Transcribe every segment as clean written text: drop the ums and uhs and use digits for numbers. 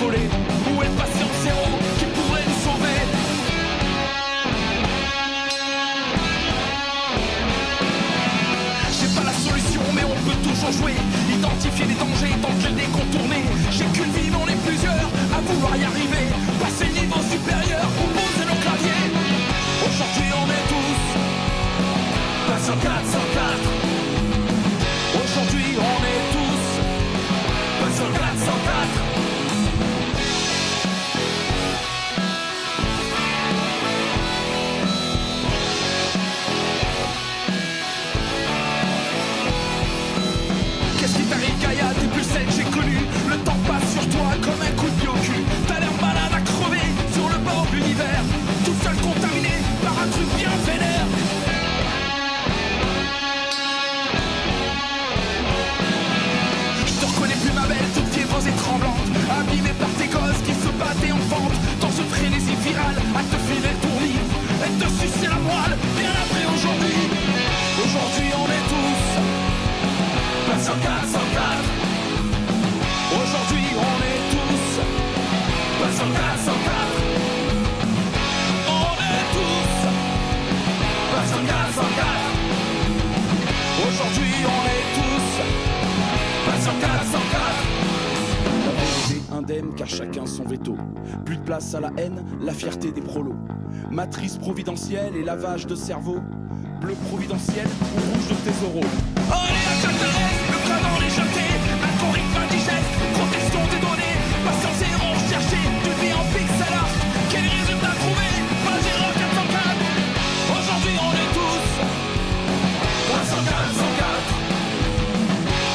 isolés. Où est le patient zéro qui pourrait nous sauver? J'ai pas la solution mais on peut toujours jouer. Identifier les dangers, tenter de les contourner. J'ai qu'une vie mais on est plusieurs à vouloir y arriver. Passer le niveau supérieur, composer nos claviers. Aujourd'hui on est tous pas 404. Aujourd'hui on est tous pas 404. Qu'est-ce qui t'arrive Gaïa? T'es plus celle que j'ai connue. Le temps passe sur toi comme un coup de pied au cul. T'as l'air malade à crever sur le bord de l'univers. Tout seul contaminé par un truc bien vénère. Je te reconnais plus ma belle, toute fiévreuse et tremblante. Abîmée par tes gosses qui se battent et enfantent. Dans ce frénésie virale à te filer le tournis et te sucer la moelle bien après aujourd'hui. Aujourd'hui on est tous pas 404. Aujourd'hui on est tous pas 404. On est tous pas 404. Aujourd'hui on est tous pas 404. La vérité indemne car chacun son veto. Plus de place à la haine, la fierté des prolos. Matrice providentielle et lavage de cerveau. Bleu providentiel ou rouge de tes oraux. Allez à Châtelet, le bras dans les jetés. Algorithme indigeste, protection des données. Patience et erreur cherchée, du vie en pixel art. Quel résultat trouvé? Pas 0404. Aujourd'hui on est tous pas 404.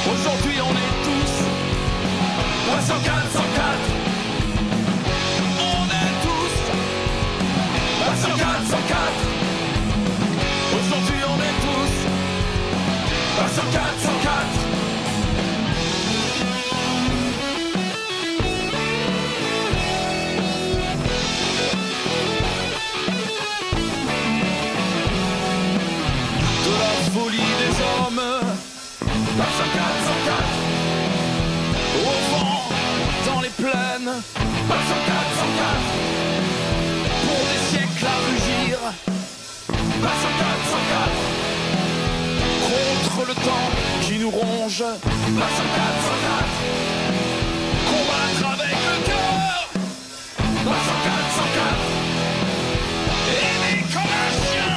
Aujourd'hui on est tous pas 404. On est tous pas 404. Aujourd'hui on est tous pas 404. De la folie des hommes, pas 404. Au vent, dans les plaines, pas 404. Pour des siècles à rugir, pas 404. Contre le temps qui nous ronge, pas 404. Combattre avec le cœur, pas 404. Aimer comme un chien.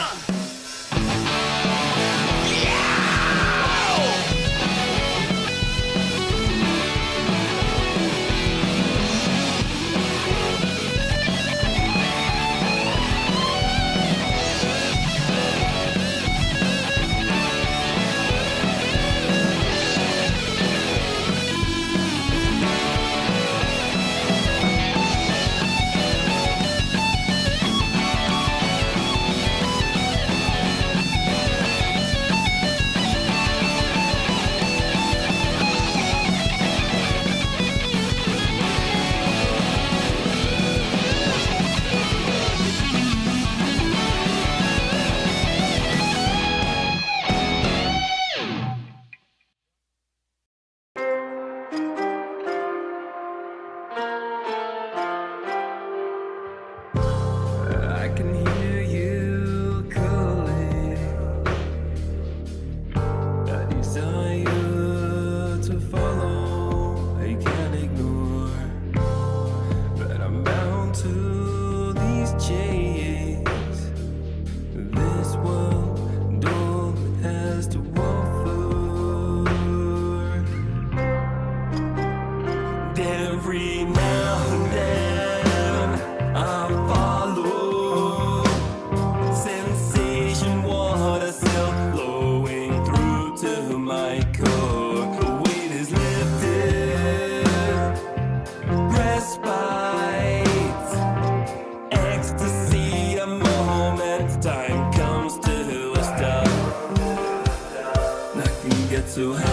so high.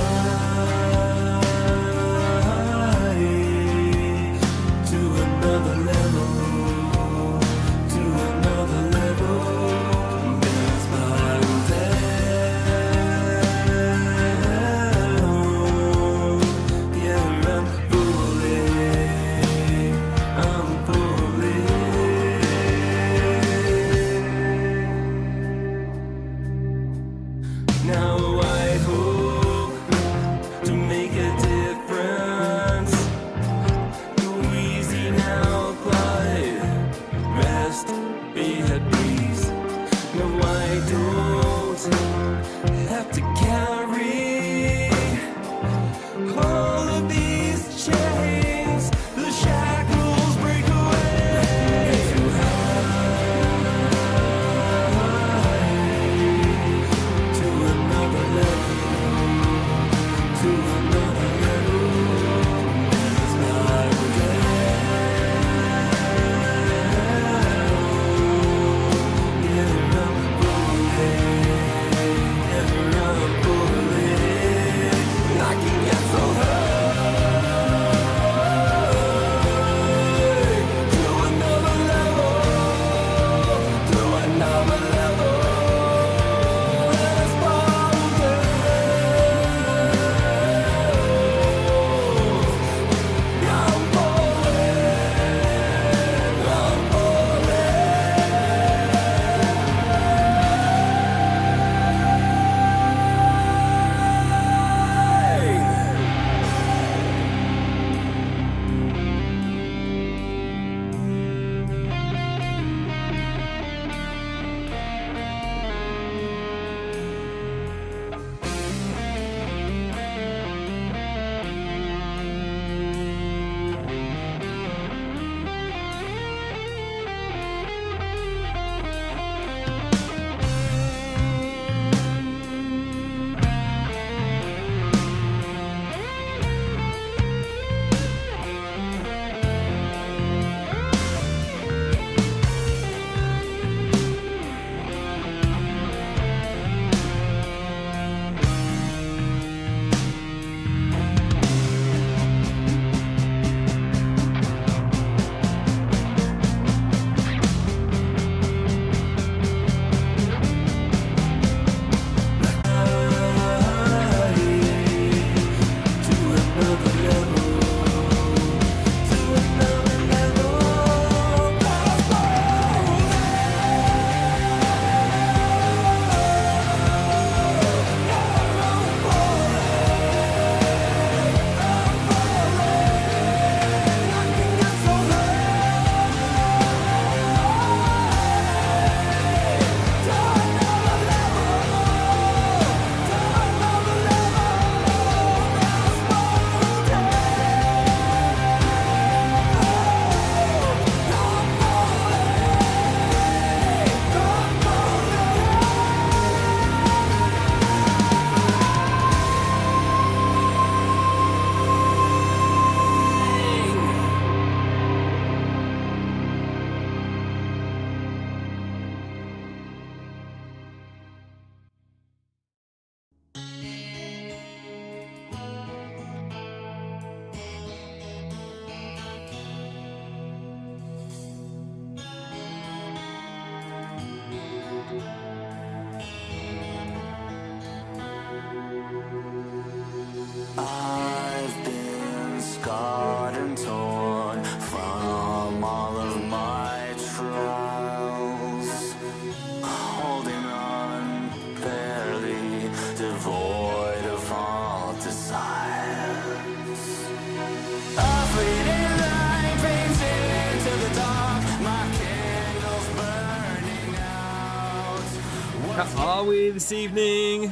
are we this evening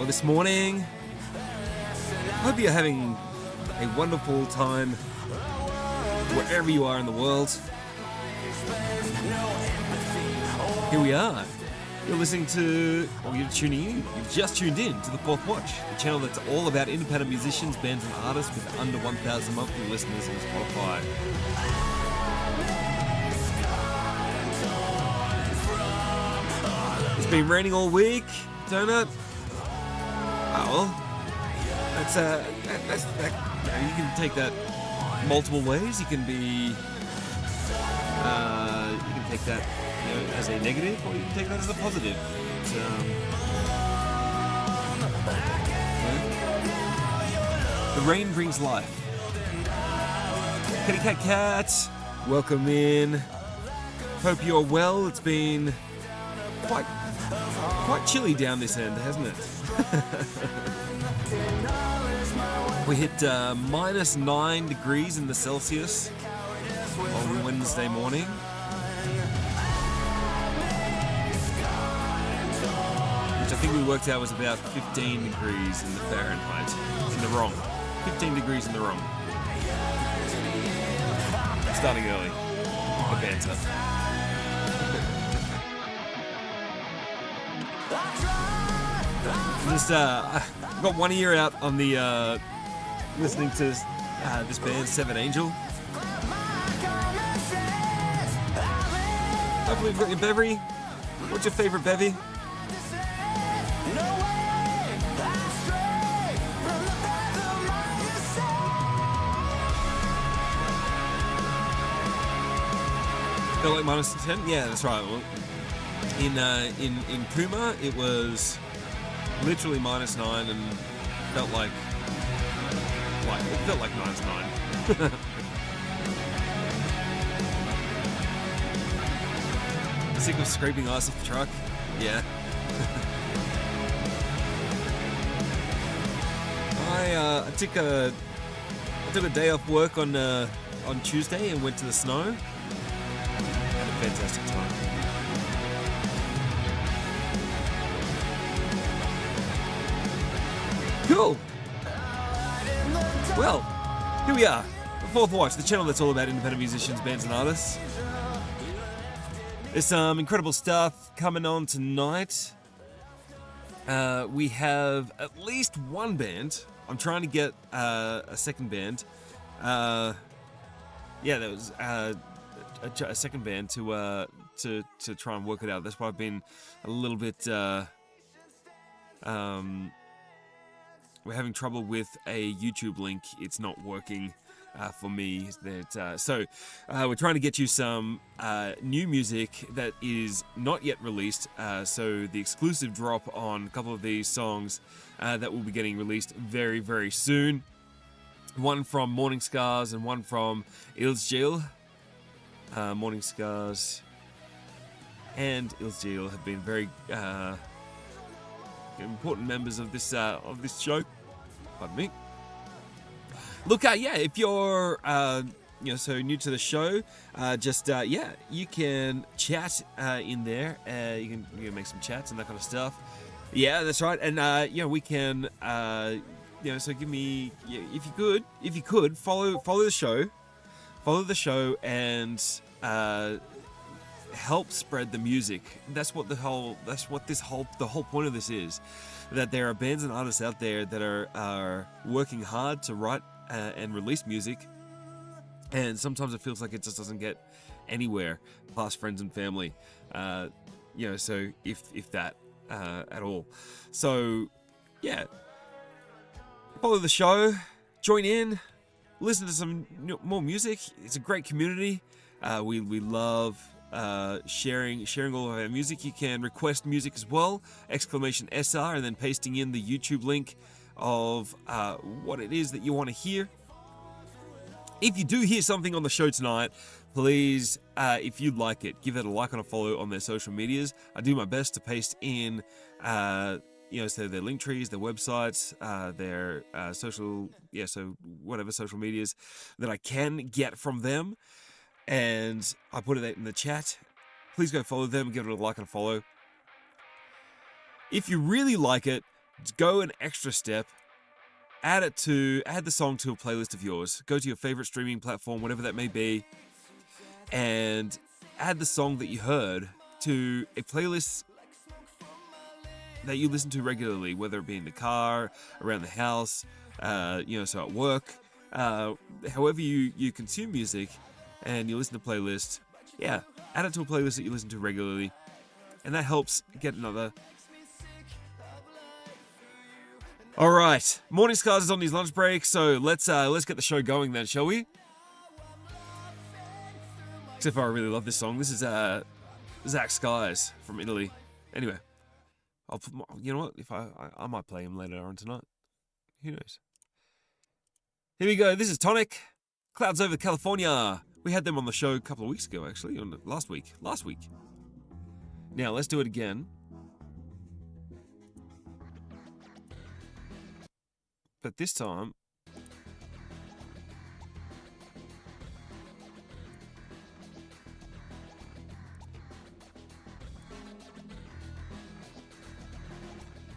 or this morning? Hope you're having a wonderful time wherever you are in the world. Here we are. You're listening to, or you're tuning in, you've just tuned in to The Fourth Watch, the channel that's all about independent musicians, bands and artists with under 1,000 monthly listeners on Spotify. It's been raining all week, don't it? Oh well, that's you can take that multiple ways. You can take that as a negative, or you can take that as a positive. The rain brings life. Kitty cat cat, welcome in. Hope you're well. It's been quite chilly down this end, hasn't it? We hit -9 degrees in the Celsius on Wednesday morning. Which I think we worked out was about 15 degrees in the Fahrenheit. In the wrong. 15 degrees in the wrong. Starting early. The banter. Just got one ear out on the listening to this band, Seven Angel. Hopefully you've got your bevy. What's your favorite bevy? Felt like -10? Yeah, that's right. Well, in Puma, it was literally -9 and felt like -9. Sick of scraping ice off the truck? Yeah. I took a day off work on Tuesday and went to the snow. Had a fantastic time. Cool. Well, here we are. The Fourth Watch, the channel that's all about independent musicians, bands and artists. There's some incredible stuff coming on tonight. We have at least one band. I'm trying to get a second band. There was a second band to try and work it out. That's why I've been a little bit. We're having trouble with a YouTube link. It's not working for me. So we're trying to get you some new music that is not yet released. So the exclusive drop on a couple of these songs that will be getting released very, very soon. One from Morning Scars and one from Ilsjil. Morning Scars and Ilsjil have been very important members of this show. Pardon me. Look, if you're so new to the show, you can chat in there. You can make some chats and that kind of stuff. Yeah, that's right. And we can so give me if you could follow the show and help spread the music. That's what the whole point of this is. That there are bands and artists out there that are working hard to write and release music, and sometimes it feels like it just doesn't get anywhere past friends and family. So if that at all. So yeah, follow the show, join in, listen to some more music. It's a great community. We love sharing all of our music. You can request music as well, !SR, and then pasting in the YouTube link of what it is that you want to hear. If you do hear something on the show tonight, please, if you like it, give it a like and a follow on their social medias. I do my best to paste in so their link trees, their websites, their social medias that I can get from them. And I put it in the chat. Please go follow them, give it a like and a follow. If you really like it, go an extra step. Add the song to a playlist of yours. Go to your favorite streaming platform, whatever that may be, and add the song that you heard to a playlist that you listen to regularly, whether it be in the car, around the house, so at work, however you consume music and you listen to playlists, add it to a playlist that you listen to regularly, and that helps get another. All right, Morning Skies is on his lunch break, so let's get the show going then, shall we? Except for I really love this song. This is Zach Skies from Italy. Anyway, I'll put you know what? If I might play him later on tonight. Who knows? Here we go. This is Tonic. Clouds Over California. We had them on the show a couple of weeks ago, actually, last week. Now let's do it again. But this time,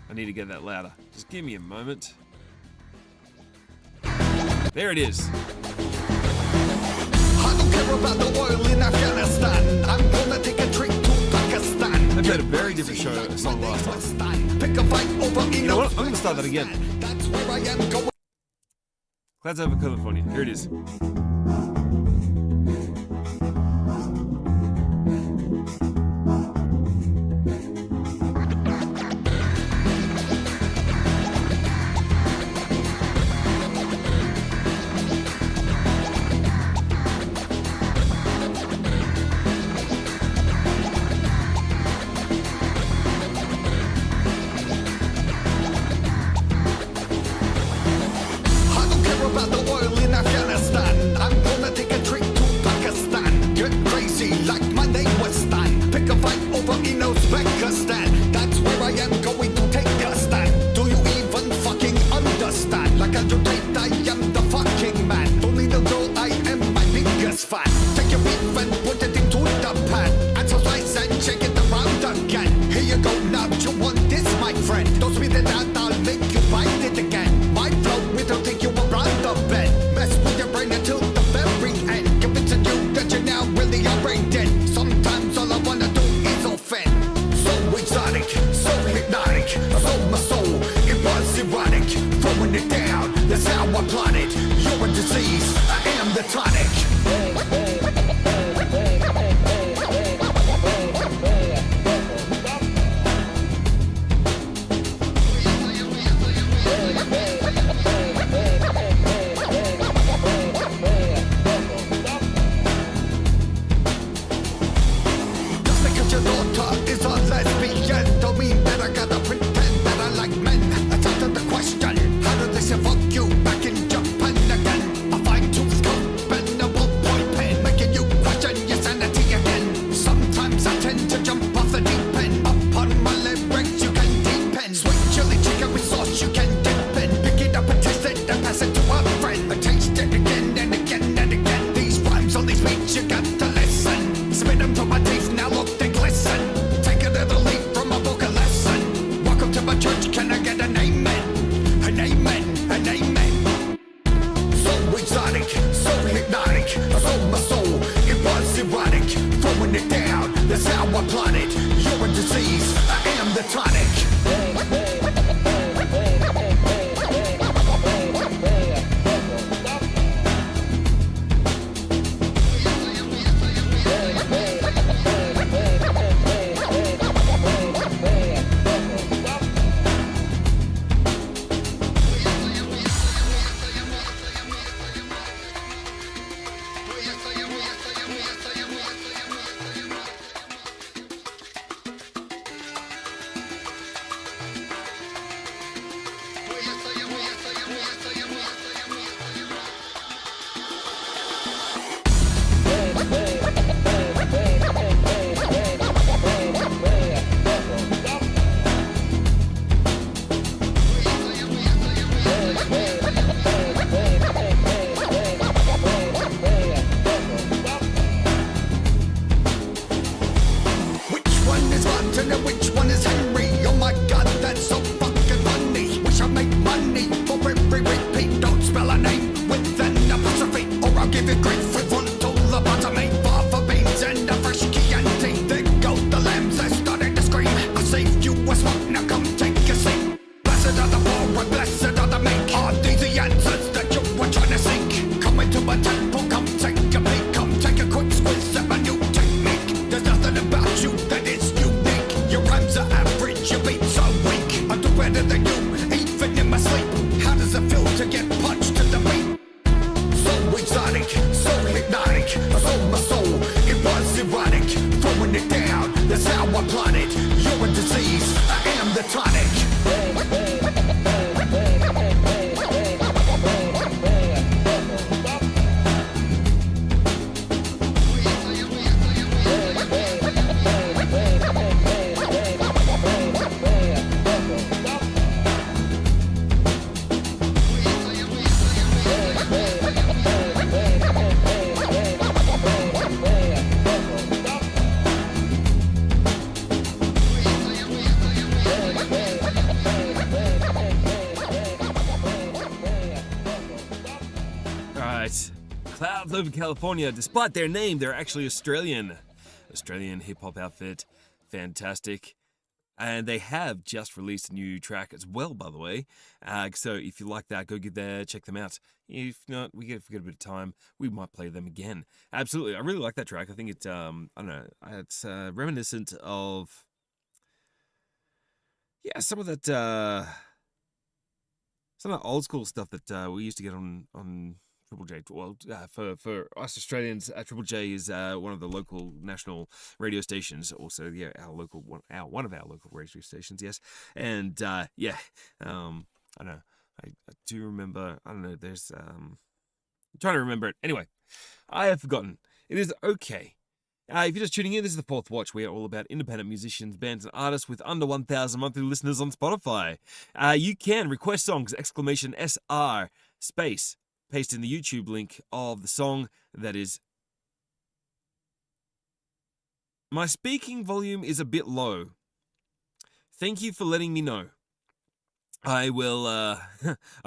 I need to get that louder. Just give me a moment. There it is. I don't care about the oil in Afghanistan. I'm gonna take a trip to Pakistan. They played a very different song last time. Pick a fight over You know what? I'm gonna start that again. That's where I am going. Clouds Over California. Here it is. I don't care about the oil in Afghanistan. I'm gonna I'll give you grief with one tool, the butter made for beans and a fresh Chianti. There go the lambs, they're starting to scream. I saved you a spot, now come take a seat. Blessed are the poor and blessed are the meek. Are these the answers that you were trying to seek? Come into my temple, come take a peek. Come take a quick squeeze of a new technique. There's nothing about you that is unique. Your rhymes are average, your beats are weak. I do better than you, even in my sleep. How does it feel to get punched to the beat? So exotic, so hypnotic, I sold my soul, it was erotic. Throwing it down, that's how I plot it. You're a disease, I am the tonic. Right. Clouds over California. Despite their name, they're actually Australian hip-hop outfit. Fantastic. And they have just released a new track as well, by the way. So if you like that, go get there, check them out. If not, if we get a bit of time, we might play them again. Absolutely. I really like that track. I think it's, I don't know, it's reminiscent of, yeah, some of that old school stuff that we used to get on Triple J. Well, for us Australians, Triple J is one of the local national radio stations. Also, yeah, one of our local radio stations. Yes, and I don't know. I do remember. I don't know. There's I'm trying to remember it. Anyway, I have forgotten. It is okay. If you're just tuning in, this is the Fourth Watch. We are all about independent musicians, bands, and artists with under 1,000 monthly listeners on Spotify. You can request songs, !SR space. Paste in the YouTube link of the song that is. My speaking volume is a bit low. Thank you for letting me know. I will I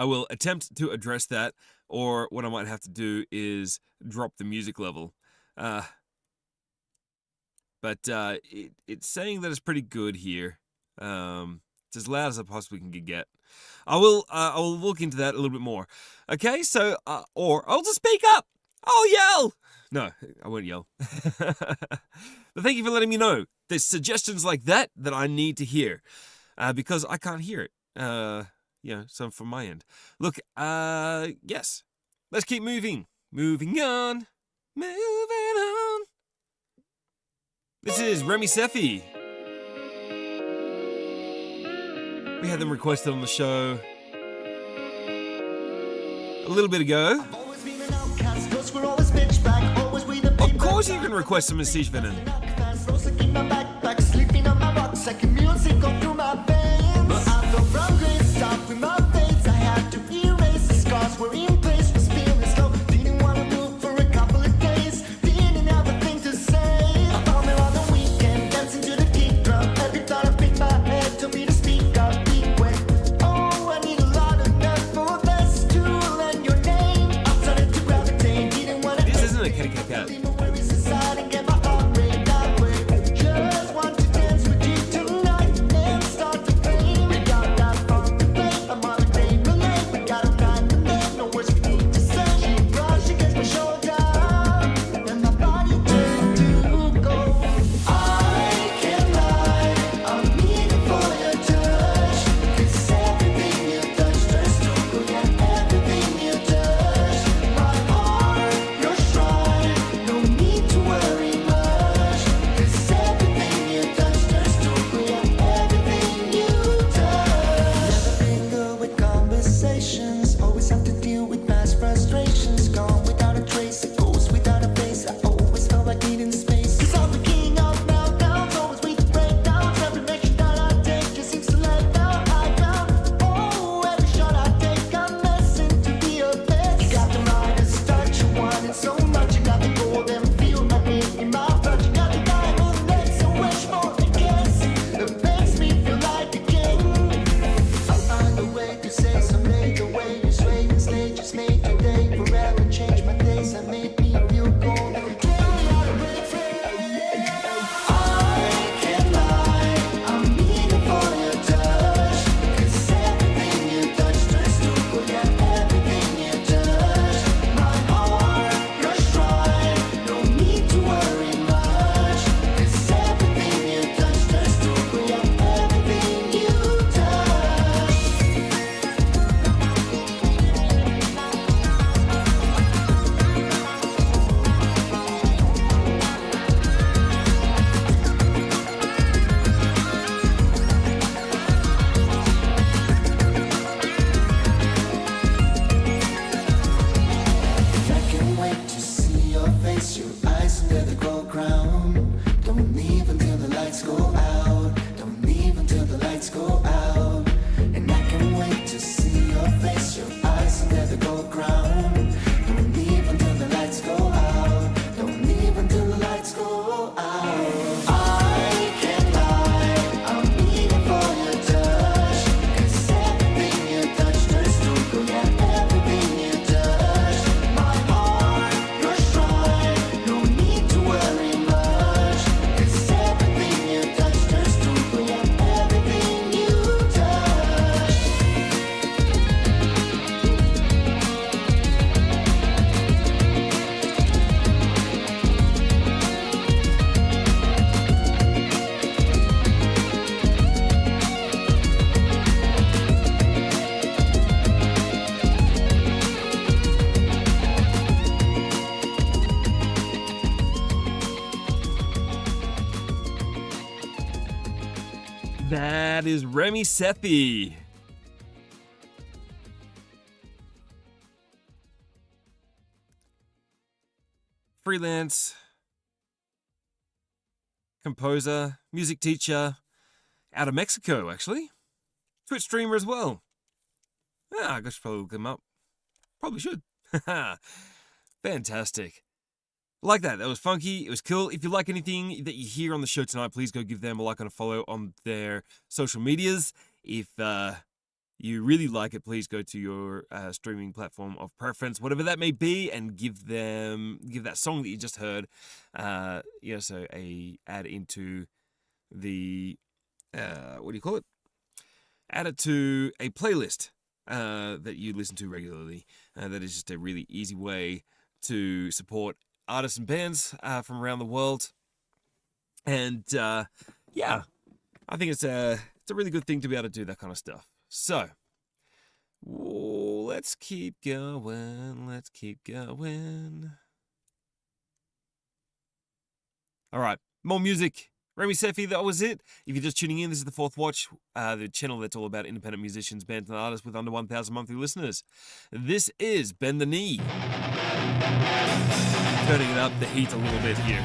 will attempt to address that, or what I might have to do is drop the music level. But it's saying that it's pretty good here. It's as loud as I possibly can get. I will look into that a little bit more. Okay, so or I'll just speak up. I'll yell. No, I won't yell. But thank you for letting me know. There's suggestions like that I need to hear, because I can't hear it. So from my end. Look, yes. Let's keep moving. Moving on. Moving on. This is Remy Sefi. We had them requested on the show a little bit ago. Of course you can request some Siege Venom. No face, your eyes under the gold crown. Don't leave until the lights go out. Don't leave until the lights go out. And I can't wait to see your face, your eyes under the gold crown. Don't leave until the lights go out. Don't leave until the lights go out. I can't lie, I'm eating for your touch. 'Cause everything you touch turns to gold, yeah, everything you touch. My heart, your shrine, no need to worry much. 'Cause everything you touch turns to gold, yeah, everything you touch. That is Remy Sethi. Freelance composer, music teacher, out of Mexico, actually. Twitch streamer as well. I should probably look him up. Probably should. Fantastic. Like that. That was funky. It was cool. If you like anything that you hear on the show tonight, please go give them a like and a follow on their social medias. If you really like it, please go to your streaming platform of preference, whatever that may be, and give that song that you just heard, so a add into the what do you call it? Add it to a playlist that you listen to regularly. That is just a really easy way to support artists and bands from around the world. And I think it's a really good thing to be able to do that kind of stuff. So, let's keep going. All right, more music. Remy Sethi, that was it. If you're just tuning in, this is The Fourth Watch, the channel that's all about independent musicians, bands, and artists with under 1,000 monthly listeners. This is Bend the Knee. Turning it up the heat a little bit here.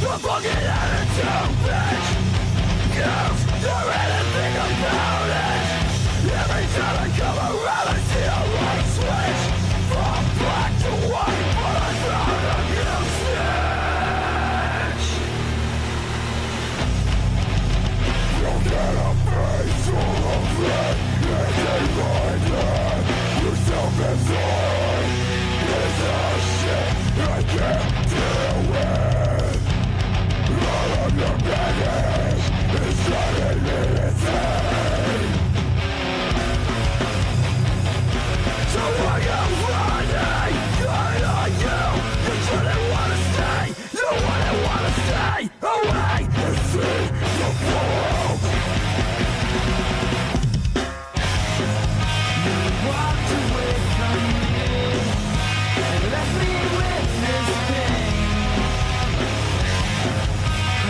The fucking attitude, bitch. Girls, you're anything about it. Every time I come around, I see a light switch from black to white, but I found a new switch. You'll get a face full of red, and a reminder you're self-absorbed. It's a shit I can't deal with. All of your baggage is driving me insane. So are you running? Good on you. You shouldn't wanna stay. You wouldn't wanna stay away and see the world. You walked away from me and left me with this pain.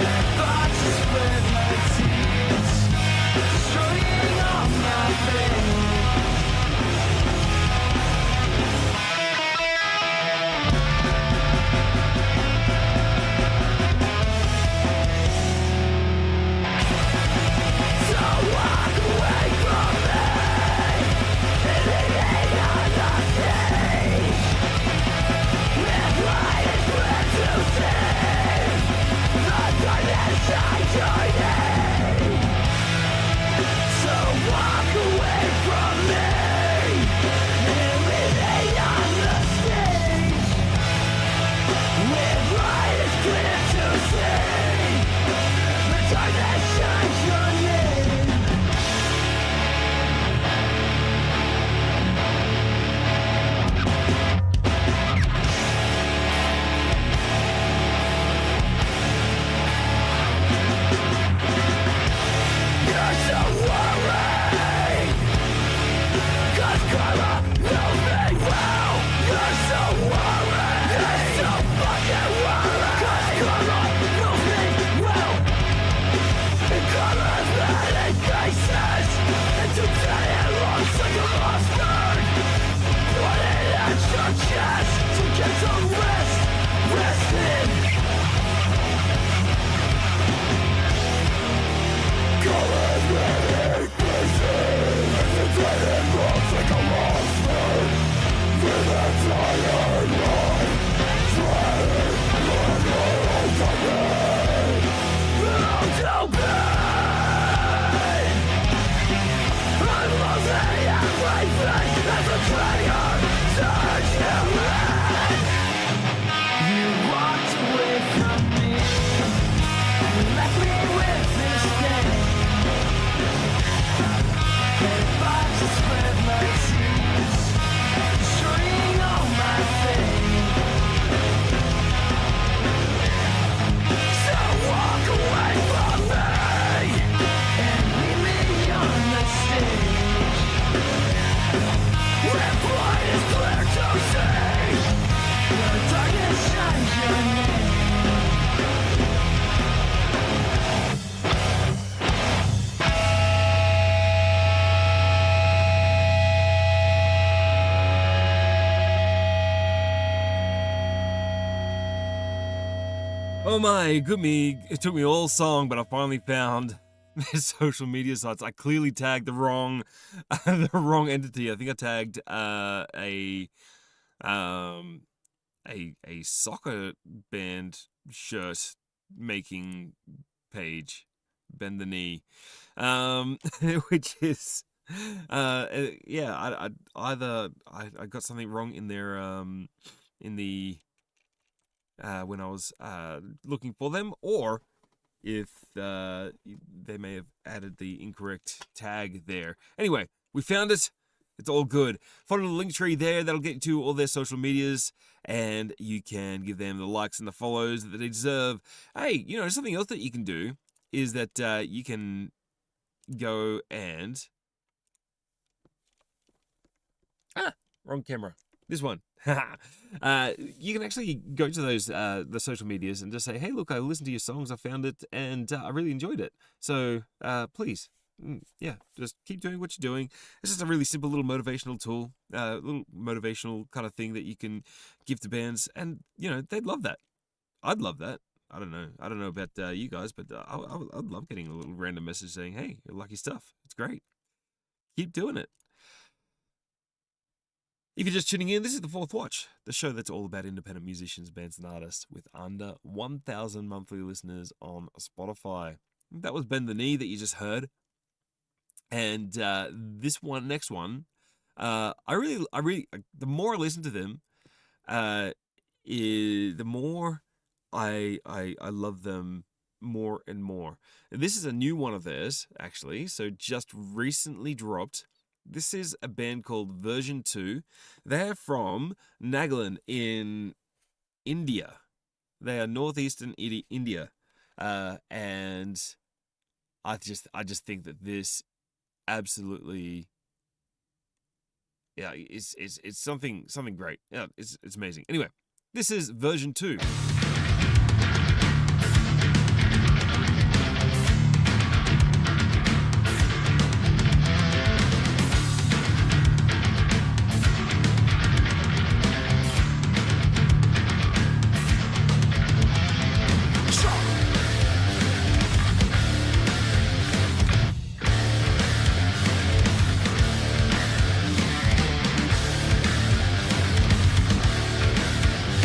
I thought you spread my tears, destroying all my faith. Oh my, it took me all song, but I finally found their social media sites. I clearly tagged the wrong entity. I think I tagged a soccer band shirt making page, Bend the Knee, which is yeah, I got something wrong in their in the when I was looking for them, or if they may have added the incorrect tag there. Anyway, we found it. It's all good. Follow the link tree there. That'll get you to all their social medias, and you can give them the likes and the follows that they deserve. Hey, something else that you can do is that you can go and... wrong camera. This one. You can actually go to those the social medias and just say, hey, look, I listened to your songs, I found it, and I really enjoyed it. So please, just keep doing what you're doing. It's just a really simple little motivational tool, little motivational kind of thing that you can give to bands, and they'd love that. I'd love that. I don't know about you guys, but I'd love getting a little random message saying, hey, you're lucky stuff. It's great. Keep doing it. If you're just tuning in, this is The Fourth Watch, the show that's all about independent musicians, bands, and artists with under 1,000 monthly listeners on Spotify. That was Bend the Knee that you just heard. And next one, I really, the more I listen to them, the more I love them more and more. This is a new one of theirs, actually, so just recently dropped. This is a band called Version 2. They're from Nagaland in India. They are northeastern India. And I just think that this absolutely, it's something great. Yeah, it's amazing. Anyway, this is Version 2.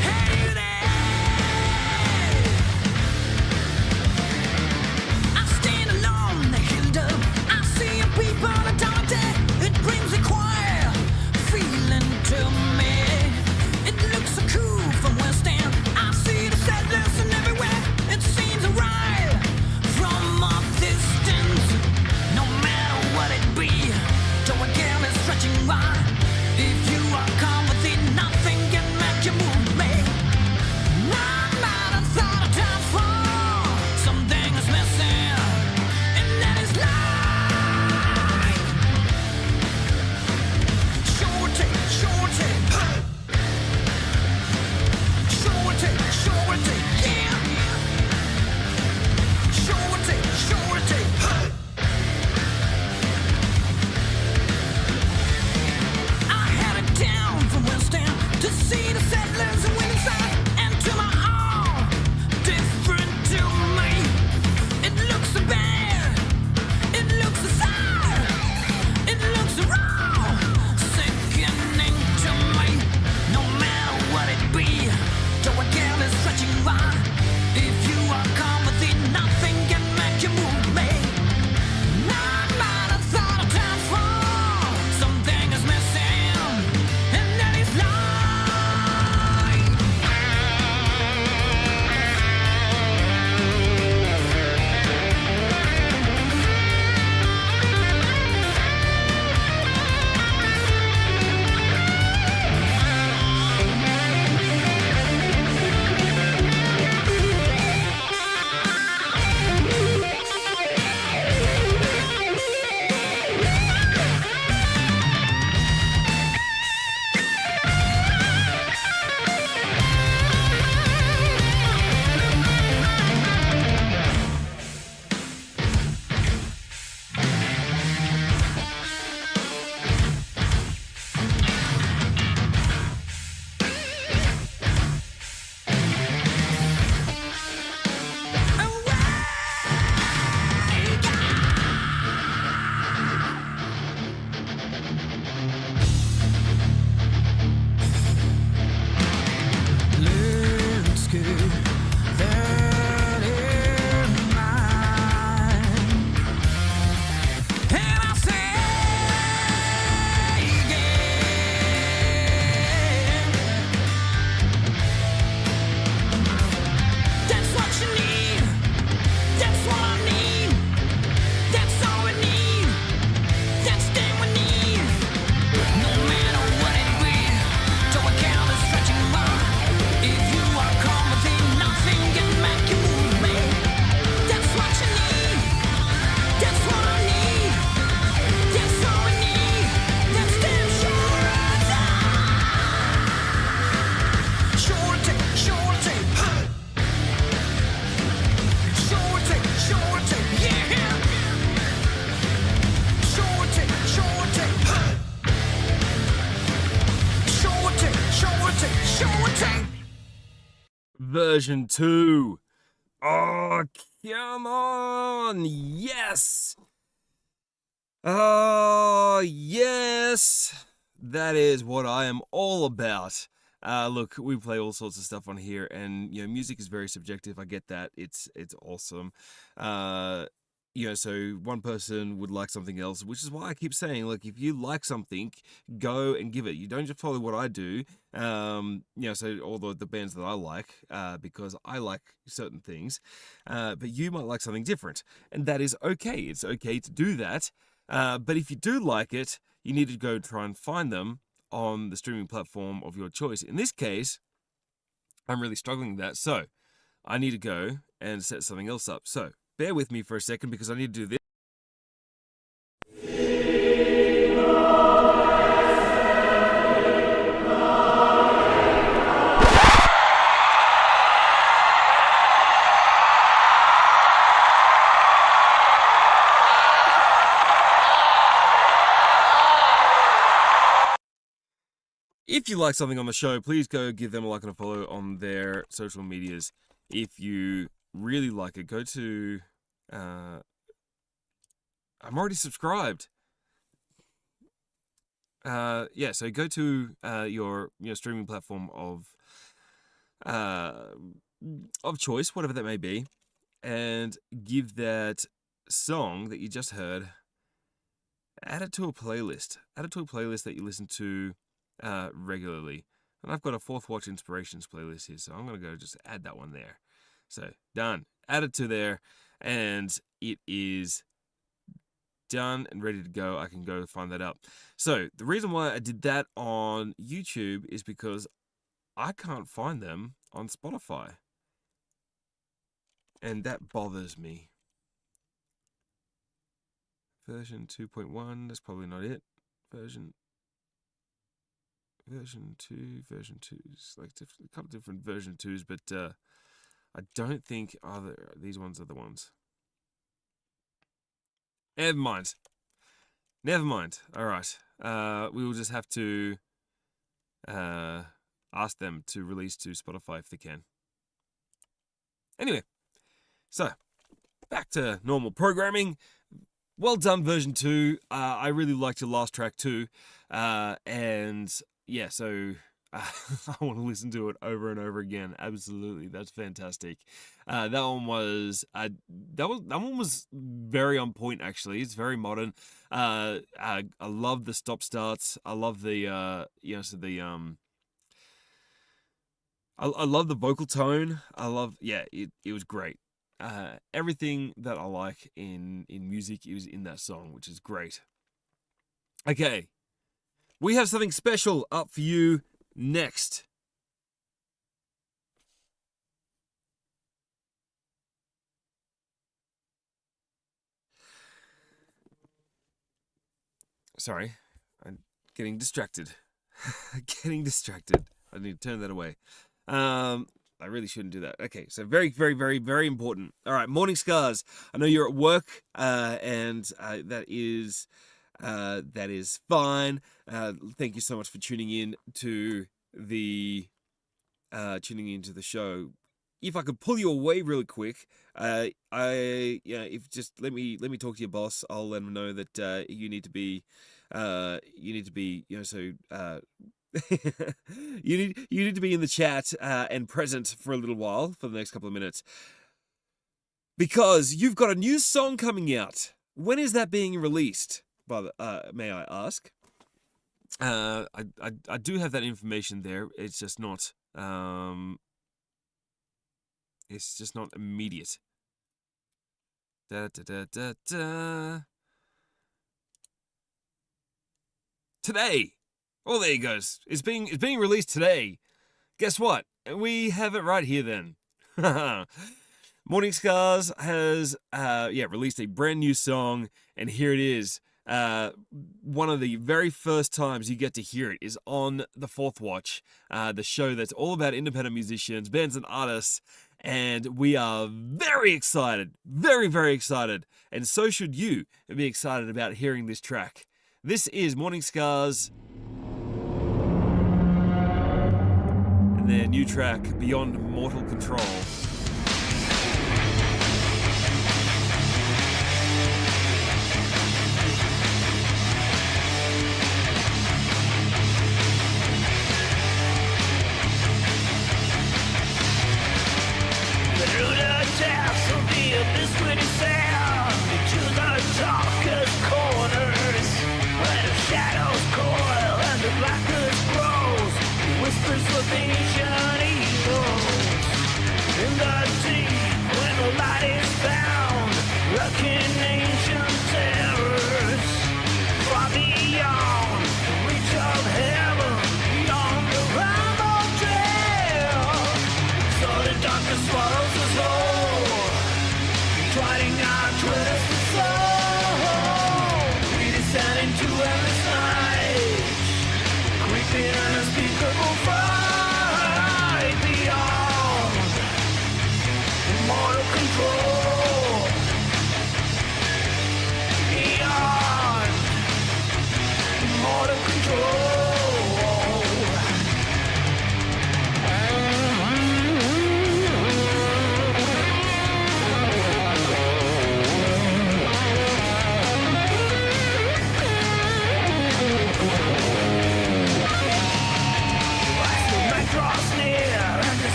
Hey there! version 2. Oh, come on. Yes. Oh, yes. That is what I am all about. Look, we play all sorts of stuff on here, and music is very subjective. I get that. It's awesome. So one person would like something else, which is why I keep saying, look, if you like something, go and give it. You don't just follow what I do. So all the bands that I like, because I like certain things, but you might like something different, and that is okay. It's okay to do that. But if you do like it, you need to go try and find them on the streaming platform of your choice. In this case, I'm really struggling with that, so I need to go and set something else up. So bear with me for a second because I need to do this. If you like something on the show, please go give them a like and a follow on their social medias. If you really like it, go to... I'm already subscribed. So go to your streaming platform of choice, whatever that may be, and give that song that you just heard, add it to a playlist. Add it to a playlist that you listen to regularly. And I've got a Fourth Watch Inspirations playlist here, so I'm going to go just add that one there. So, done. Add it to there, and it is done and ready to go. I can go find that up. So, the reason why I did that on YouTube is because I can't find them on Spotify. And that bothers me. Version 2.1, that's probably not it. Version 2, version 2s, like a couple different version 2s, but I don't think these ones are the ones. Never mind. All right. We will just have to ask them to release to Spotify if they can. Anyway, so back to normal programming. Well done, version 2. I really liked your last track too, and yeah, so I want to listen to it over and over again. Absolutely, that's fantastic. That one was very on point. Actually, it's very modern. I love the stop starts. I love the I love the vocal tone. It was great. Everything that I like in music is in that song, which is great. Okay. We have something special up for you next. Sorry, I'm getting distracted. I need to turn that away. I really shouldn't do that. Okay, so very, very, very, very important. All right, Morning Scars. I know you're at work, and that is fine. Thank you so much for tuning in to the show. If I could pull you away really quick, if just let me talk to your boss. I'll let him know that you need to be you need to be in the chat and present for a little while, for the next couple of minutes, because you've got a new song coming out. When is that being released? May I ask? I do have that information there. It's just not immediate. Today. Oh, there he goes. It's being released today. Guess what? We have it right here then. Morning Scars has released a brand new song, and here it is. One of the very first times you get to hear it is on the Fourth Watch, the show that's all about independent musicians, bands and artists, and we are very excited, very, very excited, and so should you be excited about hearing this track. This is Morning Scars, and and their new track, Beyond Mortal Control.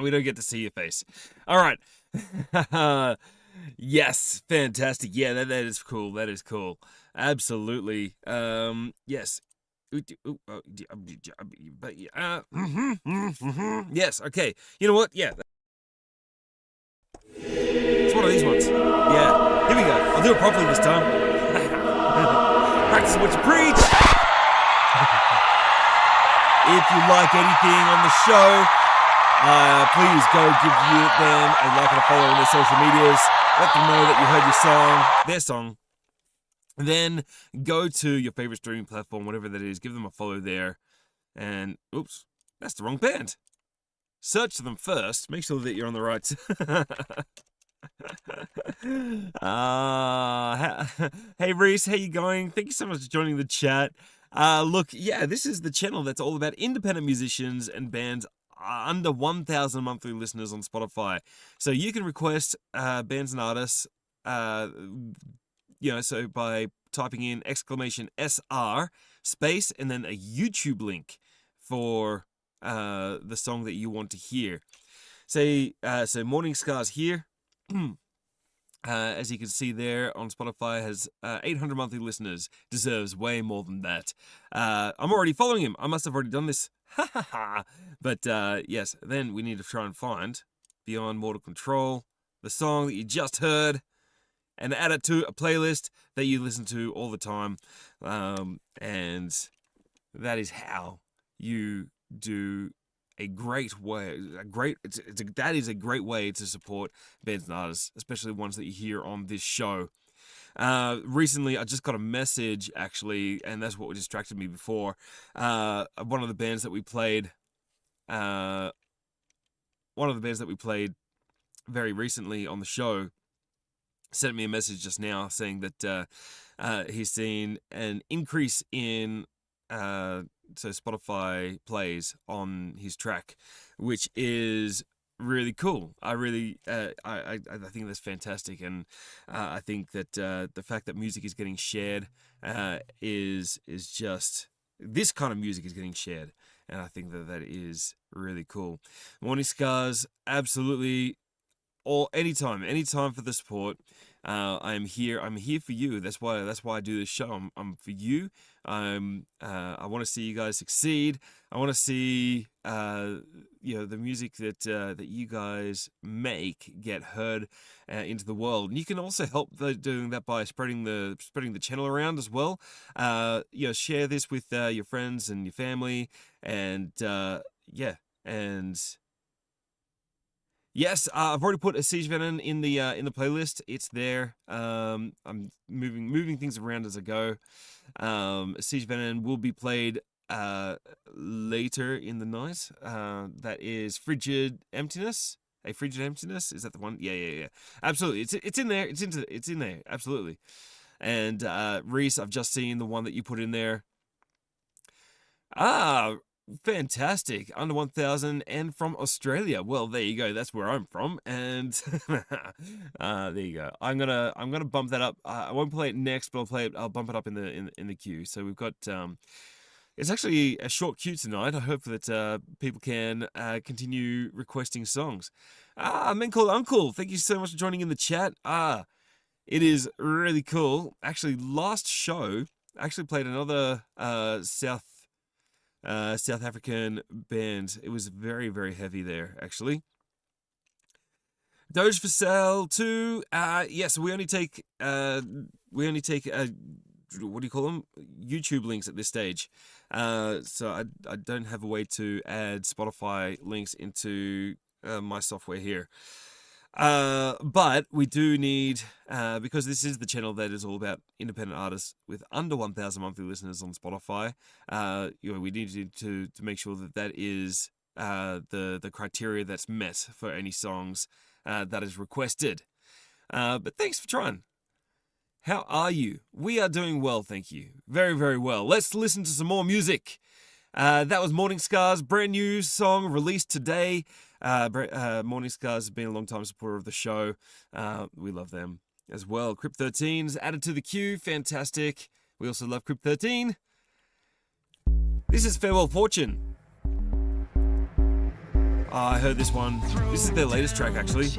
We don't get to see your face. All right. Yes, fantastic. Yeah, that is cool. That is cool. Absolutely. Yes. Yes, okay. You know what? Yeah. It's one of these ones. Yeah. Here we go. I'll do it properly this time. Practice what you preach. If you like anything on the show, please go give them a like and a follow on their social medias. Let them know that you heard their song. Then go to your favorite streaming platform, whatever that is. Give them a follow there. And, oops, that's the wrong band. Search them first. Make sure that you're on the right. Hey, Reese, how you going? Thank you so much for joining the chat. Look, yeah, this is the channel that's all about independent musicians and bands under 1,000 monthly listeners on Spotify. So you can request bands and artists so by typing in !SR space and then a YouTube link for the song that you want to hear. So Morning Scars here. As you can see there on Spotify, has 800 monthly listeners. Deserves way more than that. I'm already following him. I must have already done this. But yes, then we need to try and find Beyond Mortal Control, the song that you just heard, and add it to a playlist that you listen to all the time. And that is how you do a great way. That is a great way to support bands and artists, especially ones that you hear on this show. Recently, I just got a message, actually, and that's what distracted me before. One of the bands that we played very recently on the show sent me a message just now saying that he's seen an increase in so Spotify plays on his track, which is really cool. I think that's fantastic, and I think that the fact that music is getting shared is just, this kind of music is getting shared, and I think that is really cool. Morning Scars, absolutely, anytime for the support. I'm here for you. That's why I do this show. I'm for you. I want to see you guys succeed. I want to see the music that you guys make get heard into the world. And you can also help doing that by spreading the channel around as well. Share this with your friends and your family, and yes, I've already put a Siege Venom in the playlist. It's there. I'm moving things around as I go. Siege Venom will be played later in the night. That is Frigid Emptiness. A Frigid Emptiness, is that the one? Yeah. Absolutely, it's in there. It's in there. Absolutely. And Reese, I've just seen the one that you put in there. Fantastic. Under 1,000 and from Australia. Well, there you go. That's where I'm from. And there you go. I'm gonna bump that up. I won't play it next, but I'll bump it up in the queue. So we've got it's actually a short queue tonight. I hope that people can continue requesting songs. Men Called Uncle, thank you so much for joining in the chat. It is really cool. Actually, last show I actually played another South African band. It was very, very heavy there, actually. Doge for sale too. Yes, we only take what do you call them? YouTube links at this stage. So I don't have a way to add Spotify links into my software here. But we do need, because this is the channel that is all about independent artists with under 1,000 monthly listeners on Spotify. We need to make sure that is the criteria that's met for any songs that is requested. But thanks for trying. How are you? We are doing well, thank you. Very, very well. Let's listen to some more music. That was Morning Scars, brand new song released today. Morning Scars has been a long time supporter of the show. We love them as well. Crypt 13's added to the queue. Fantastic. We also love Crypt 13. This is Farewell Fortune. I heard this one. This is their latest track, actually.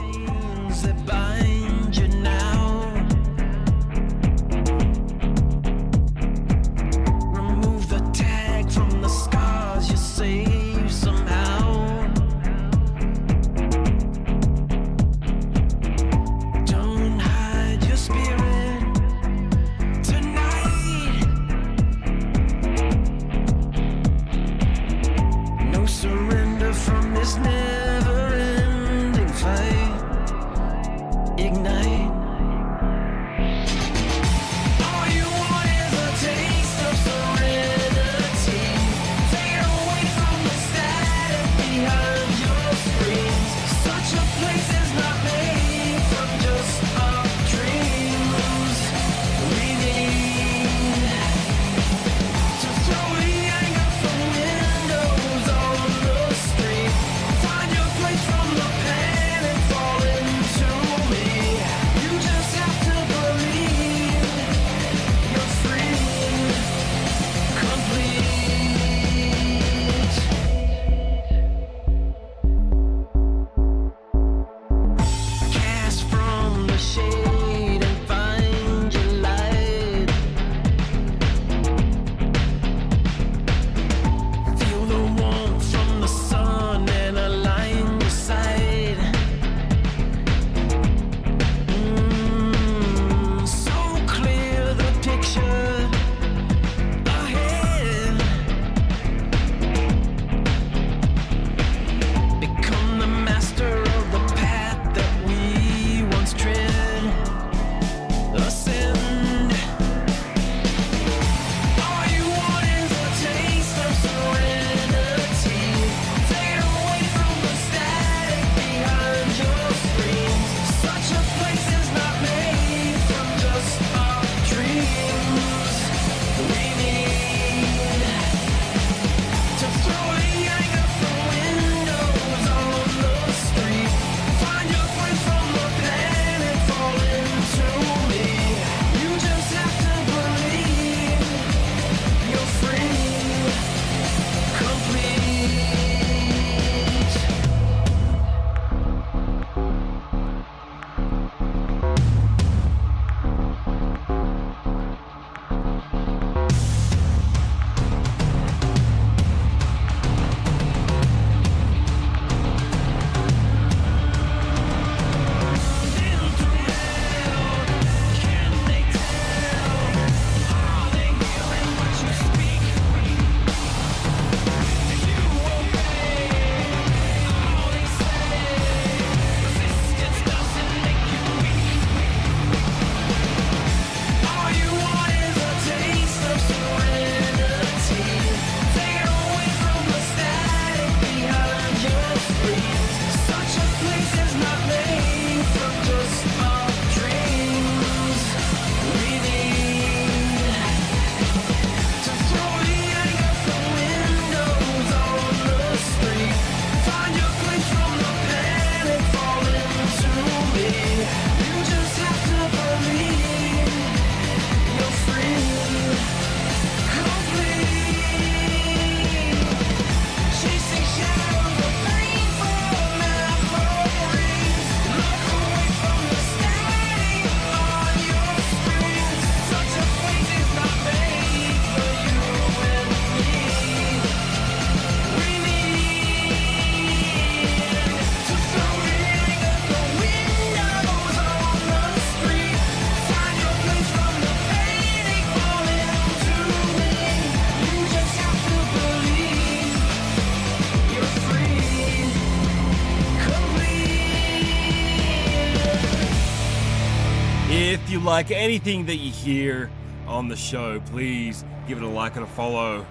like anything that you hear on the show, please give it a like and a follow.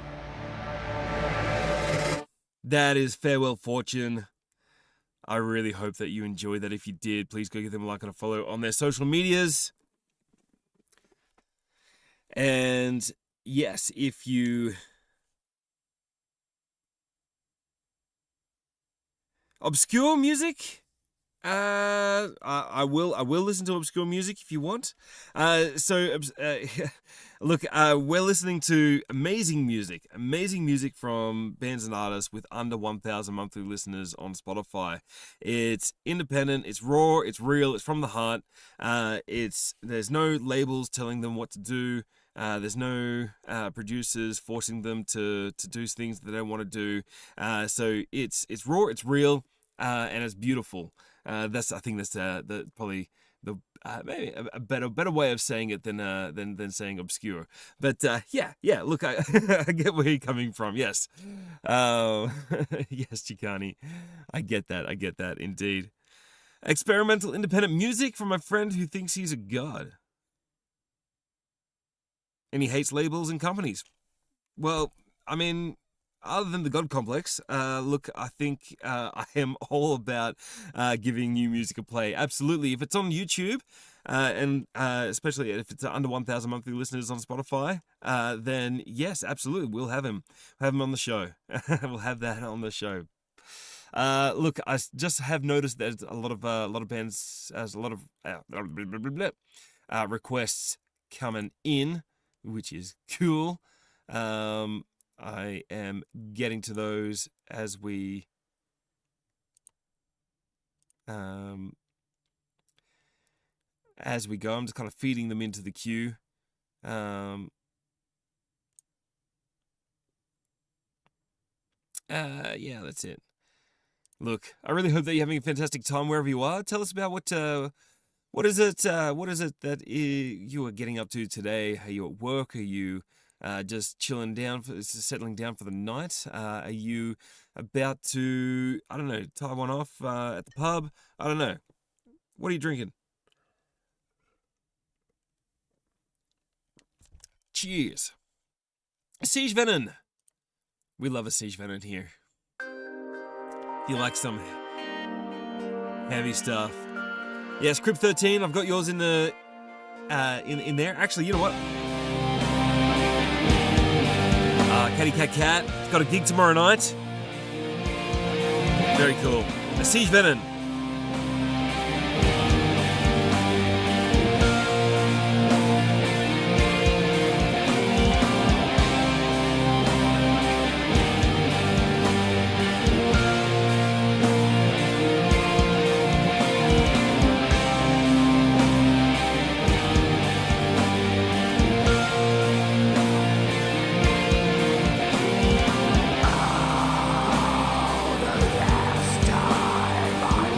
That is Farewell Fortune. I really hope that you enjoyed that. If you did, please go give them a like and a follow on their social medias. And yes, if you... Obscure music? I will listen to obscure music if you want. Look, we're listening to amazing music from bands and artists with under 1,000 monthly listeners on Spotify. It's independent, it's raw, it's real, it's from the heart. There's no labels telling them what to do. There's no producers forcing them to do things that they don't want to do. So it's raw, it's real, and it's beautiful. I think that's probably the maybe a better way of saying it than saying obscure. But yeah. Look, I get where you're coming from. Yes, yes, Chicani, I get that indeed. Experimental independent music from a friend who thinks he's a god. And he hates labels and companies. Well, I mean, other than the God complex, look, I think I am all about giving new music a play. Absolutely. If it's on YouTube, and especially if it's under 1,000 monthly listeners on Spotify, then yes, absolutely, we'll have him on the show. We'll have that on the show. Look, I just have noticed there's a lot of bands, there's a lot of requests coming in, which is cool. I am getting to those as we go. I'm just kind of feeding them into the queue. Yeah, that's it. Look, I really hope that you're having a fantastic time wherever you are. Tell us about what is it that you are getting up to today? Are you at work? Are you just chilling down, settling down for the night? Are you about to, I don't know, tie one off at the pub? I don't know. What are you drinking? Cheers. Siege Venom. We love a Siege Venom here. If you like some heavy stuff. Yes, Crypt 13, I've got yours in the in there. Actually, you know what? Catty Cat Cat. It's got a gig tomorrow night. Very cool. A Siege Venom. Last time I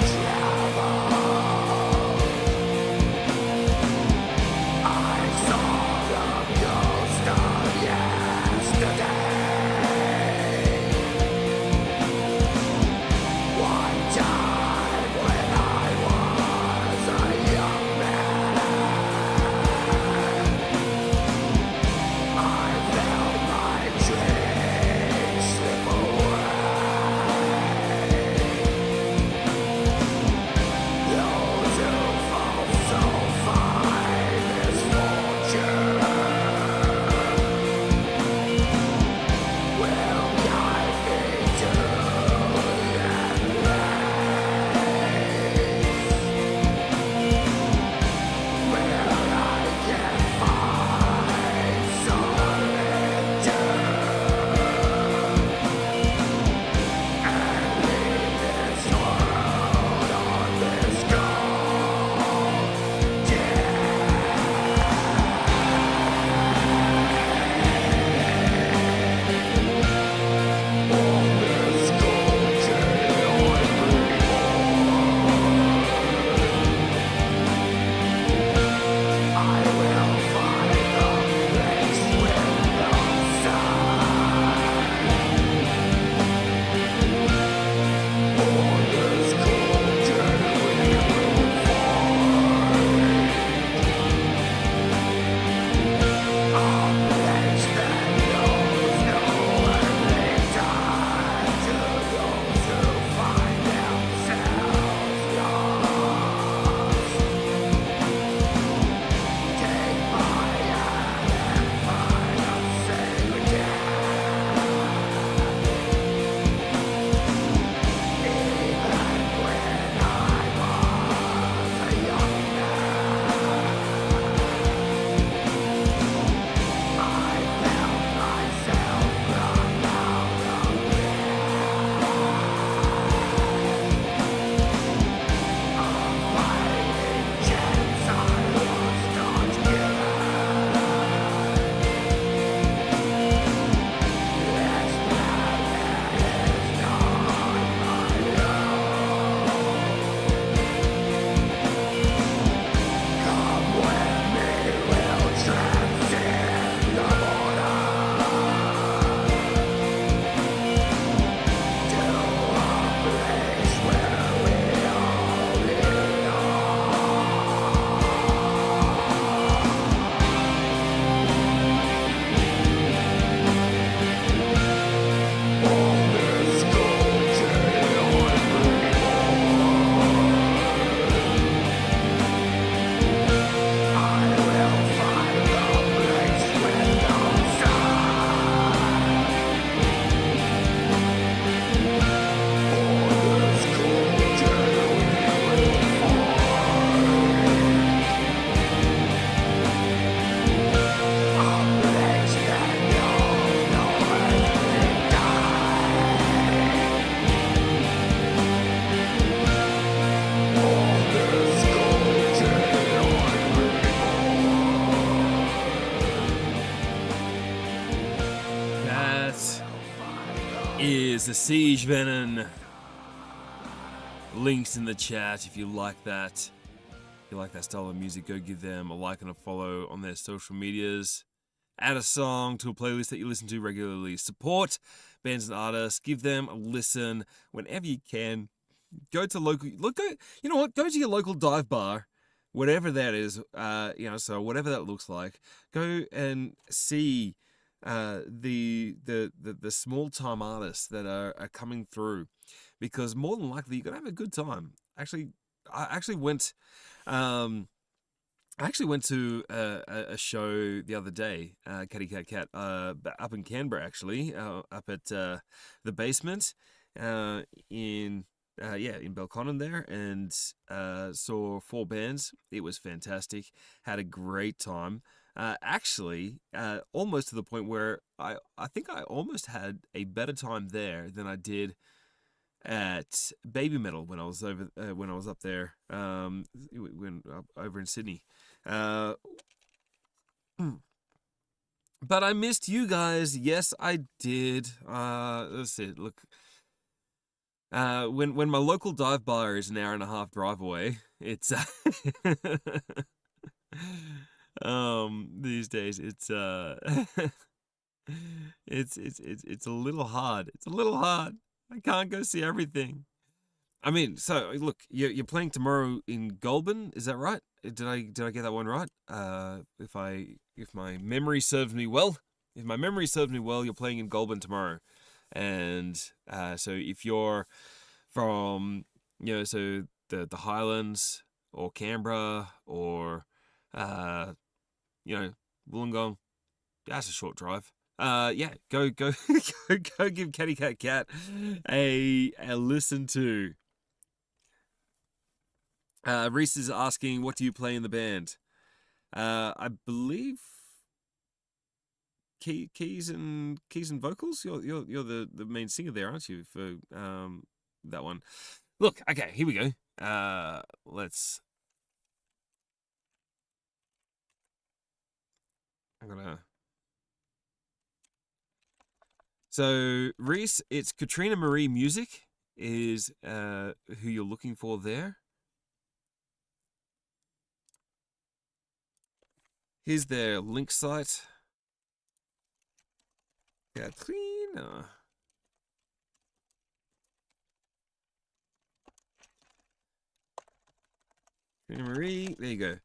is the Siege Venom. Links in the chat if you like that. If you like that style of music, go give them a like and a follow on their social medias. Add a song to a playlist that you listen to regularly. Support bands and artists. Give them a listen whenever you can. Go to local. Look, go. You know what? Go to your local dive bar, whatever that is. So whatever that looks like. Go and see the small time artists that are coming through, because more than likely you're gonna have a good time. I actually went to a show the other day, Catty Cat Cat, up in Canberra, actually, up at the Basement in Belconnen there, and saw 4 bands. It was fantastic. Had a great time. Almost to the point where I think I almost had a better time there than I did at Baby Metal when I was up there, over in Sydney. But I missed you guys. Yes, I did. That's it. Look, when my local dive bar is an hour and a half drive away, it's these days it's it's a little hard. It's a little hard. I can't go see everything. I mean, so look, you're playing tomorrow in Goulburn, is that right? Did I get that one right? If my memory serves me well, you're playing in Goulburn tomorrow, and so if you're from the Highlands or Canberra or Wollongong, that's a short drive. Go give Catty Cat Cat a listen to. Reese is asking, what do you play in the band? I believe keys and vocals. You're the main singer there, aren't you, for that one? Look, okay, here we go. So, Reese, it's Katrina Marie Music is who you're looking for there. Here's their link site. Katrina. Katrina Marie, there you go.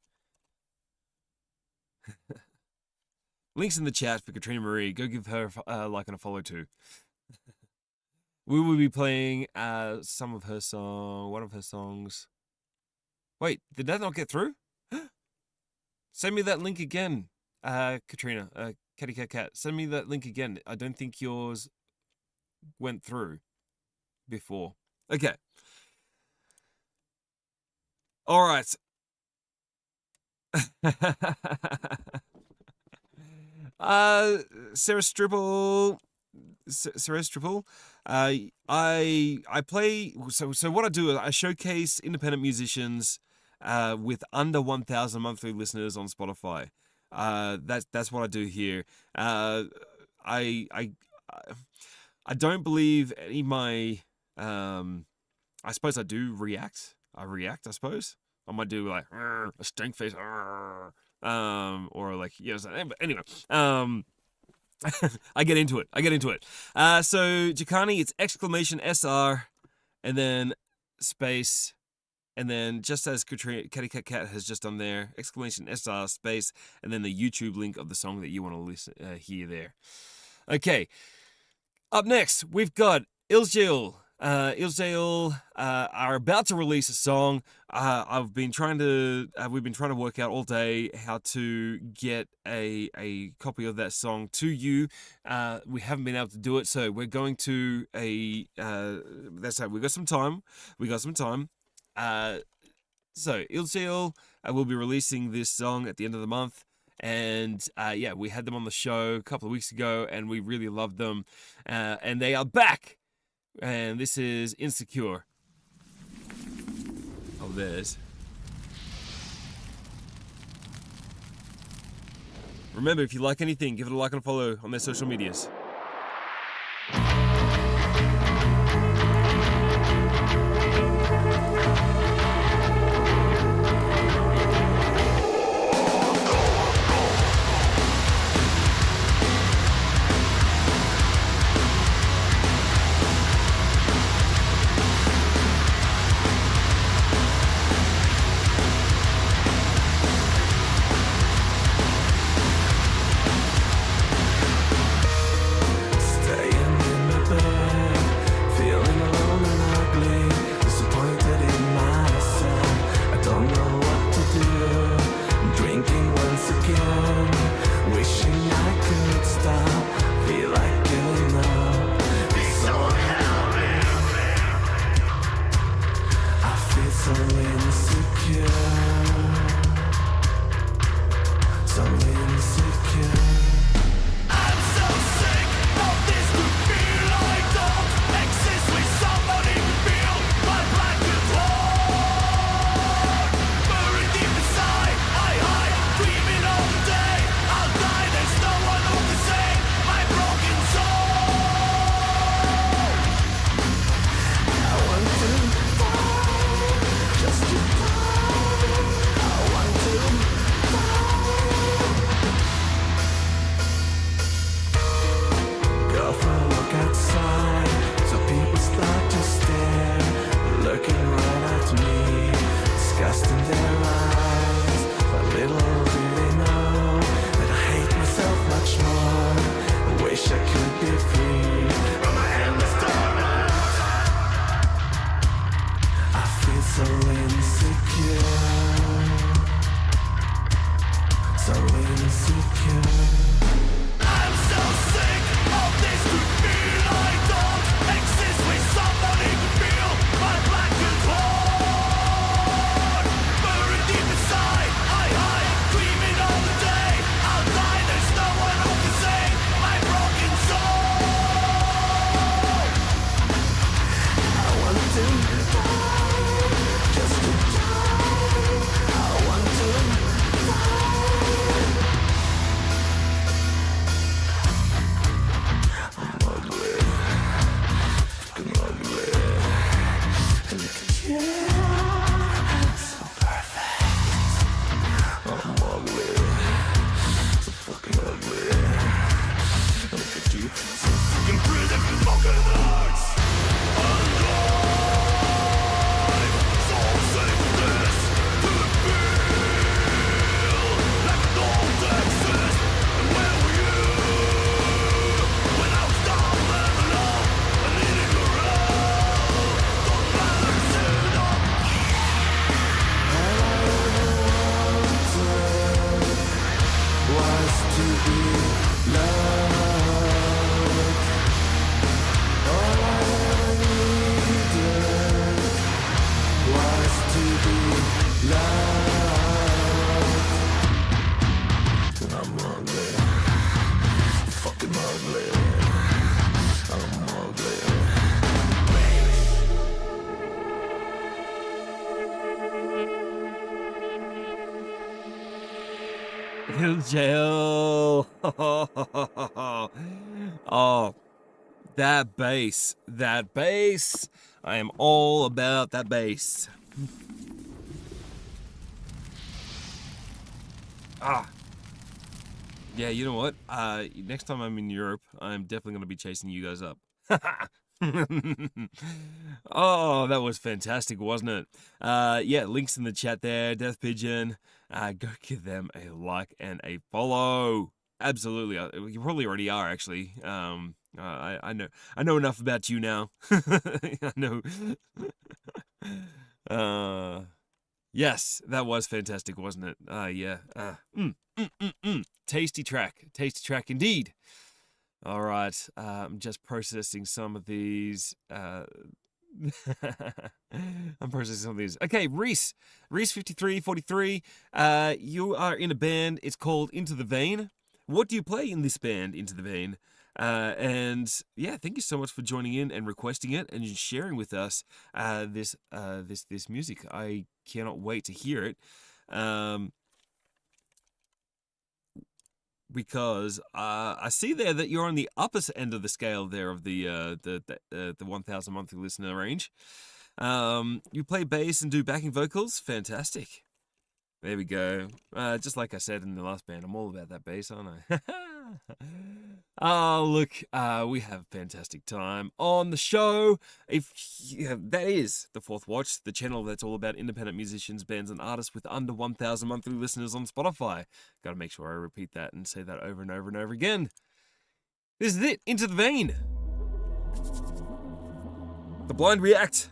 Links in the chat for Katrina Marie. Go give her a like and a follow too. We will be playing one of her songs. Wait, did that not get through? Send me that link again, Katrina. Catty Cat Cat. Send me that link again. I don't think yours went through before. Okay. All right. Sarah Stripple. I play. So what I do is I showcase independent musicians with under 1,000 monthly listeners on Spotify. That's what I do here. I don't believe any of my. I suppose I do react. I suppose I might do like a stank face, or like but anyway, I get into it. So Jakani, it's !SR, and then space. And then, just as Catty Cat Cat has just done there, !SR space, and then the YouTube link of the song that you want to listen hear there. Okay. Up next, we've got Ilsjail. Ilsjail are about to release a song. We've been trying to work out all day how to get a copy of that song to you. We haven't been able to do it, so we're going to that's right. We got some time. So Ilsjail will be releasing this song at the end of the month, and we had them on the show a couple of weeks ago, and we really loved them, and they are back, and this is Insecure. Oh, there's. Remember, if you like anything, give it a like and a follow on their social medias. Hill Jail. Oh, that bass. That bass. I am all about that bass. Yeah, you know what? Next time I'm in Europe, I'm definitely going to be chasing you guys up. Oh, that was fantastic, wasn't it? Yeah, links in the chat there. Death Pigeon. Go give them a like and a follow. Absolutely. You probably already are, actually. I know enough about you now. I know. Yes, that was fantastic, wasn't it? Yeah. Tasty track indeed. All right, I'm just processing some of these. I'm processing some of these. Okay, Reese 5343. You are in a band. It's called Into the Vein. What do you play in this band, Into the Vein? And yeah, thank you so much for joining in and requesting it and sharing with us this music. I cannot wait to hear it. Because I see there that you're on the upper end of the scale there of the 1,000 monthly listener range. You play bass and do backing vocals. Fantastic. There we go. Just like I said in the last band, I'm all about that bass, aren't I? Oh, look, we have a fantastic time on the show. That is The Fourth Watch, the channel that's all about independent musicians, bands, and artists with under 1,000 monthly listeners on Spotify. Got to make sure I repeat that and say that over and over and over again. This is it, Into the Vein. The Blind React.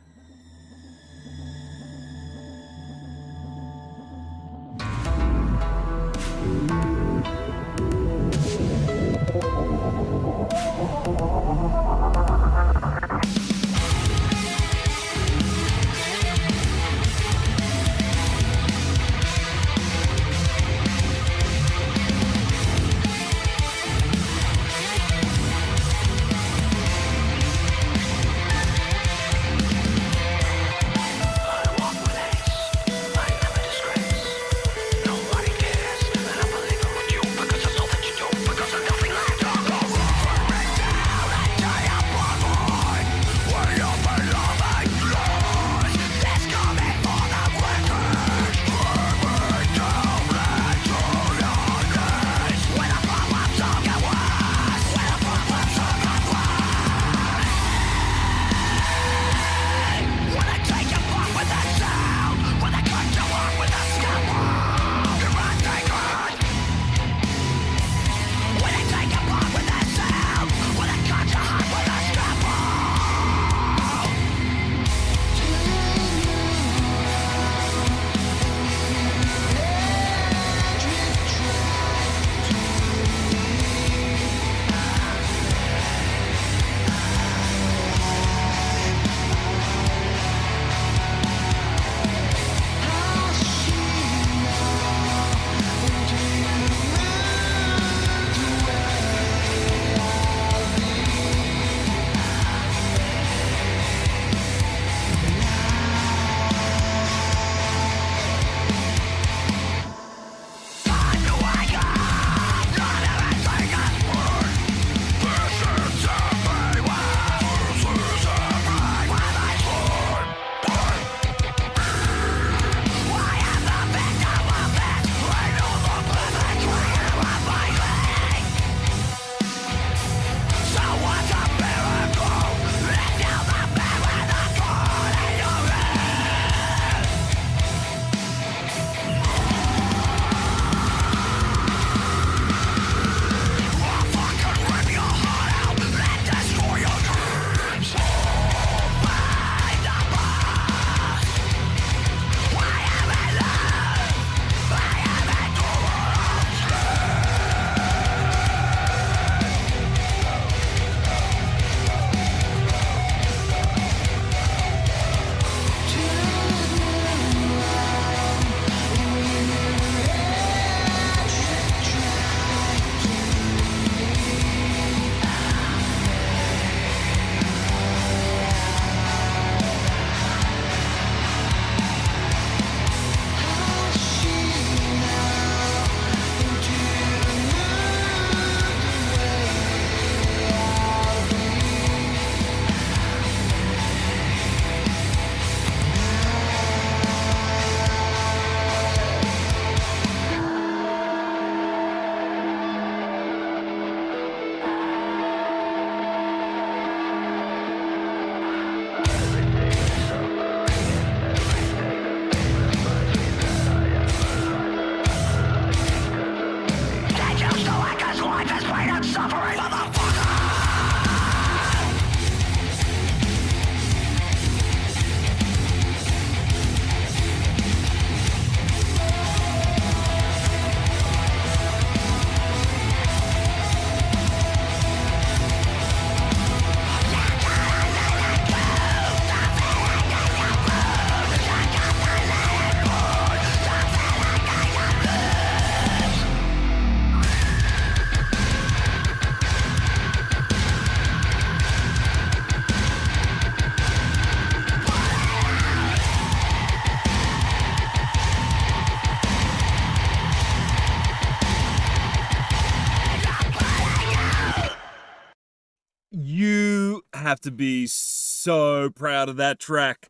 have to be so proud of that track.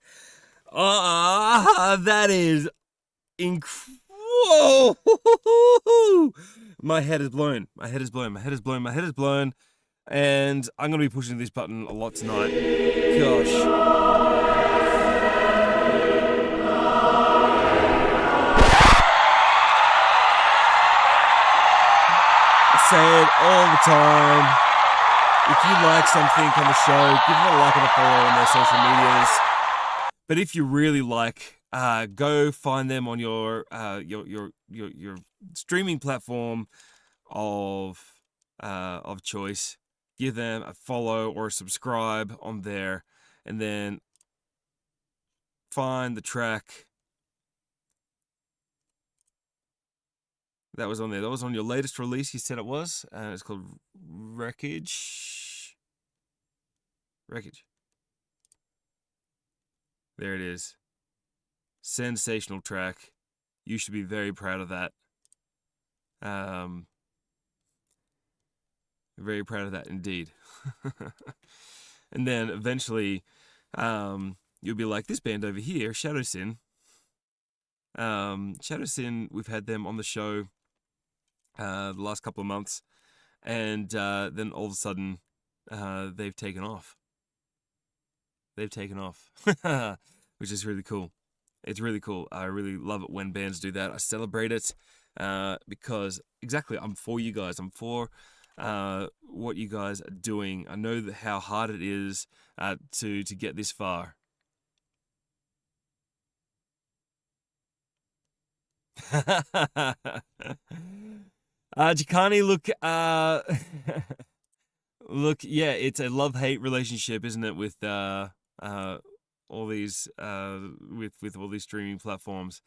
That is incredible. My head is blown. My head is blown. My head is blown. My head is blown. And I'm going to be pushing this button a lot tonight. Gosh. I say it all the time. If you like something on the show, give them a like and a follow on their social medias. But if you really like, go find them on your streaming platform of choice. Give them a follow or a subscribe on there, and then find the track that was on there. That was on your latest release. You said it was. It's called Wreckage. There it is. Sensational track. You should be very proud of that. Very proud of that indeed. And then eventually, you'll be like, this band over here, Shadowsin. Shadowsin, we've had them on the show the last couple of months, and then all of a sudden, they've taken off. Which is really cool. It's really cool. I really love it when bands do that. I celebrate it because exactly, I'm for you guys. I'm for what you guys are doing. I know how hard it is to get this far. Jikani, look, yeah, it's a love-hate relationship, isn't it, with all these with all these streaming platforms.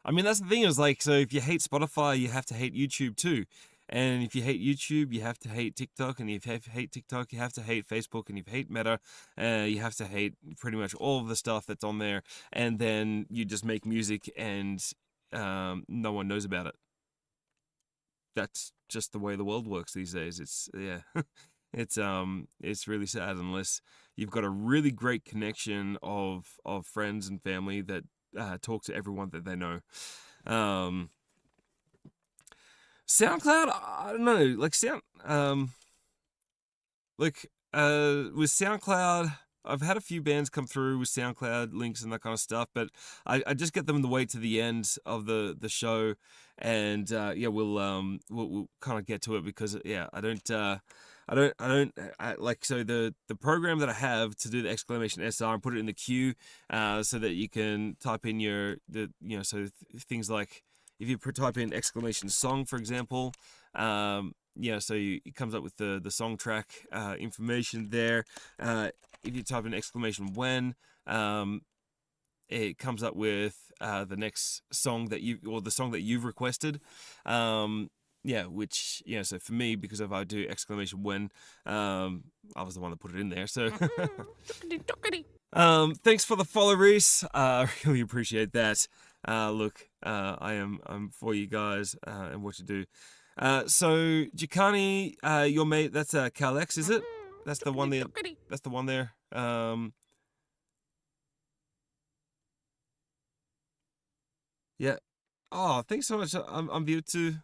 I mean, that's the thing, is like, so if you hate Spotify, you have to hate YouTube too. And if you hate YouTube, you have to hate TikTok. And if you hate TikTok, you have to hate Facebook. And if you hate Meta, you have to hate pretty much all of the stuff that's on there. And then you just make music and no one knows about it. That's just the way the world works these days. It's, yeah, it's really sad unless you've got a really great connection of friends and family that talk to everyone that they know. SoundCloud, I don't know, like with SoundCloud, I've had a few bands come through with SoundCloud links and that kind of stuff, but I just get them to wait to the end of the show, and yeah, we'll kind of get to it, because yeah, I don't like, so the program that I have to do the exclamation SR and put it in the queue, so that you can type in things like, if you type in exclamation song, for example, so it comes up with the song track information there. If you type in exclamation when, it comes up with the next song that the song that you've requested. Which, so for me, because if I do exclamation when, I was the one that put it in there, so. Thanks for the follow, Reese. I really appreciate that. Look, I'm for you guys and what you do. So Jikani, your mate, that's Calex, is it? That's the one there. That's the one there. Yeah. Oh, thanks so much. I'm Buta.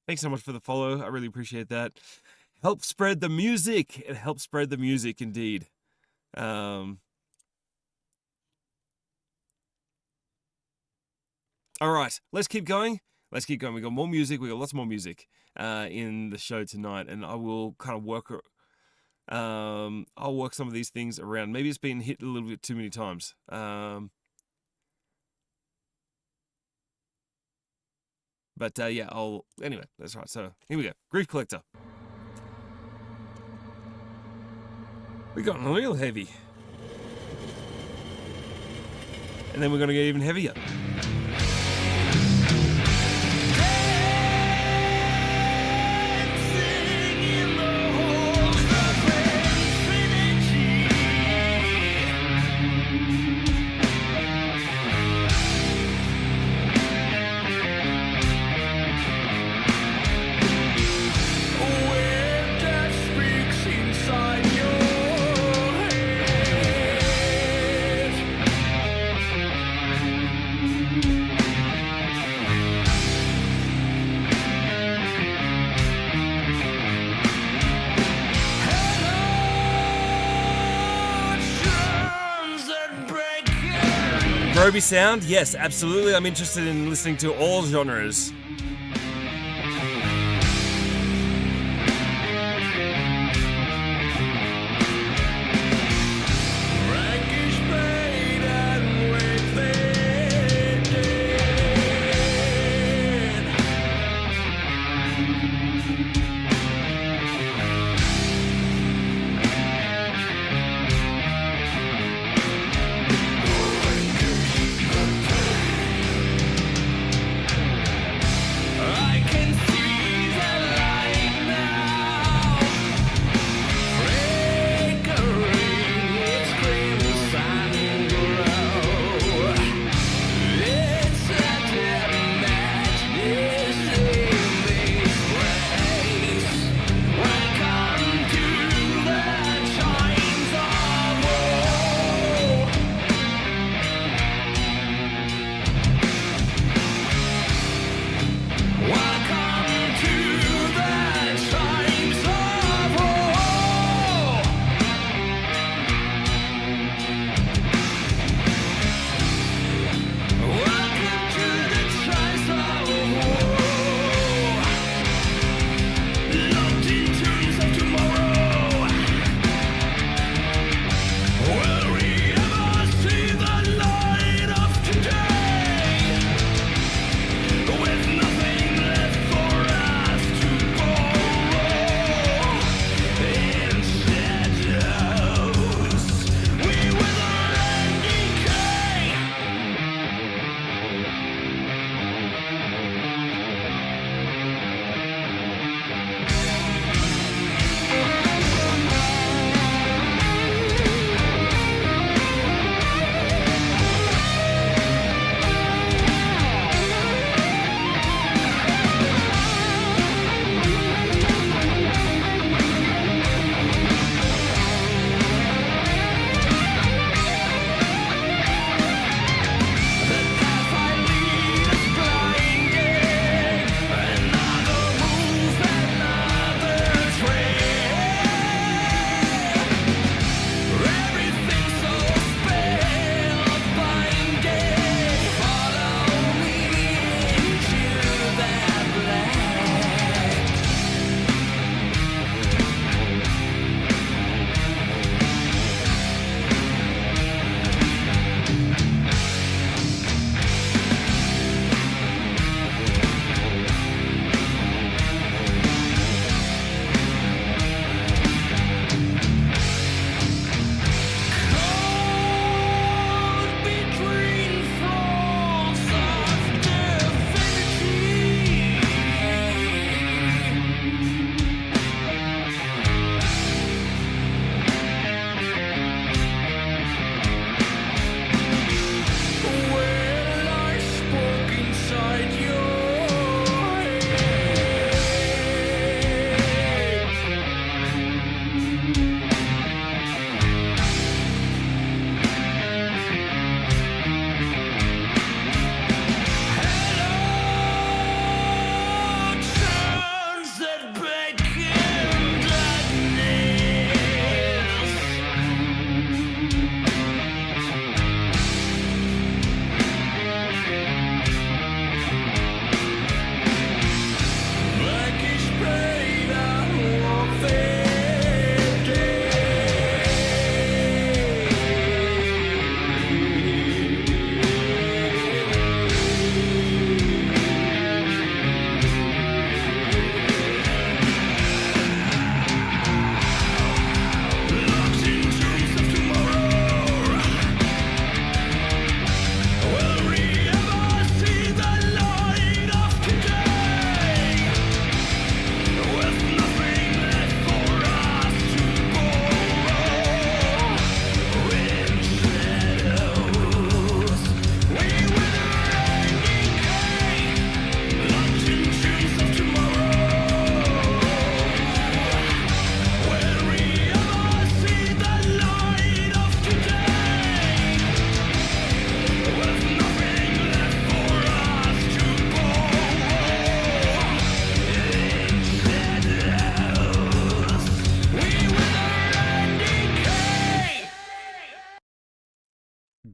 Thanks so much for the follow. I really appreciate that. Help spread the music. It helps spread the music, indeed. All right, let's keep going. We got more music. We got lots more music in the show tonight, and I will kind of work. I'll work some of these things around. Maybe it's been hit a little bit too many times. But yeah, anyway, that's right. So here we go. Grief Collector. We got real heavy. And then we're going to get even heavier. Nairobi sound? Yes, absolutely. I'm interested in listening to all genres.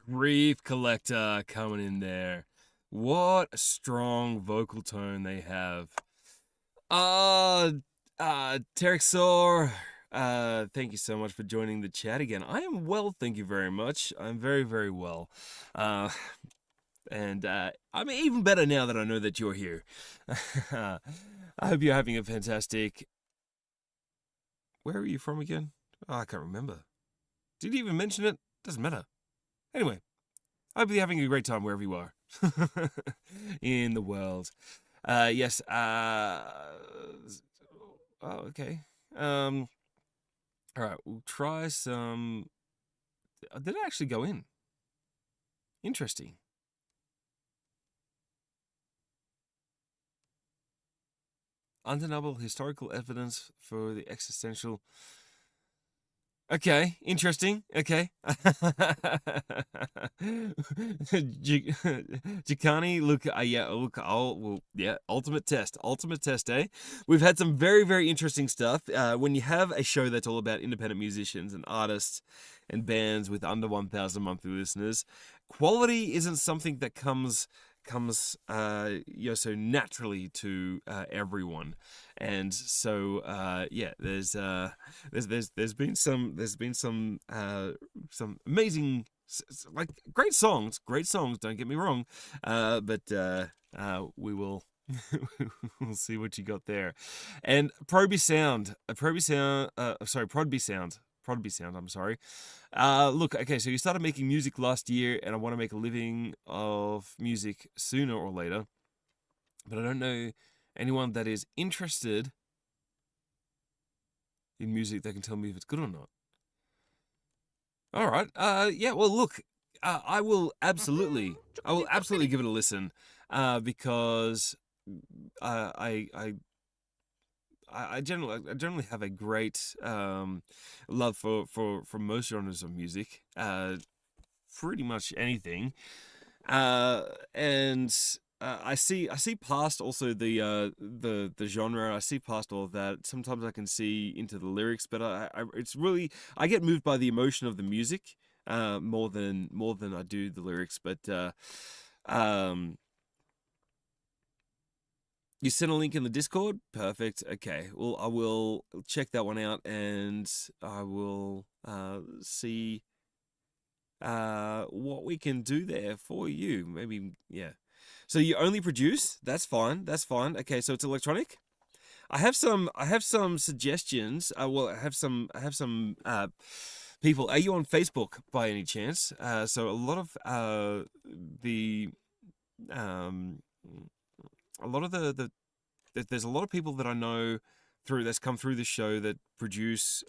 Grief Collector coming in there. What a strong vocal tone they have. Tarek Sor, thank you so much for joining the chat again. I am well, thank you very much. I'm very, very well. And I'm even better now that I know that you're here. I hope you're having a fantastic... Where are you from again? Oh, I can't remember. Did you even mention it? Doesn't matter. Anyway, I hope you're having a great time wherever you are in the world. Yes. Okay. All right. We'll try some. Did it actually go in? Interesting. Undeniable historical evidence for the existential. Okay, interesting. Okay. Jikani, look, ultimate test, eh? We've had some very, very interesting stuff. When you have a show that's all about independent musicians and artists and bands with under 1,000 monthly listeners, quality isn't something that comes so naturally to everyone. And so there's been some amazing, like, great songs, don't get me wrong, but we'll see what you got there. And Prodby Sound, I'm sorry. Look, okay, so you started making music last year, and I want to make a living of music sooner or later, but I don't know anyone that is interested in music that can tell me if it's good or not. All right. Well, look, I will absolutely give it a listen, because I generally have a great love for most genres of music, pretty much anything, and I see past also the genre. I see past all of that. Sometimes I can see into the lyrics, but I get moved by the emotion of the music more than I do the lyrics. But you sent a link in the Discord? Perfect. Okay. Well, I will check that one out, and I will see what we can do there for you. Maybe, yeah. So you only produce? That's fine. Okay, so it's electronic. I have some suggestions. I have some people. Are you on Facebook by any chance? So a lot of there's a lot of people that I know that's come through the show that produce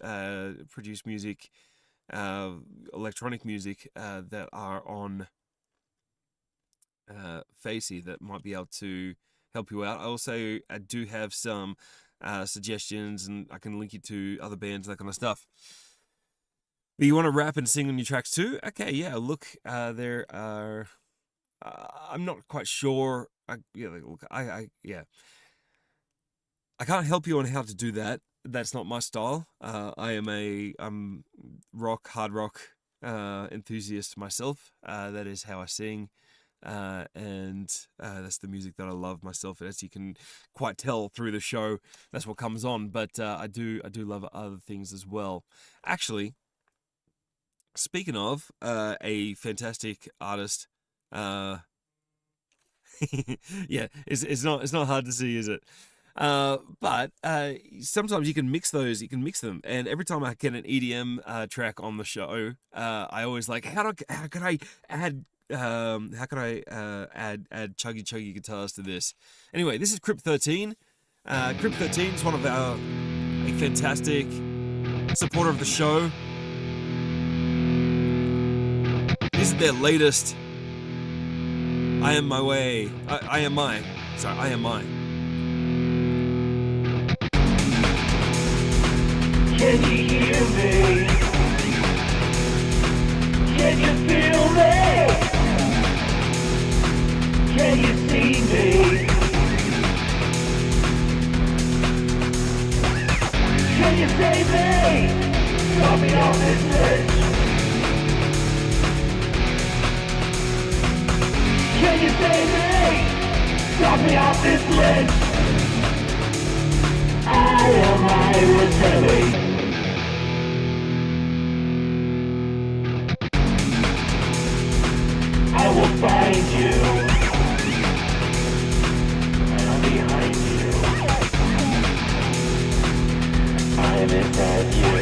music, electronic music, that are on Facey, that might be able to help you out. I do have some suggestions, and I can link you to other bands, that kind of stuff. But you want to rap and sing on your tracks too? Okay, yeah. Look, there are. I'm not quite sure. I can't help you on how to do that. That's not my style. I'm hard rock enthusiast myself. That is how I sing. And that's the music that I love myself. As you can quite tell through the show, that's what comes on. But I do love other things as well. Actually, speaking of a fantastic artist, yeah, it's not hard to see, is it? But sometimes you can mix those. You can mix them, and every time I get an EDM track on the show, I always like, how could I add chuggy guitars to this? Anyway, this is Crypt 13. Crypt 13 is one of a fantastic supporter of the show. This is their latest. I Am My Way. I Am My. I Am My. Can you hear me? Can you feel me? Can you see me? Can you save me? Got me on this bitch. Can you save me? Drop me off this ledge. I am my worst enemy. I will find you. And I'm behind you. I am inside you.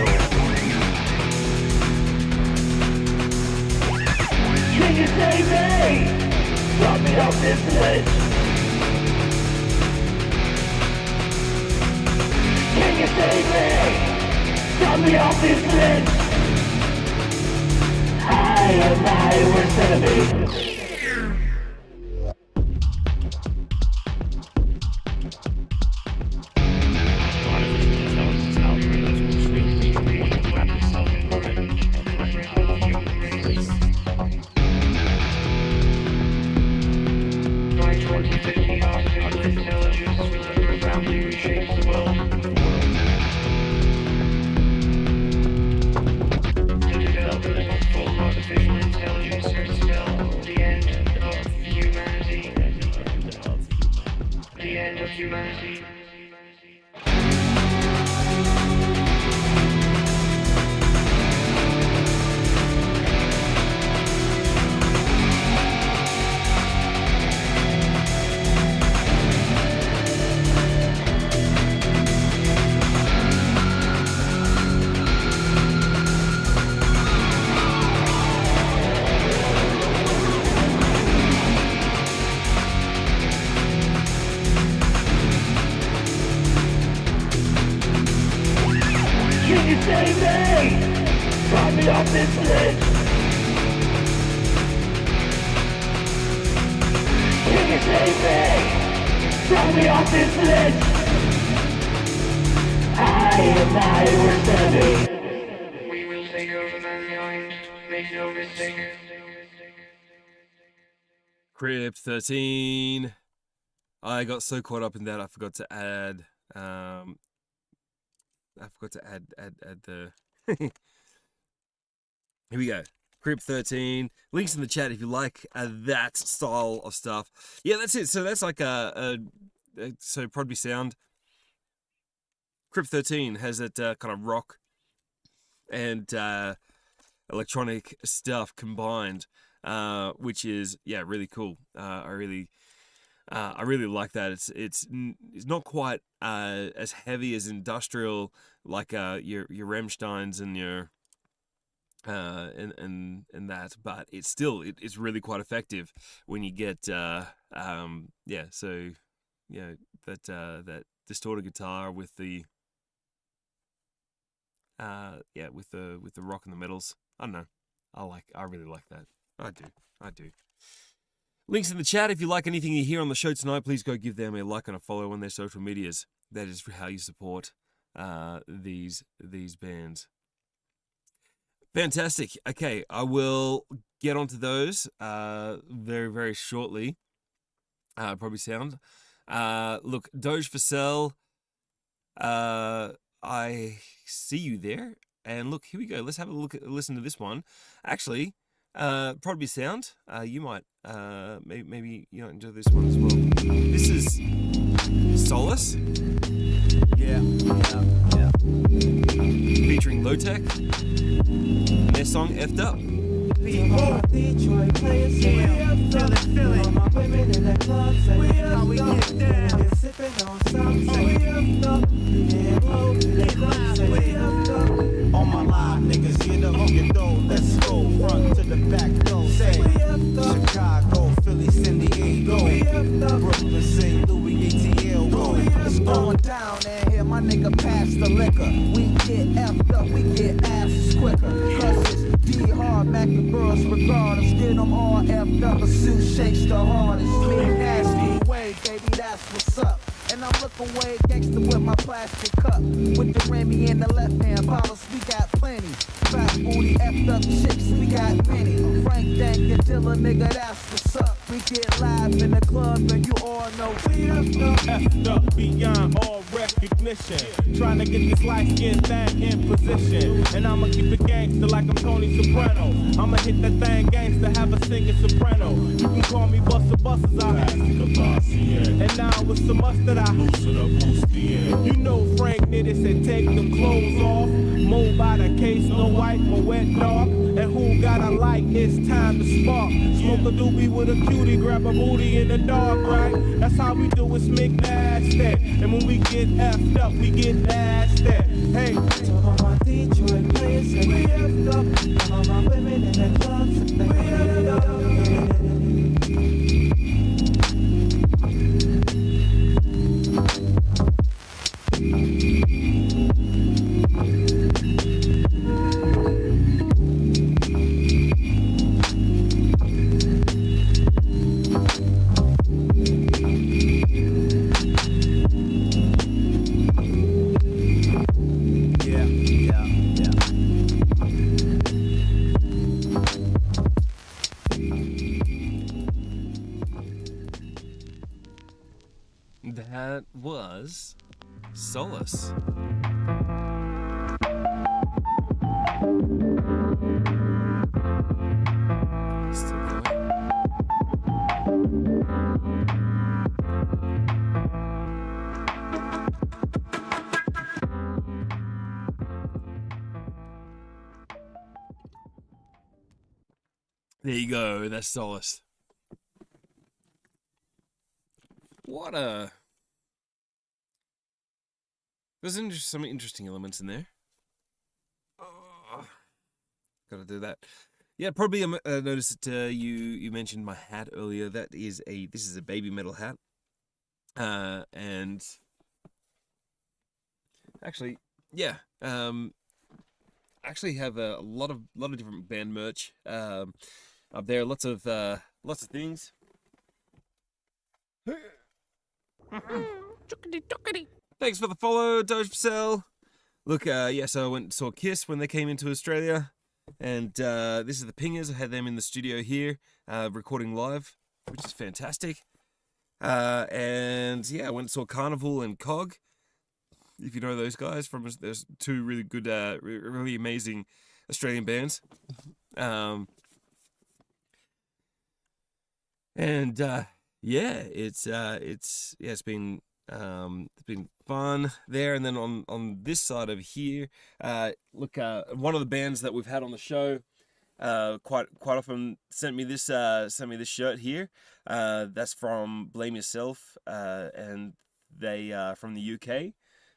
Can you save me? Drop me off this ledge. Can you save me? Drop me off this ledge. I am my worst enemy. Crypt 13. I got so caught up in that I forgot to add the here we go. Crypt 13. Links in the chat if you like that style of stuff. Yeah, that's it. So that's like so Prodby Sound. Crypt 13 has that kind of rock and electronic stuff combined, which is really cool. I really like that. It's not quite as heavy as industrial like your Rammsteins and your and that, but it's still it's really quite effective when you get that distorted guitar with the with the rock and the metals. I don't know. I really like that. I do. Links in the chat. If you like anything you hear on the show tonight, please go give them a like and a follow on their social medias. That is how you support these bands. Fantastic. Okay, I will get onto those very, very shortly. Probably sound. Look, Doge for Sale. I see you there. And look, here we go. Let's have a listen to this one. Actually, Probably Sound. You might maybe you might enjoy this one as well. This is Solace. Yeah. Featuring Low-Tech. Their song F'd Up. Detroit players, feel it. All my women in the club say, how we get down. We're sipping on something, say, all my live niggas, get up, get dough, let's go, front to the back door, say, Chicago, Philly, San Diego, Brooklyn, St. Louis, ATL, go. It's going down and here, my nigga pass the liquor. We get F'd up, we get asses quicker, cause it's D-Hard, Mac the girls regardless, get them all F'd up, a suit shakes the hardest. Me nasty way, baby, that's what's up. And I'm looking way gangster with my plastic cup. With the Remy in the left hand, bottles we got plenty. Fat booty, F'd up chicks, we got many. Frank Dank and Dilla, nigga, that's what's up. We get live in the club and you all know we F'd up beyond all recognition. Trying to get this light skin thing in position. And I'ma keep it gangster like like I'm Tony Soprano. I'ma hit that thing gangsta, have a singing soprano. You can call me Buster Busters, I and now with some mustard, I you know Frank Nitty said take them clothes off. Mo by the case, no white, my wet dog. And who got a light, it's time to spark. Smoke a doobie with a cutie, grab a booty in the dark, right? That's how we do it, smick nasty. And when we get effed up, we get nasty. Hey, to all my Detroit players, say we effed up. And all my women in the clubs, say we effed up. That was Solace. Still going. There you go, that's Solace. What a... There's some interesting elements in there. Oh, gotta do that. Yeah, probably noticed that you mentioned my hat earlier. This is a Baby Metal hat. And actually, yeah. Actually have a lot of different band merch up there. Lots of things. Thanks for the follow, Doge Purcell. Look, so I went and saw Kiss when they came into Australia. And this is the Pingers. I had them in the studio here, recording live, which is fantastic. And yeah, I went and saw Carnival and Cog. If you know those guys, there's two really good, really amazing Australian bands. It's been fun there. And then on this side of here, look, one of the bands that we've had on the show quite often sent me this shirt here. That's from Blame Yourself, and they are from the UK,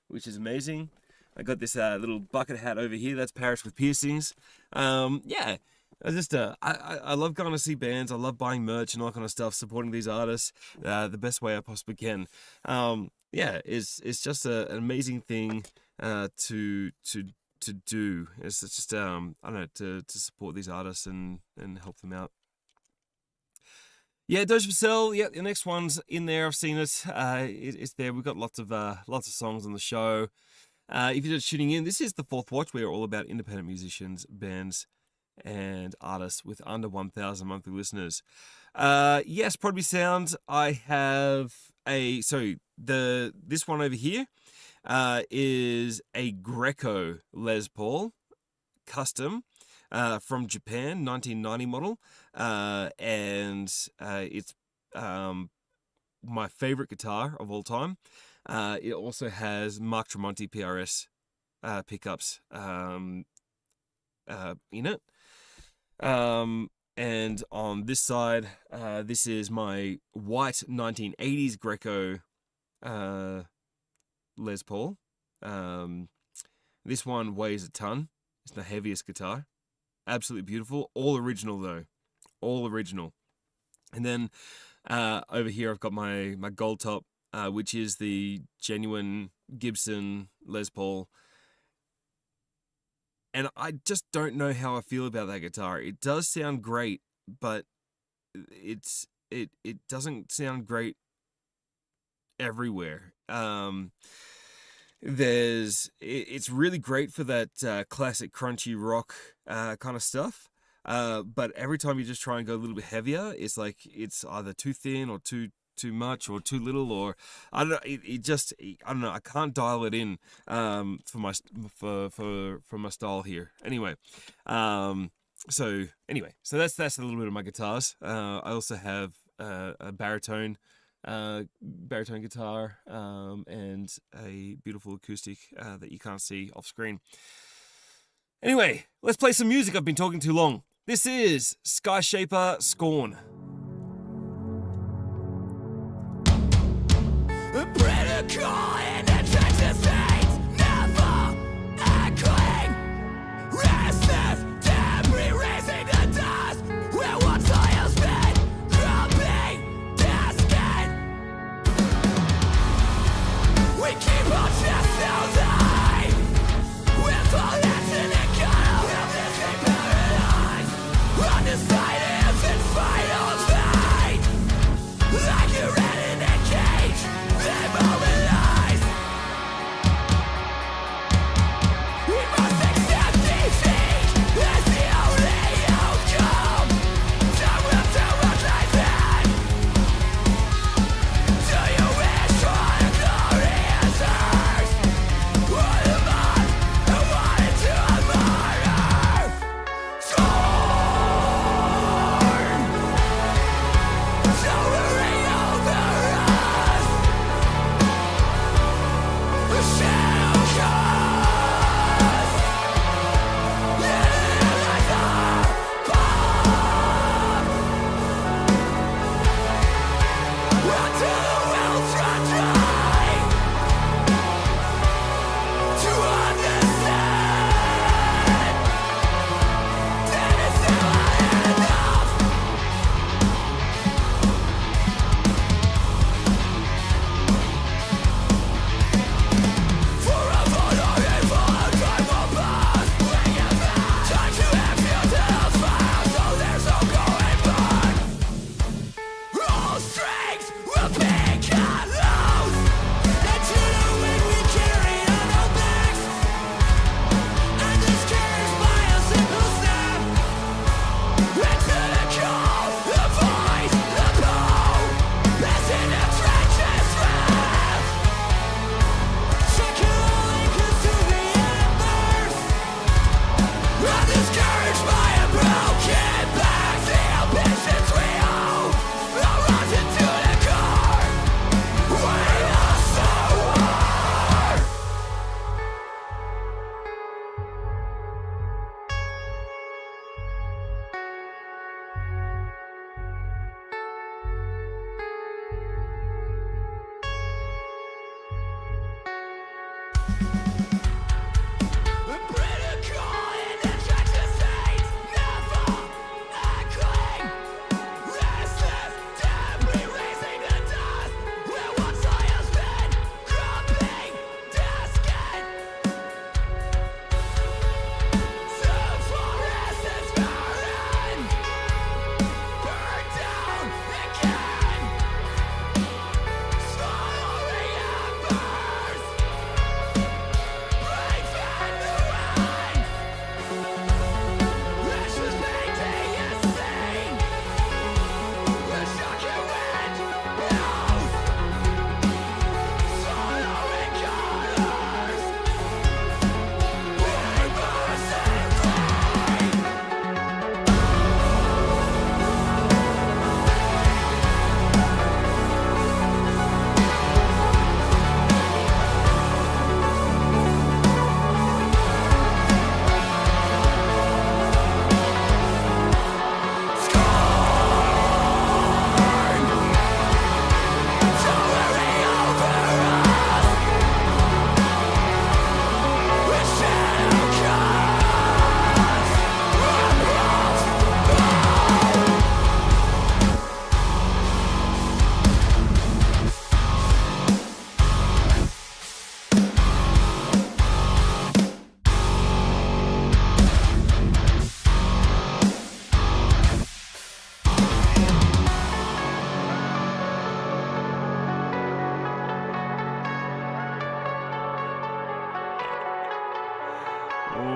which is amazing. I got this little bucket hat over here. That's Paris with Piercings. Yeah. I love going to see bands. I love buying merch and all that kind of stuff, supporting these artists the best way I possibly can. It's just an amazing thing to do. It's just I don't know, to support these artists and help them out. Yeah, Doge Purcell. Yeah, the next one's in there. I've seen it. It's there. We've got lots of songs on the show. If you're just tuning in, this is the Fourth Watch. We are all about independent musicians, bands, and artists with under 1,000 monthly listeners. Yes, Prodigy Sound. I have this one over here is a Greco Les Paul custom from Japan, 1990 model, and it's my favorite guitar of all time. It also has Mark Tremonti PRS pickups in it. And on this side, this is my white 1980s Greco Les Paul. This one weighs a ton. It's the heaviest guitar. Absolutely beautiful. All original though. All original. And then over here I've got my gold top, which is the genuine Gibson Les Paul. And I just don't know how I feel about that guitar. It does sound great, but it doesn't sound great everywhere. It's really great for that classic crunchy rock kind of stuff. But every time you just try and go a little bit heavier, it's like it's either too thin or too too much or too little, or I don't know. I don't know. I can't dial it in for my style here. Anyway, so that's a little bit of my guitars. I also have a baritone guitar and a beautiful acoustic that you can't see off screen. Anyway, let's play some music. I've been talking too long. This is Skyshaper Scorn. Critical in the trenches, states never echoing. Restless debris raising the dust where one soil's been crumbling distant. We keep our chests held high with all that's in the gutter. We'll just be paralyzed, undecided in final fight. Like a rat in a cage, immobilized. We must accept defeat as the only outcome. Time will tell what lies ahead. Do you wish for the glorious earth? What am I wanted to admire? Scorn, towering over us. The shadow casts, yeah, like a bomb. Until the wells run dry, to understand that it's never enough. For a vulnerable time will pass. Bring it back. Time to execute this fire, so there's no going back. All strings will be cut loose. Into the wind we carry on our backs, and discouraged by a single step. Into the cold, the voice, the bow, as in the trenches left. Circling consuming embers, undiscouraged by a broken back. The ambitions we hold are rotten to the core. We lost the war. Critical in the trenches, states never echoing. Restless debris raising the dust where one soil's been crumbling distant. The forest is barren, burned down again. Swallowing embers, brave and the wind. Ashes painting a stain. The shocking wind blows, swallowing colors. Papers and rain. Towering over us, the shadow casts, unlocked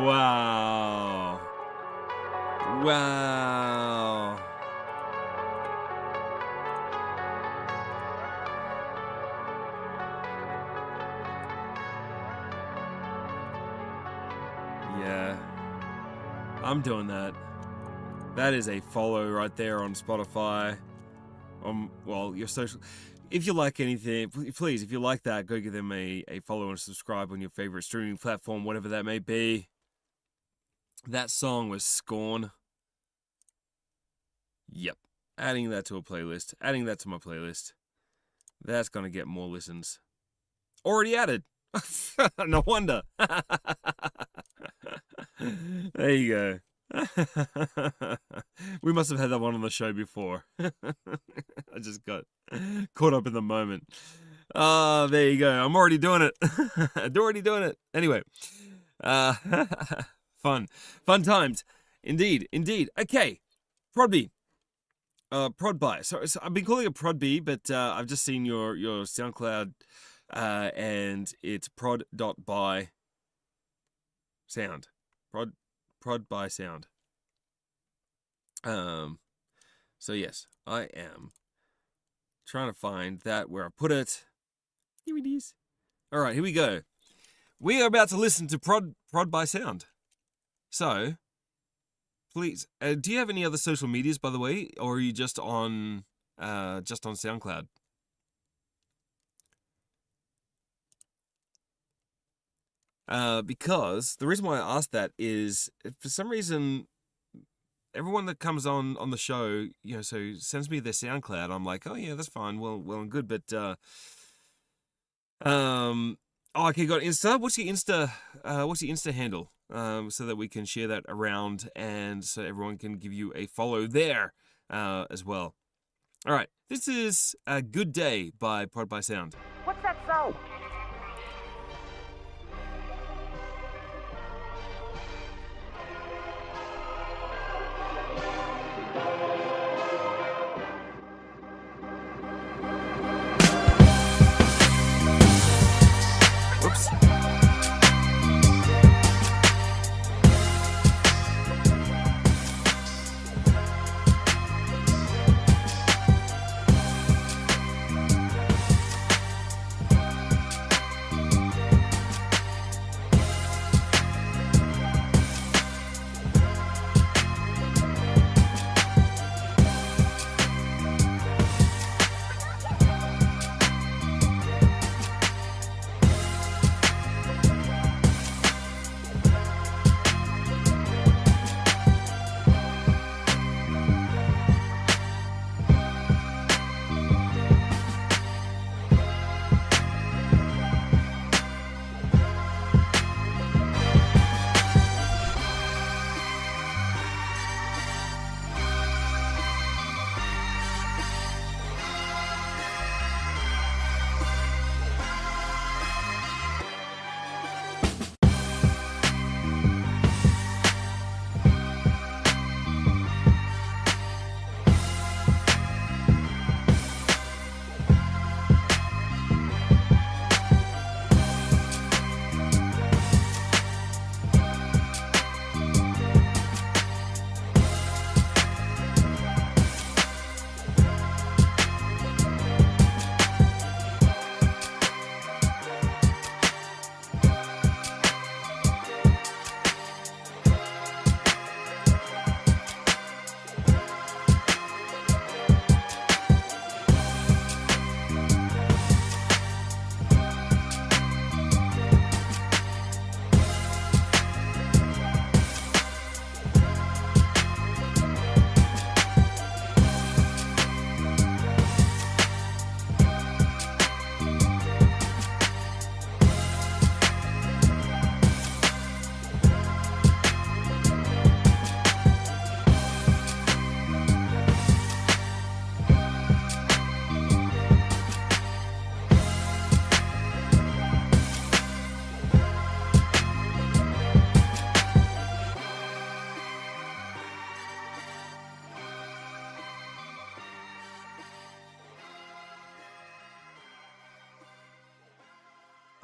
Wow. Wow. I'm doing that. That is a follow right there on Spotify. Well, your social. If you like anything, please, if you like that, go give them a follow and subscribe on your favorite streaming platform, whatever that may be. That song was Scorn. Yep. Adding that to a playlist. Adding that to my playlist. That's going to get more listens. Already added. No wonder. There you go. We must have had that one on the show before. I just got caught up in the moment. There you go. I'm already doing it. Already doing it. Anyway. Fun times. Indeed. Okay. Prod B. Prod by. So I've been calling it Prod B, but I've just seen your SoundCloud, and it's prod.by sound. Prod by sound. So yes, I am trying to find that where I put it. Here it is. All right, here we go. We are about to listen to Prod by sound. So, please, do you have any other social medias, by the way, or are you just on SoundCloud? Because the reason why I asked that is, for some reason, everyone that comes on the show, so sends me their SoundCloud. I'm like, oh yeah, that's fine, well and good, but okay, got Insta. What's your Insta handle? So that we can share that around, and so everyone can give you a follow there, as well. All right, this is a Good Day by Prod by Sound. What's that so? Whoops.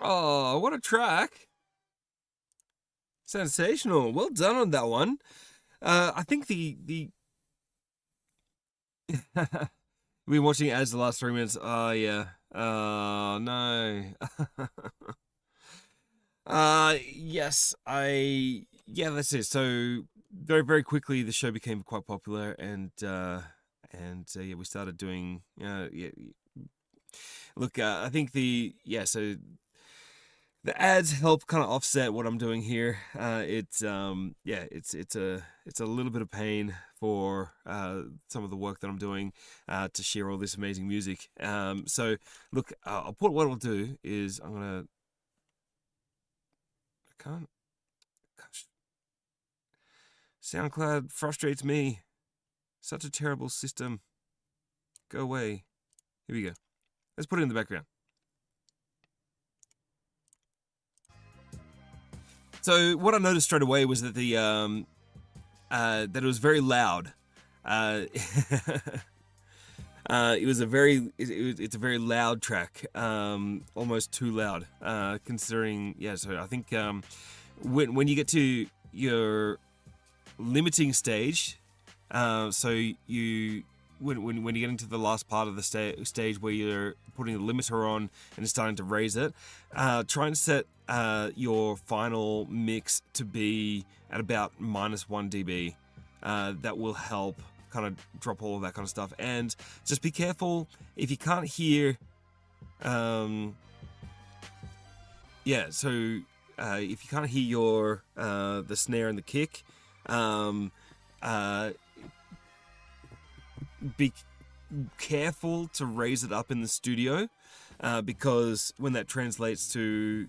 Oh, what a track. Sensational. Well done on that one. I think the we've been watching ads the last 3 minutes. Oh yeah. Oh no. Yes, yeah, that's it. So very, very quickly the show became quite popular, and yeah, we started doing. Yeah, look, I think so the ads help kind of offset what I'm doing here. It's it's a little bit of pain for some of the work that I'm doing to share all this amazing music. So look, what I'll do is I can't. SoundCloud frustrates me. Such a terrible system. Go away. Here we go. Let's put it in the background. So what I noticed straight away was that that it was very loud. It's a very loud track, almost too loud. Considering, so I think when you get to your limiting stage, so you when you get into the last part of the stage where you're putting the limiter on and it's starting to raise it, try and set your final mix to be at about -1 dB. That will help kind of drop all of that kind of stuff. And just be careful if you can't hear if you can't hear your the snare and the kick, be careful to raise it up in the studio, because when that translates to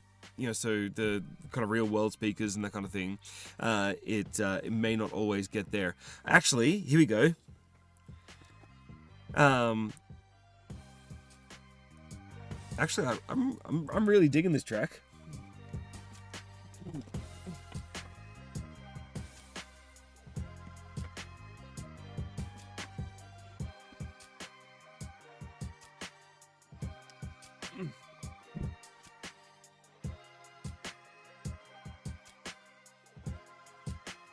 so the kind of real world speakers and that kind of thing, it may not always get there. Actually, here we go. Actually, I'm really digging this track.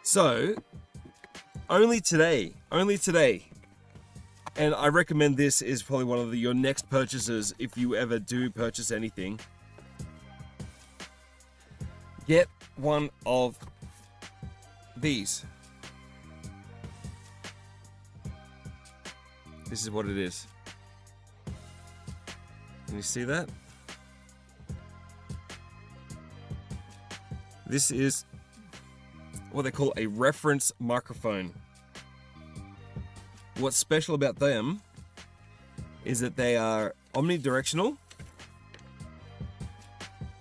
So, only today, and I recommend this is probably one of your next purchases if you ever do purchase anything. Get one of these. This is what it is. Can you see that? This is what they call a reference microphone. What's special about them is that they are omnidirectional.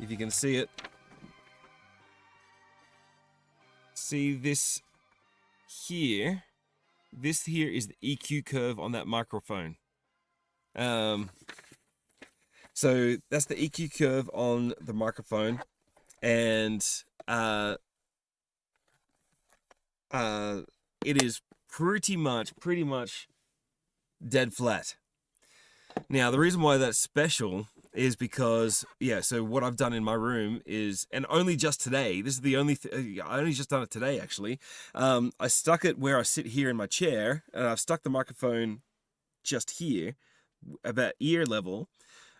If you can see it. See this here? This here is the EQ curve on that microphone. So that's the EQ curve on the microphone, and it is pretty much dead flat. Now, the reason why that's special is because, so what I've done in my room is, and only just today, this is the only, I only just done it today, actually. I stuck it where I sit here in my chair, and I've stuck the microphone just here, about ear level,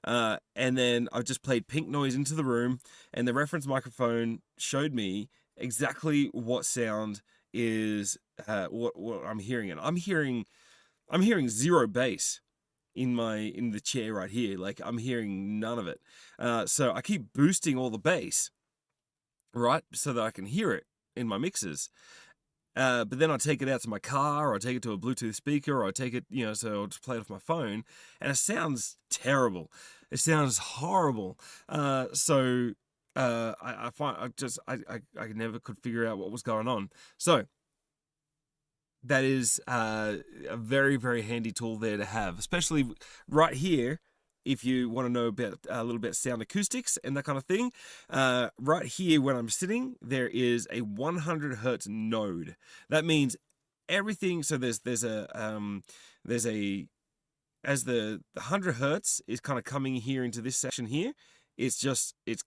and then I've just played pink noise into the room, and the reference microphone showed me exactly what sound is what I'm hearing, and I'm hearing zero bass in the chair right here. Like, I'm hearing none of it. So I keep boosting all the bass, right, so that I can hear it in my mixes. But then I take it out to my car, or I take it to a Bluetooth speaker, or I take it, so I'll just play it off my phone, and it sounds terrible. It sounds horrible. I find I never could figure out what was going on. So that is a very, very handy tool there to have, especially right here. If you want to know about a little bit of sound acoustics and that kind of thing, right here when I'm sitting, there is a 100 hertz node. That means everything. So there's as the 100 hertz is kind of coming here into this section here, it's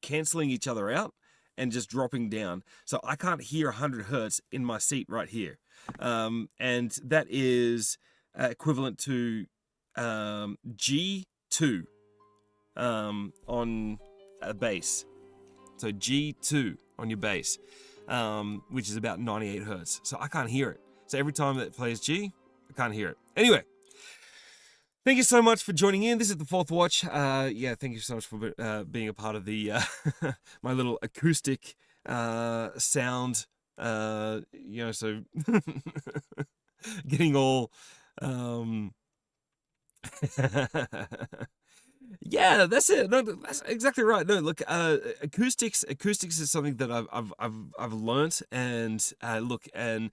canceling each other out and just dropping down. So I can't hear 100 hertz in my seat right here. And that is equivalent to G2 on a bass. So G2 on your bass. which is about 98 hertz. So I can't hear it. So every time that it plays G, I can't hear it. Anyway, thank you so much for joining in. This is the Fourth Watch. Yeah, thank you so much for being a part of the my little acoustic sound. You know, so getting all yeah, that's it. No, that's exactly right. No, look, acoustics is something that I've learnt, and look, and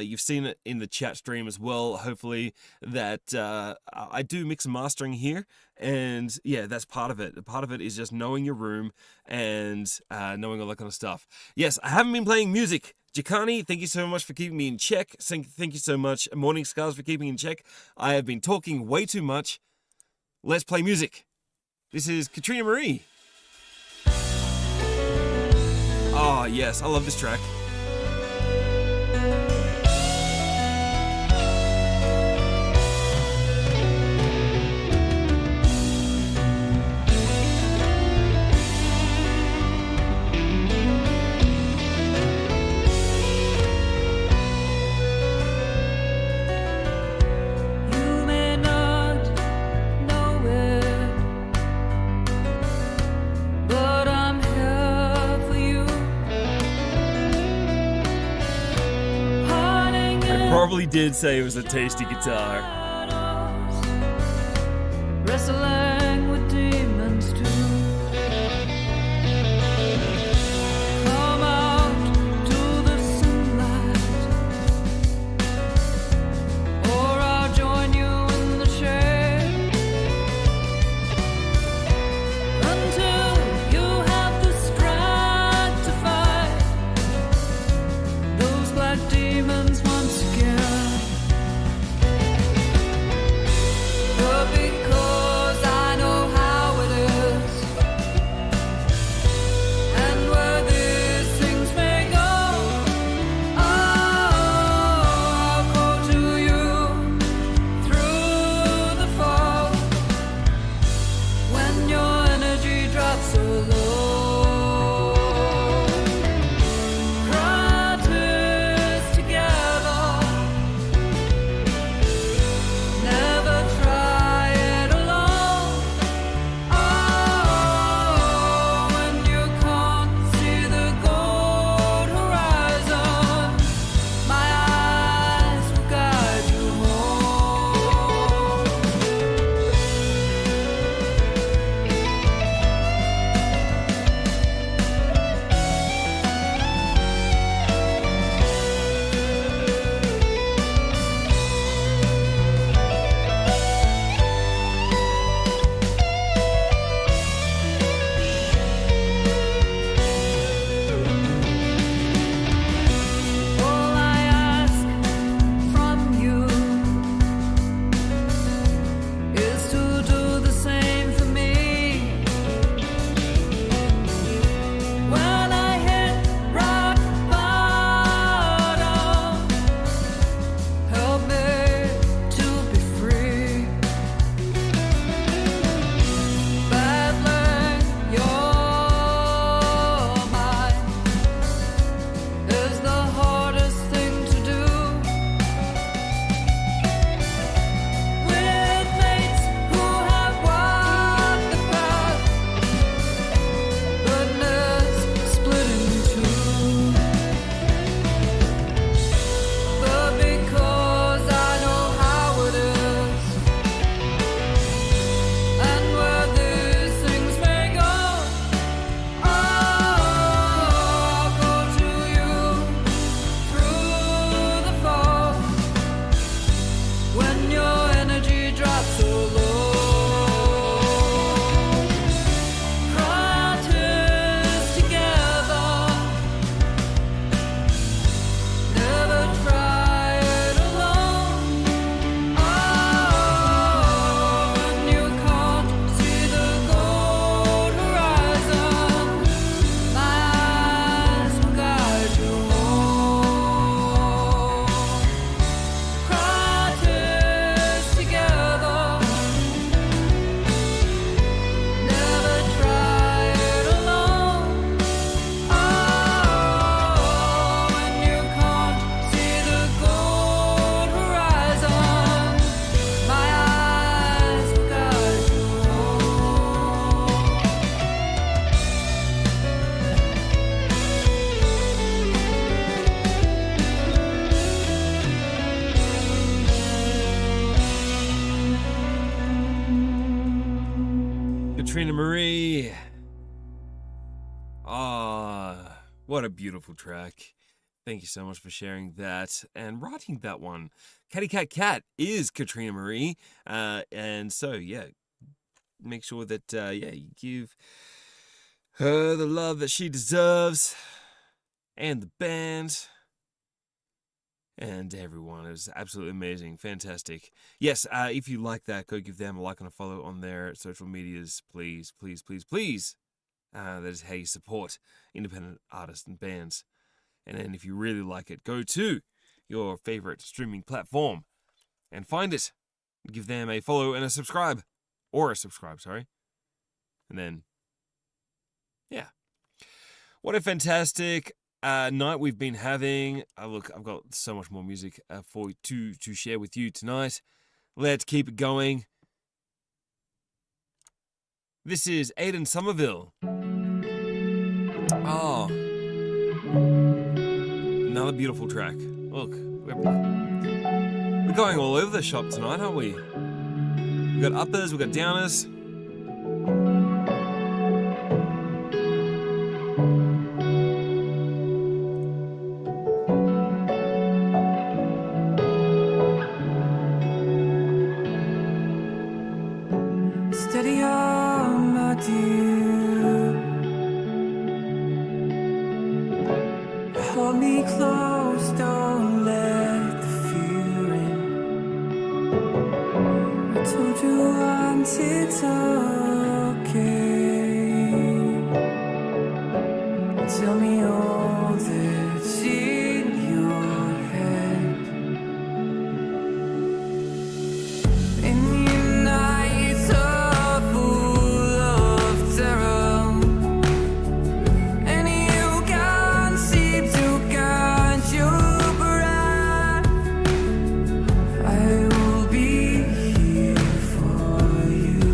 you've seen it in the chat stream as well. Hopefully, that I do mix and mastering here, and yeah, that's part of it. Part of it is just knowing your room and knowing all that kind of stuff. Yes, I haven't been playing music. Jakani, thank you so much for keeping me in check. Thank you so much, Morning Scars, for keeping me in check. I have been talking way too much. Let's play music. This is Katrina Marie. Oh, yes, I love this track. Probably did say it was a tasty guitar. Wrestling with demons too. Come out to the sunlight, or I'll join you in the shade until you have the strength to fight those black demons once again. But because I Katrina Marie. Ah, what a beautiful track. Thank you so much for sharing that and writing that one. Catty Cat Cat is Katrina Marie. And so, yeah, make sure that, you give her the love that she deserves. And the band. And everyone is absolutely amazing. Fantastic. Yes, if you like that, go give them a like and a follow on their social medias. Please, please, please, please. That is how you support independent artists and bands. And then if you really like it, go to your favorite streaming platform and find it. Give them a follow and a subscribe. Or a subscribe, sorry. And then, yeah. What a fantastic night we've been having. Look, I've got so much more music for to share with you tonight. Let's keep it going. This is Aidan Somerville. Oh, another beautiful track. Look, we're going all over the shop tonight, aren't we? We've got uppers, we've got downers. Steady on, my dear. Hold me close, don't let the fear in. I told you once it's okay. Tell me all that's in your head. In your nights are full of terror, and you can't seem to guide your breath. I will be here for you.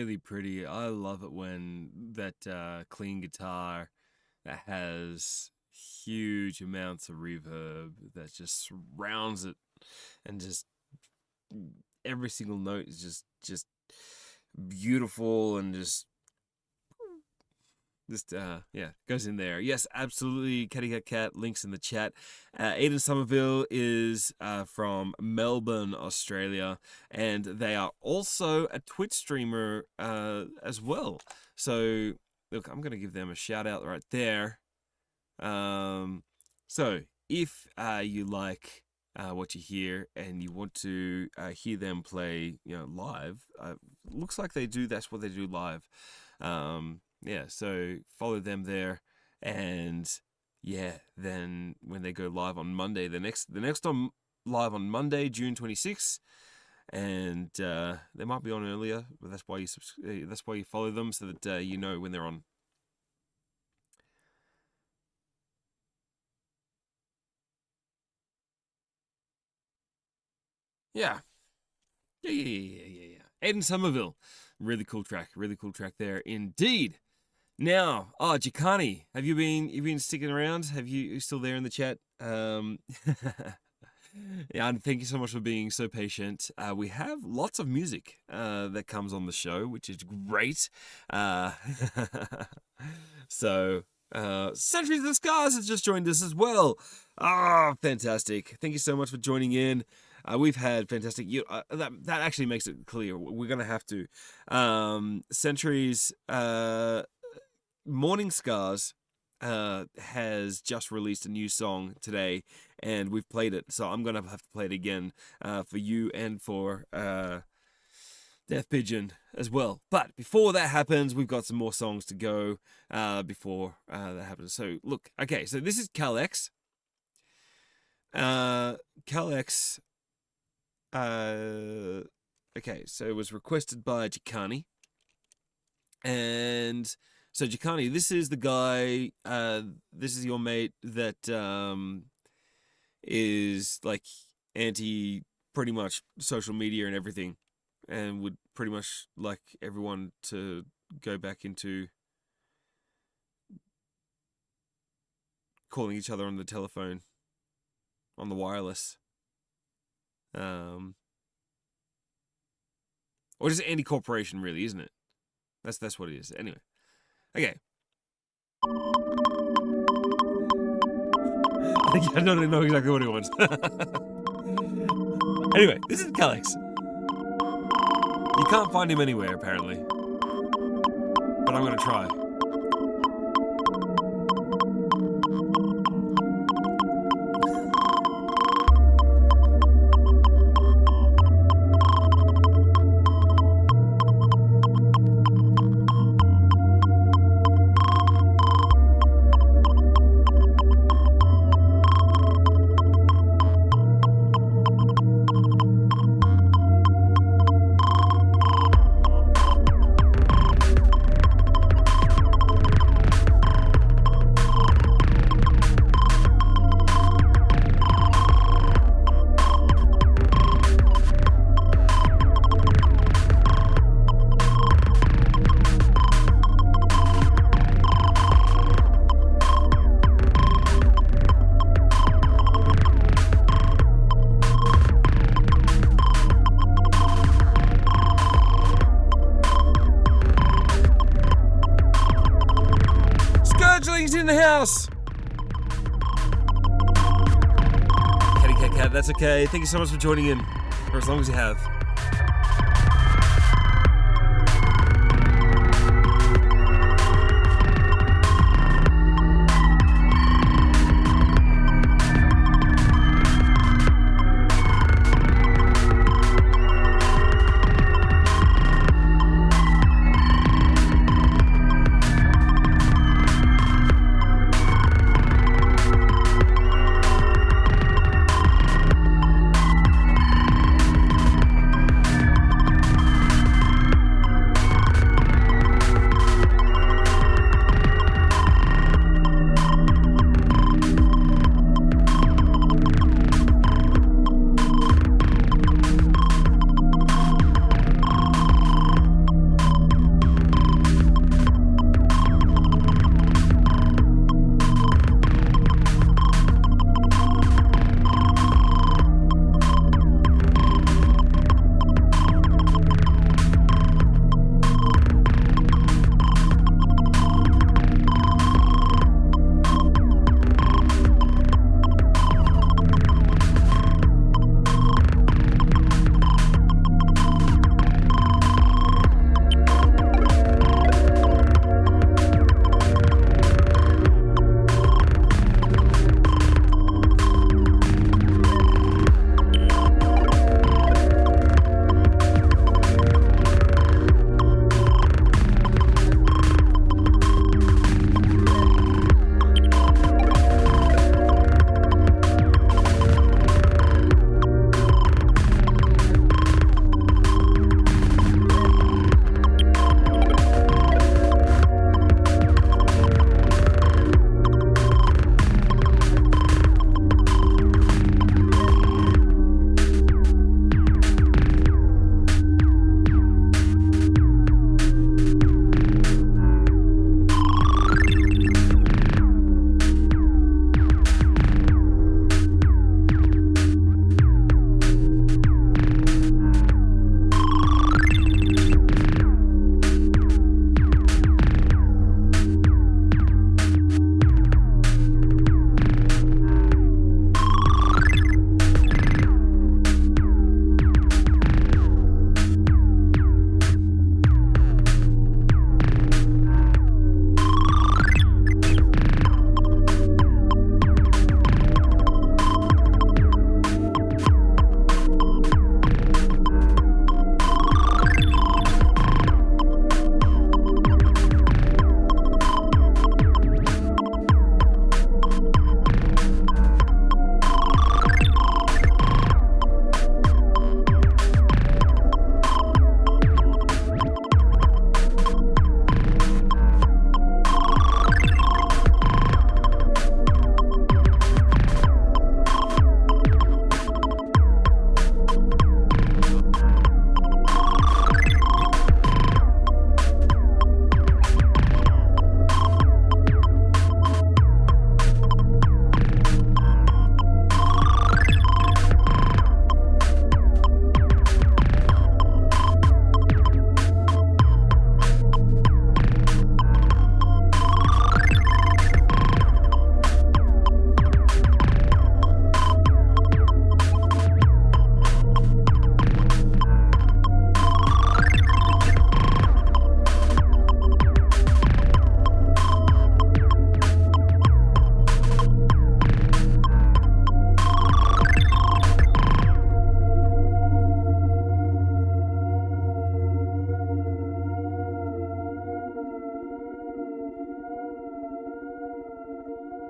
really pretty. I love it when that clean guitar that has huge amounts of reverb that just surrounds it, and just every single note is just beautiful, and just goes in there. Yes, absolutely. Catty Cat links in the chat. Aiden Somerville is from Melbourne, Australia, and they are also a Twitch streamer as well. So look, I'm gonna give them a shout out right there. So if you like what you hear and you want to hear them play, live, looks like they do. That's what they do live. So follow them there, and then when they go live on Monday, the next time live on Monday, June 26th, and they might be on earlier, but that's why you follow them, so that you know when they're on. Yeah. Aiden Somerville, really cool track there indeed. Now, Jakani, have you been sticking around? Have you still there in the chat? And thank you so much for being so patient. We have lots of music that comes on the show, which is great. So, Centuries of the Scars has just joined us as well. Fantastic. Thank you so much for joining in. We've had fantastic. That actually makes it clear. We're going to have to. Centuries... Morning Scars has just released a new song today, and we've played it, so I'm gonna have to play it again for you and for Death Pigeon as well. But before that happens, we've got some more songs to go before that happens. So look, okay, so this is Cal-X. Cal-X. Okay, so it was requested by Jakani, and so Jakani, this is the guy, this is your mate that is like anti pretty much social media and everything, and would pretty much like everyone to go back into calling each other on the telephone, on the wireless. Or just anti-corporation, really, isn't it? That's what it is. Anyway. Okay. I don't know exactly what he wants. Anyway, this is Cal-X. You can't find him anywhere, apparently. But I'm gonna try. In the house. Catty Cat, that's okay. Thank you so much for joining in, for as long as you have.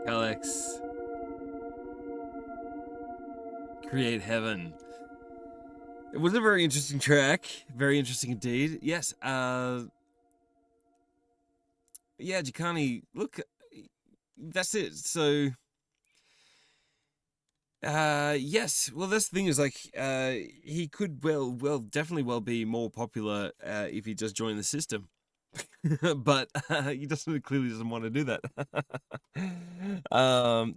Alex. Create Heaven. It was a very interesting track. Very interesting indeed. Yes. Yeah, Jacani, look, that's it. So, yes. Well, that's the thing is, like, he could definitely be more popular if he just joined the system. But he clearly doesn't want to do that.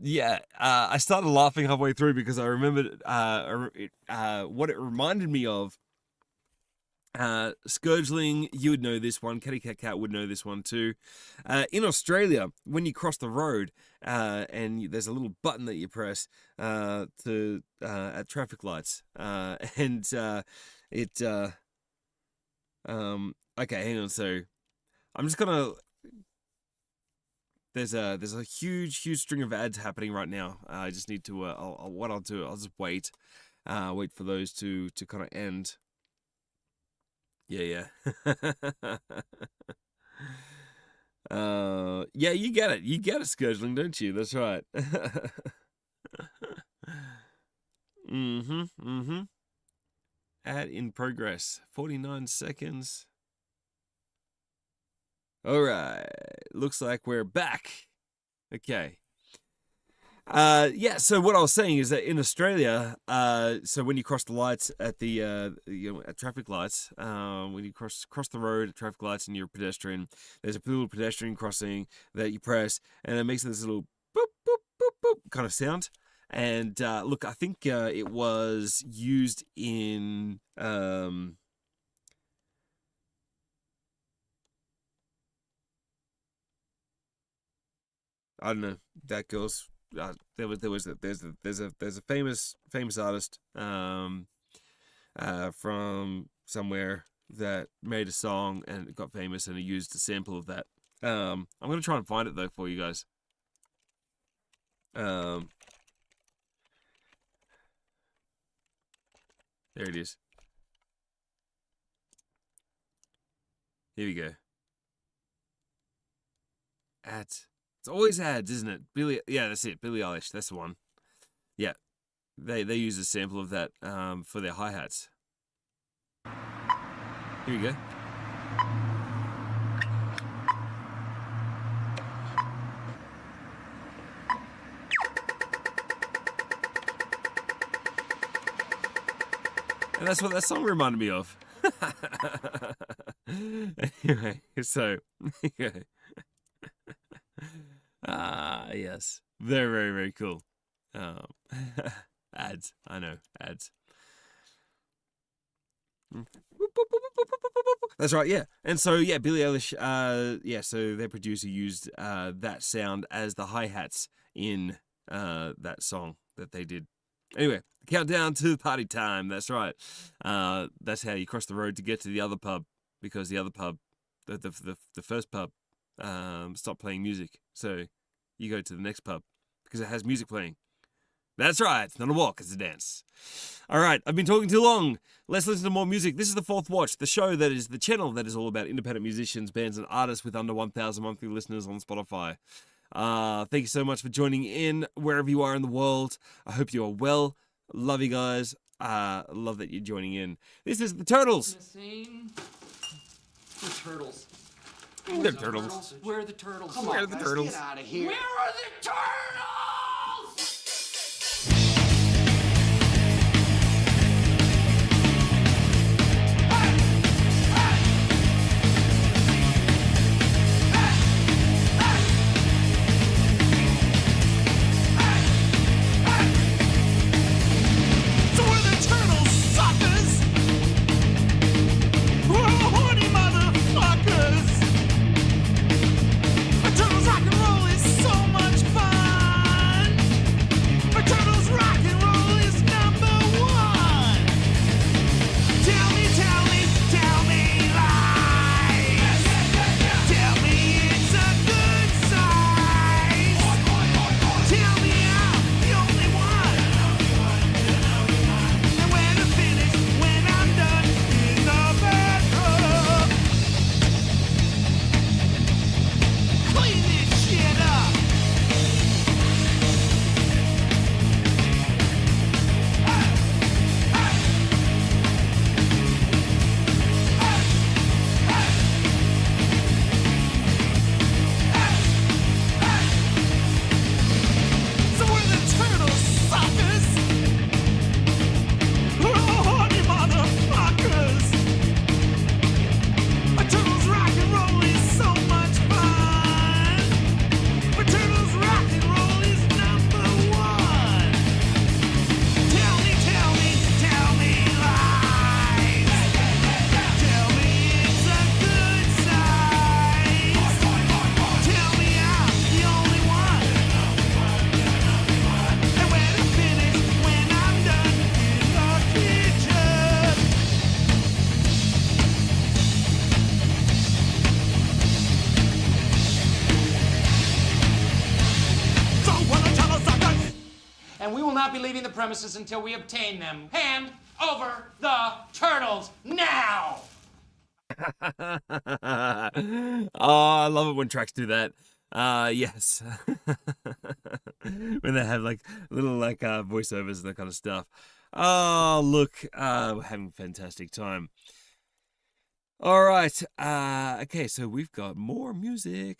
Yeah, I started laughing halfway through because I remembered what it reminded me of. Scourgeling, you would know this one. Catty Cat Cat would know this one too. In Australia, when you cross the road, and there's a little button that you press to at traffic lights, and it. Okay, hang on. So I'm just gonna. There's a huge string of ads happening right now. I just need to. What I'll do, I'll just wait for those to kind of end. Yeah. Yeah, you get it. You get it, Scourgeling, don't you? That's right. Ad in progress. 49 seconds. All right. Looks like we're back. Okay. Yeah, so what I was saying is that in Australia, so when you cross the lights at the at traffic lights, when you cross the road at traffic lights and you're a pedestrian, there's a little pedestrian crossing that you press, and it makes this little boop boop boop boop kind of sound. And look, I think it was used in I don't know, that girl's. There's a famous artist from somewhere that made a song and it got famous and he used a sample of that. I'm gonna try and find it though for you guys. There it is. Here we go. Ads. It's always ads, isn't it? Yeah, that's it. Billie Eilish, that's the one. Yeah, they use a sample of that for their hi-hats. Here we go. And that's what that song reminded me of. Anyway, so yeah. Yes. Very, very, very cool. Ads. I know. Ads. That's right, yeah. And so, yeah, Billie Eilish, so their producer used that sound as the hi-hats in that song that they did. Anyway, countdown to party time. That's right. That's how you cross the road to get to the other pub, because the other pub, the first pub, stopped playing music. So you go to the next pub because it has music playing. That's right. It's not a walk, it's a dance. All right, I've been talking too long. Let's listen to more music. This is The Fourth Watch, the show that is the channel that is all about independent musicians, bands, and artists with under 1,000 monthly listeners on Spotify. Thank you so much for joining in wherever you are in the world. I hope you are well. Love you guys. Love that you're joining in. This is The Turtles. The Turtles. The Turtles. Where are the Turtles? Come Where on, are the guys, Turtles? Get out of here. Where are the Turtles? Turtles rock and roll is so much fun. and we will not be leaving the premises until we obtain them. Hand over the turtles now! Oh, I love it when tracks do that. Yes. When they have like little voiceovers and that kind of stuff. Oh, look, we're having a fantastic time. All right. Okay, so we've got more music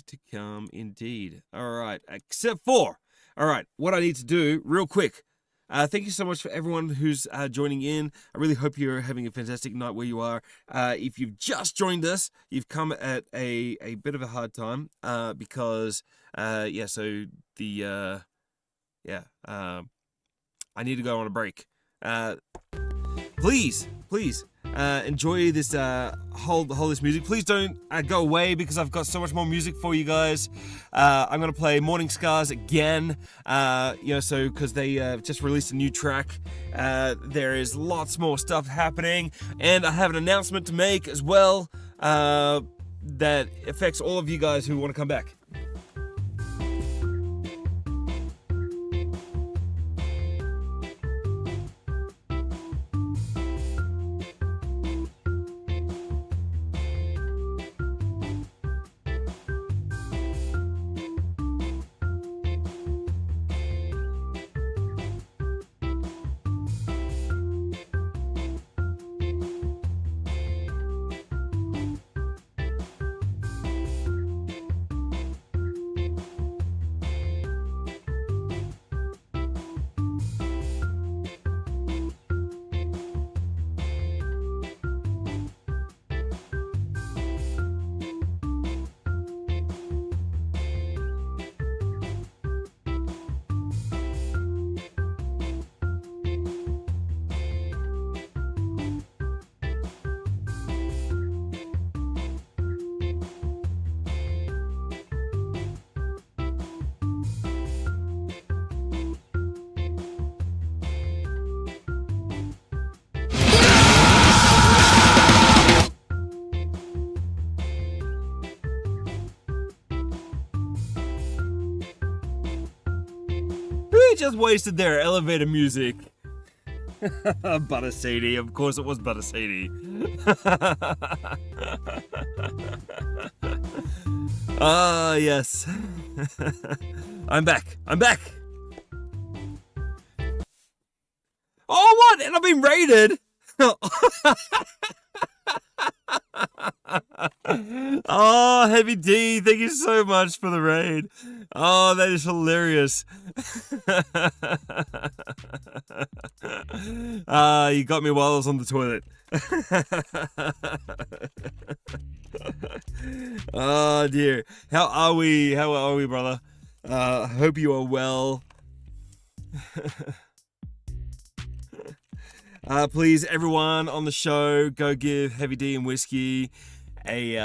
to come indeed. All right, except for, all right, what I need to do real quick. Thank you so much for everyone who's joining in. I really hope you're having a fantastic night where you are. If you've just joined us, you've come at a bit of a hard time because, I need to go on a break. Please, enjoy this this music. Please don't go away because I've got so much more music for you guys. I'm gonna play Morning Scars again. Because they just released a new track. There is lots more stuff happening, and I have an announcement to make as well that affects all of you guys who want to come back. Just wasted their elevator music. Butter Sadie, of course it was Butter Sadie. Ah, yes. I'm back. Oh, what? And I've been raided? Oh, Heavy D, thank you so much for the raid. Oh, that is hilarious. You got me while I was on the toilet. Oh dear. How are we, brother? I hope you are well. Please, everyone on the show, go give Heavy D and Whiskey oops,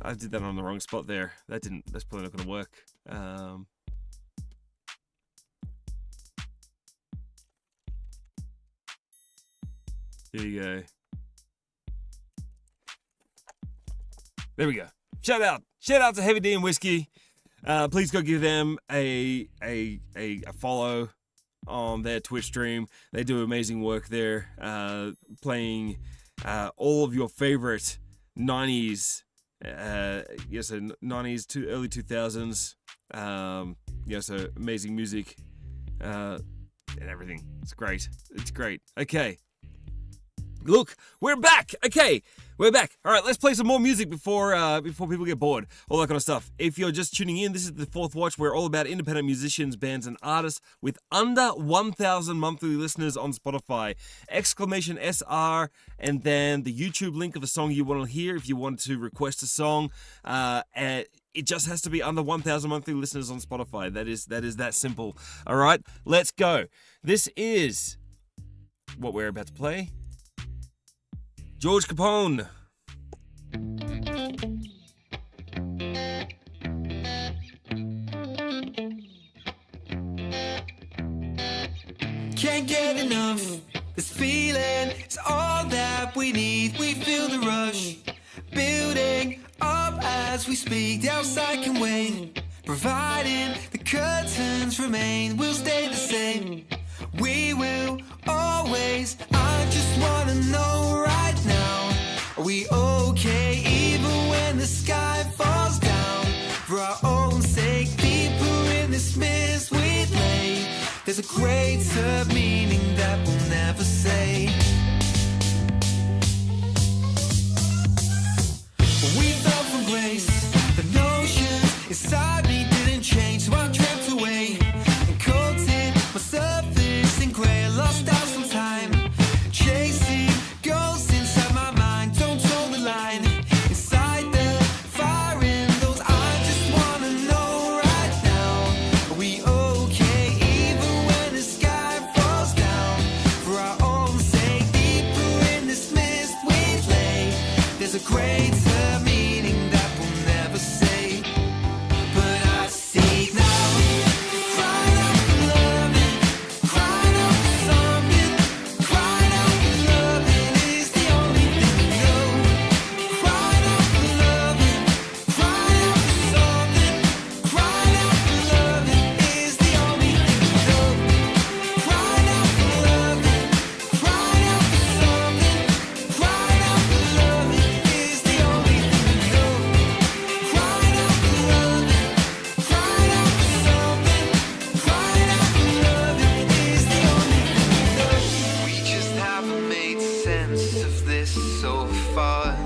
I did that on the wrong spot there. That's probably not gonna work. Here you go. There we go. Shout out to Heavy D and Whiskey. Please go give them a follow on their Twitch stream. They do amazing work there, playing all of your favorite 90s, 90s to early 2000s, so amazing music, and everything. It's great. Okay. Look, we're back. Okay, we're back. All right, let's play some more music before people get bored. All that kind of stuff. If you're just tuning in, this is the Fourth Watch. We're all about independent musicians, bands, and artists with under 1,000 monthly listeners on Spotify. !SR, and then the YouTube link of the song you want to hear if you want to request a song. And it just has to be under 1,000 monthly listeners on Spotify. That is that simple. All right, let's go. This is what we're about to play. George Capone. Can't get enough. This feeling is all that we need. We feel the rush building up as we speak. The outside can wait. Providing the curtains remain, we'll stay the same. We will always. I just wanna know right now, are we okay even when the sky falls down? For our own sake, deeper in this mist we lay. There's a greater meaning that we'll never say. We fell from grace. The notions inside me didn't change, so I dreamt away and coated my surface in grey. Lost out some time, chasing ghosts inside my mind. Don't hold the line inside the fire in those. I just wanna know right now, are we okay even when the sky falls down? For our own sake, deeper in this mist we lay. There's a greater meaning that we'll never say. But I see now, crying out for loving, crying out for something, crying out for loving is the only thing we know. Crying out for loving, crying out for something, crying out for loving is the only thing we know. Crying out for loving, crying out for something, crying out for loving is the only thing we know. Crying out for loving, crying out for something, crying out for loving is the only thing we know. We just haven't made sense of this so far,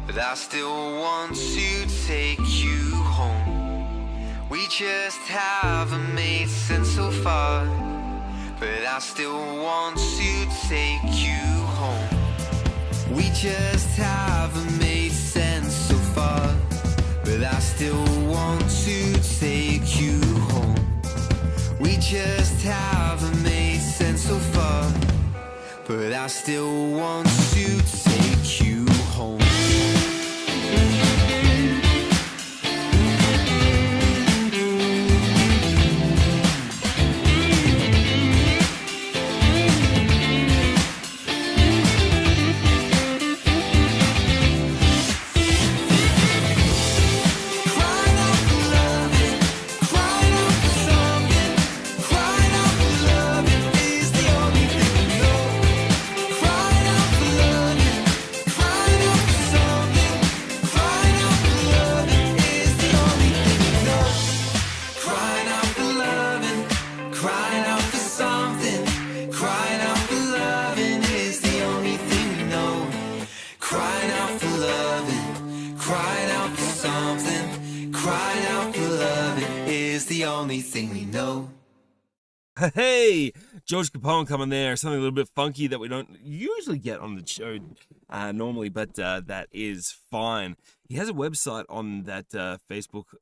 but I still want to take you home. We just haven't made sense so far, but I still want to take you home. We just haven't made sense so far, but I still want to take you home. We just haven't made sense so far, but I still want to take you home. Crying out for loving, crying out for something, crying out for loving is the only thing we know. Crying out for loving, crying out for something, crying out for loving is the only thing we know. Crying out for loving, crying out for something, crying out for loving is the only thing we know. Crying out for loving, crying out for something, crying out for loving is the only thing we know. Hey, George Capone coming there. Something a little bit funky that we don't usually get on the show normally, but that is fine. He has a website on that Facebook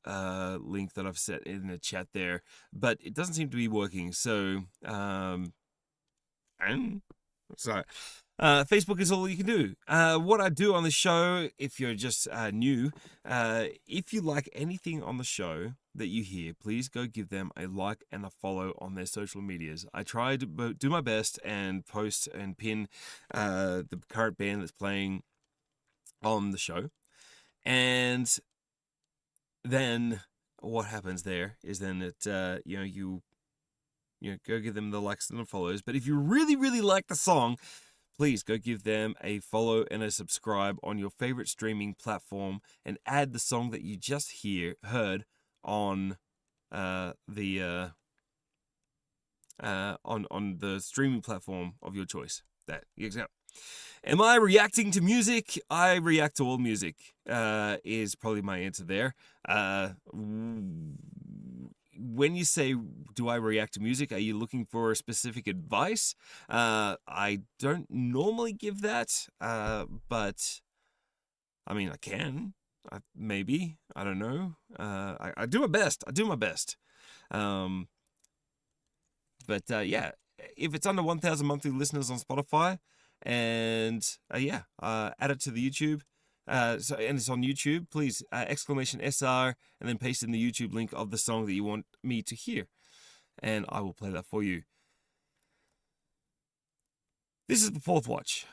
link that I've set in the chat there, but it doesn't seem to be working. So, Facebook is all you can do. What I do on the show, if you're just new, if you like anything on the show that you hear, please go give them a like and a follow on their social medias. I try to do my best and post and pin the current band that's playing on the show. And then what happens there is then that you go give them the likes and the follows. But if you really, really like the song, please go give them a follow and a subscribe on your favorite streaming platform and add the song that you just heard on the streaming platform of your choice. That example. Am I reacting to music? I react to all music. Is probably my answer there. When you say, do I react to music, are you looking for specific advice? I don't normally give that, but I mean, I can. Maybe. I don't know. I do my best. But yeah, if it's under 1,000 monthly listeners on Spotify, and add it to the YouTube. And it's on YouTube. Please exclamation SR and then paste in the YouTube link of the song that you want me to hear, and I will play that for you. This is the Fourth Watch.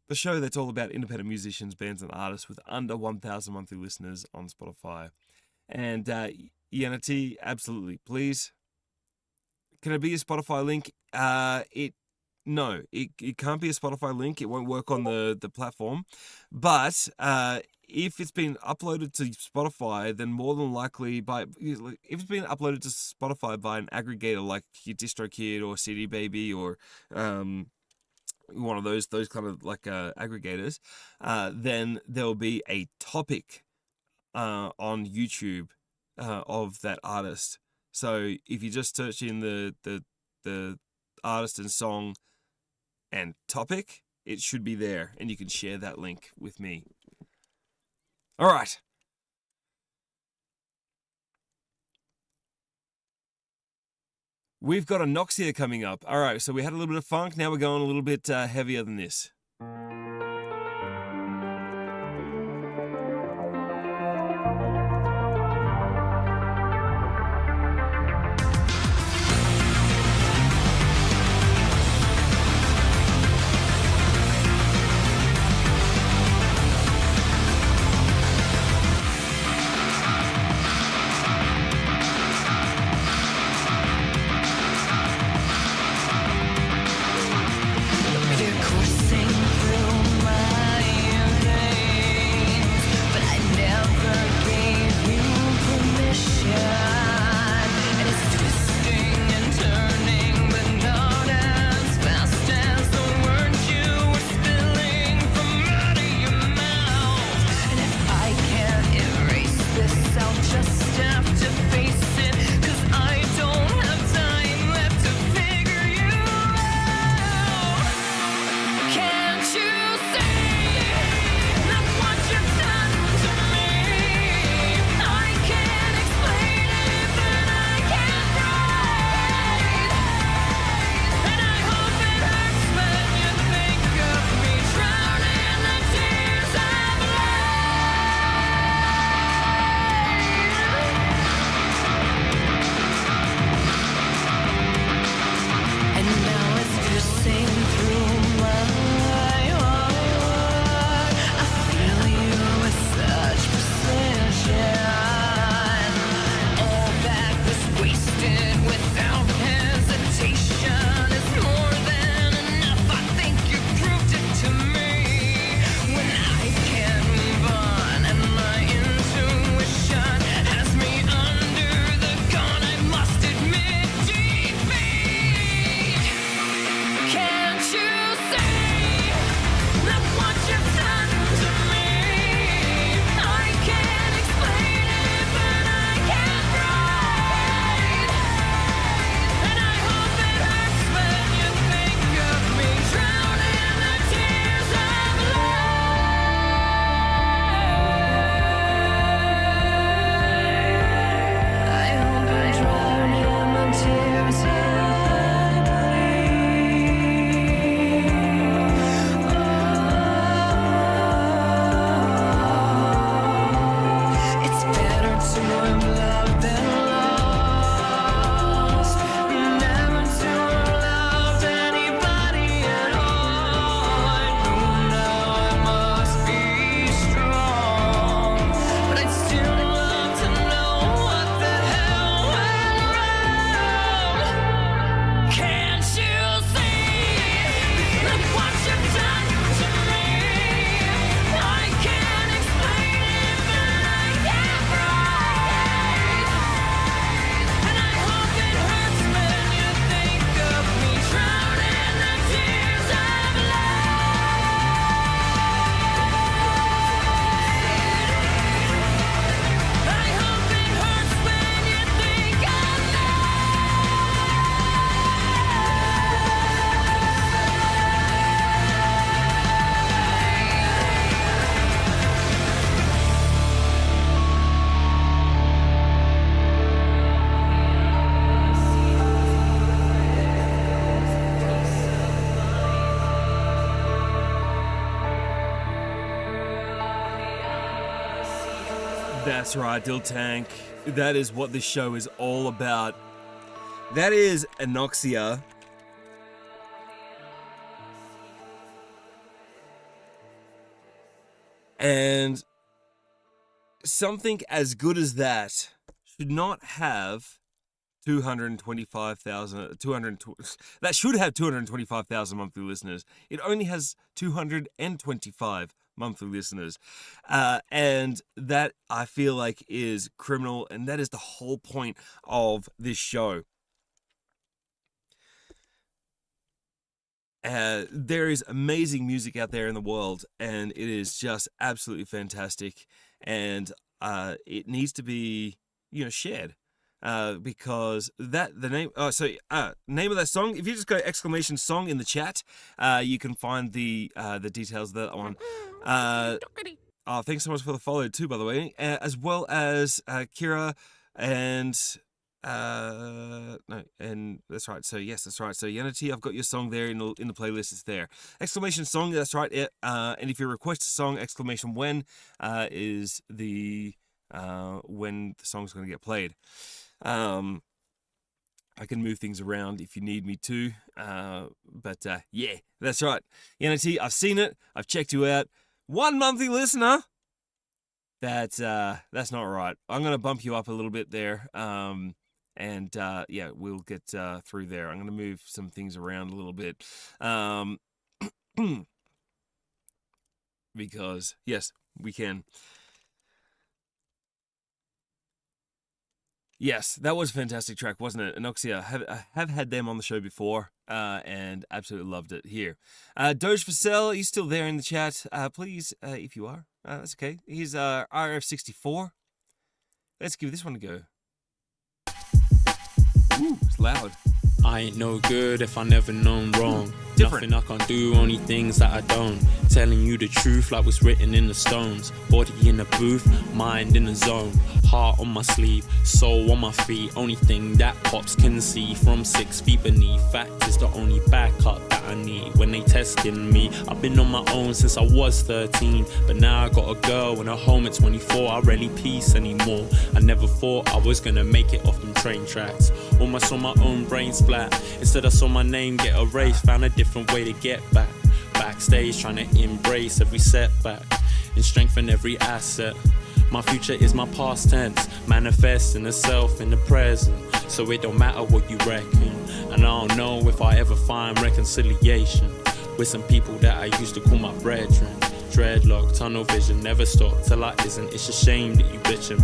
the show that's all about independent musicians, bands, and artists with under 1,000 monthly listeners on Spotify. And Yanity, absolutely, please. Can it be a Spotify link? No, it can't be a Spotify link. It won't work on the platform. But if it's been uploaded to Spotify, then more than likely if it's been uploaded to Spotify by an aggregator like your DistroKid or CD Baby or one of those kind of like aggregators, then there will be a topic on YouTube of that artist. So if you just search in the artist and song and topic, it should be there, and you can share that link with me. All right. We've got Anoxia coming up. All right, so we had a little bit of funk. Now we're going a little bit heavier than this. That's right, Dill Tank. That is what this show is all about. That is Anoxia. And something as good as that should not have 225,000. That should have 225,000 monthly listeners. It only has 225 monthly listeners, and that I feel like is criminal, and that is the whole point of this show. There is amazing music out there in the world, and it is just absolutely fantastic, and it needs to be, shared, because the name name of that song. If you just go exclamation song in the chat, you can find the details of that one. Thanks so much for the follow too, by the way, as well as Kira and. And that's right. So yes, that's right. So Yanity, I've got your song there in the playlist. It's there. Exclamation song. That's right. And if you request a song, exclamation when is the when the song's going to get played. I can move things around if you need me to. But yeah, that's right. Yanity, I've seen it. I've checked you out. 1 monthly listener. That's not right. I'm going to bump you up a little bit there. And yeah, we'll get through there. I'm going to move some things around a little bit. Because, yes, we can. Yes, that was a fantastic track, wasn't it? Anoxia, I have had them on the show before, and absolutely loved it here. Doge Facel, he's still there in the chat. Please, if you are, that's okay. He's RF64. Let's give this one a go. Ooh, it's loud. I ain't no good if I never known wrong. Different. Nothing I can do, only things that I don't. Telling you the truth like what's written in the stones. Body in the booth, mind in the zone. Heart on my sleeve, soul on my feet. Only thing that pops can see from 6 feet beneath. Fact is the only backup that I need when they testing me. I've been on my own since I was 13, but now I got a girl and a home at 24. I rarely peace anymore. I never thought I was gonna make it off them train tracks. Almost on my own brain splat. Instead I saw my name get erased. Found a different way to get back. Backstage trying to embrace every setback and strengthen every asset. My future is my past tense, manifesting itself in the present. So it don't matter what you reckon. And I don't know if I ever find reconciliation with some people that I used to call my brethren. Dreadlock, tunnel vision, never stop till I isn't. It's a shame that you bitchin'.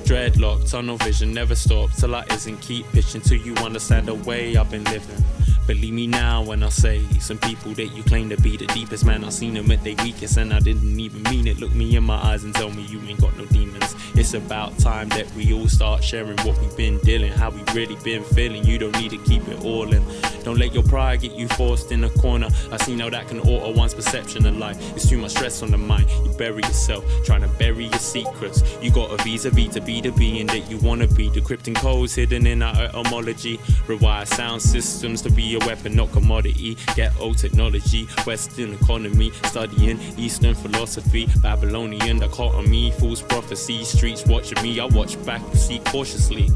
Dreadlock, tunnel vision, never stop till I isn't. Keep pitching till you understand the way I've been living. Believe me now when I say some people that you claim to be the deepest, man, I seen them at their weakest and I didn't even mean it. Look me in my eyes and tell me you ain't got no demons. It's about time that we all start sharing what we've been dealing, how we really been feeling. You don't need to keep it all in. Don't let your pride get you forced in a corner. I seen how that can alter one's perception of life. It's too much stress on the mind. You bury yourself, trying to bury your secrets. You got a vis-a-vis to be the being that you wanna be. Decrypting codes hidden in our etymology. Rewire sound systems to be a weapon, not commodity. Get old technology, Western economy. Studying Eastern philosophy. Babylonian dichotomy, false prophecy. Streets watching me, I watch back, see cautiously.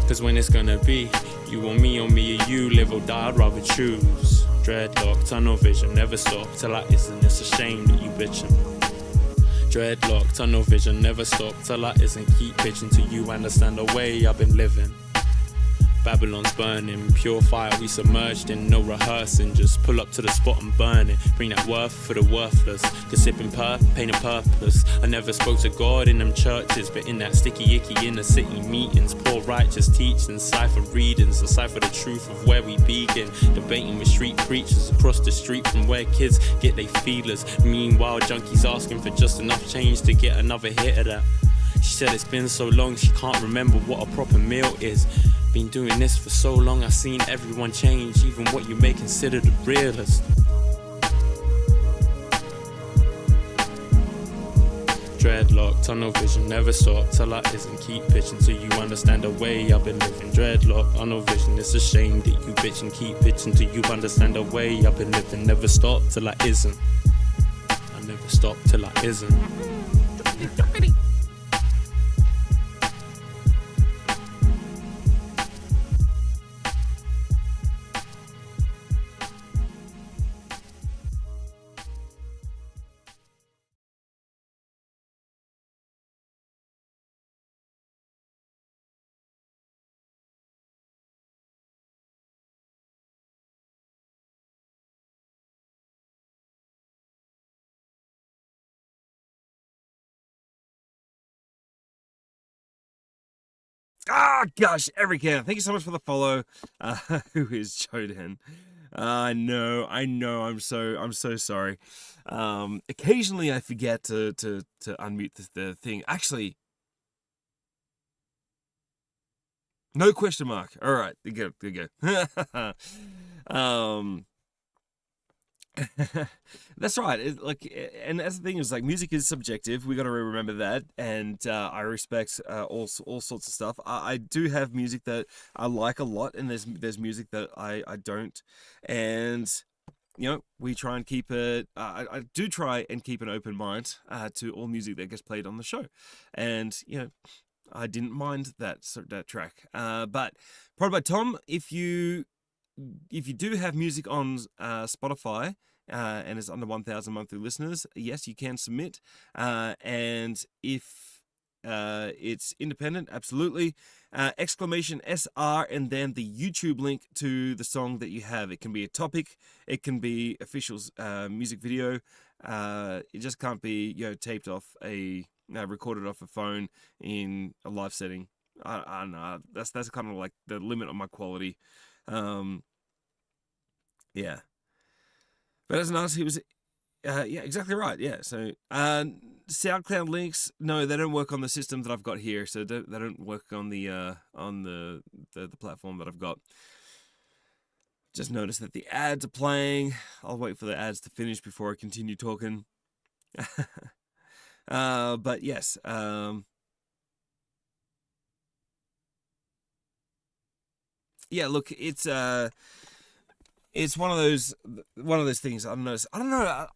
Cause when it's gonna be, you or me or you, live or die, I'd rather choose. Dreadlock, tunnel vision, never stop till I isn't. It's a shame that you bitchin'. Dreadlock, tunnel vision, never stop till I isn't. Keep pitching till you understand the way I've been living. Babylon's burning, pure fire we submerged in, no rehearsing, just pull up to the spot and burn it. Bring that worth for the worthless, the sipping paint a purpose. I never spoke to God in them churches, but in that sticky icky in the city meetings, poor righteous teachings, cipher readings, decipher the truth of where we begin. Debating with street preachers across the street from where kids get their feelers. Meanwhile, junkies asking for just enough change to get another hit of that. She said it's been so long she can't remember what a proper meal is. Been doing this for so long, I've seen everyone change, even what you may consider the realest. Dreadlock, tunnel vision, never stop till I isn't. Keep pitching till you understand the way I've been living. Dreadlock, tunnel vision, it's a shame that you bitch and keep pitching till you understand the way I've been living. Never stop till I isn't. I never stop till I isn't. Gosh, Erica, thank you so much for the follow. Who is Jodan? I know. I'm so sorry. Occasionally I forget to unmute the thing. Actually, no question mark. All right, good go. That's right. And that's the thing is, like, music is subjective. We got to remember that. And I respect all sorts of stuff. I do have music that I like a lot, and there's music that I don't. And we try and keep it. I do try and keep an open mind to all music that gets played on the show. And I didn't mind that track. But Prod by Tom, if you do have music on Spotify and it's under 1,000 monthly listeners, yes, you can submit. And if it's independent, absolutely. Exclamation SR and then the YouTube link to the song that you have. It can be a topic. It can be official music video. It just can't be taped off recorded off a phone in a live setting. I don't know. That's kind of like the limit on my quality. Yeah, but as an artist, he was, yeah, exactly right. Yeah, so SoundCloud links, no, they don't work on the system that I've got here, so they don't work on the platform that I've got. Just noticed that the ads are playing. I'll wait for the ads to finish before I continue talking. But yes, yeah, look, it's one of those things. I don't know.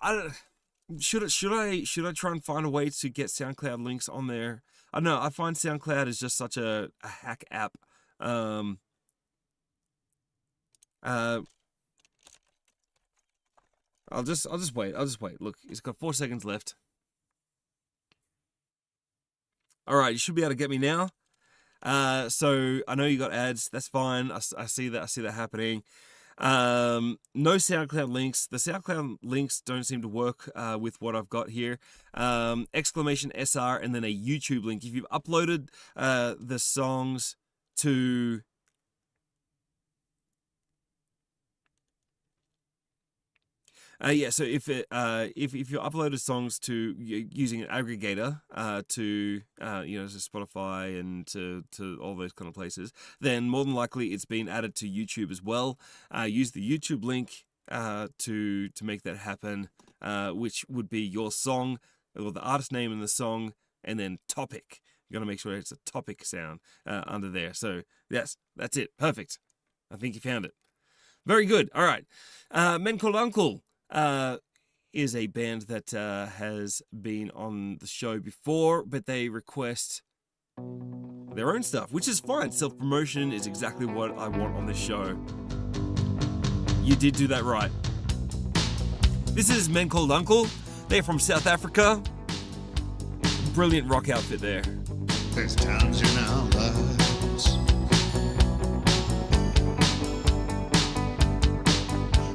Should I try and find a way to get SoundCloud links on there? I don't know. I find SoundCloud is just such a hack app. I'll just wait. Look, it's got 4 seconds left. All right, you should be able to get me now. So I know you got ads. That's fine. I see that happening. No SoundCloud links. The SoundCloud links don't seem to work with what I've got here. Exclamation SR and then a YouTube link. If you've uploaded the songs to yeah, so if you uploaded songs to using an aggregator to Spotify and to all those kind of places, then more than likely it's been added to YouTube as well. Use the YouTube link to make that happen, which would be your song or the artist name in the song and then topic. You got to make sure it's a topic sound under there. So yes, that's it. Perfect. I think you found it. Very good. All right. Men Called Uncle is a band that has been on the show before, but they request their own stuff, which is fine. Self-promotion is exactly what I want on this show. You did do that right. This is Men Called Uncle. They're from South Africa. Brilliant rock outfit there. There's times in our lives.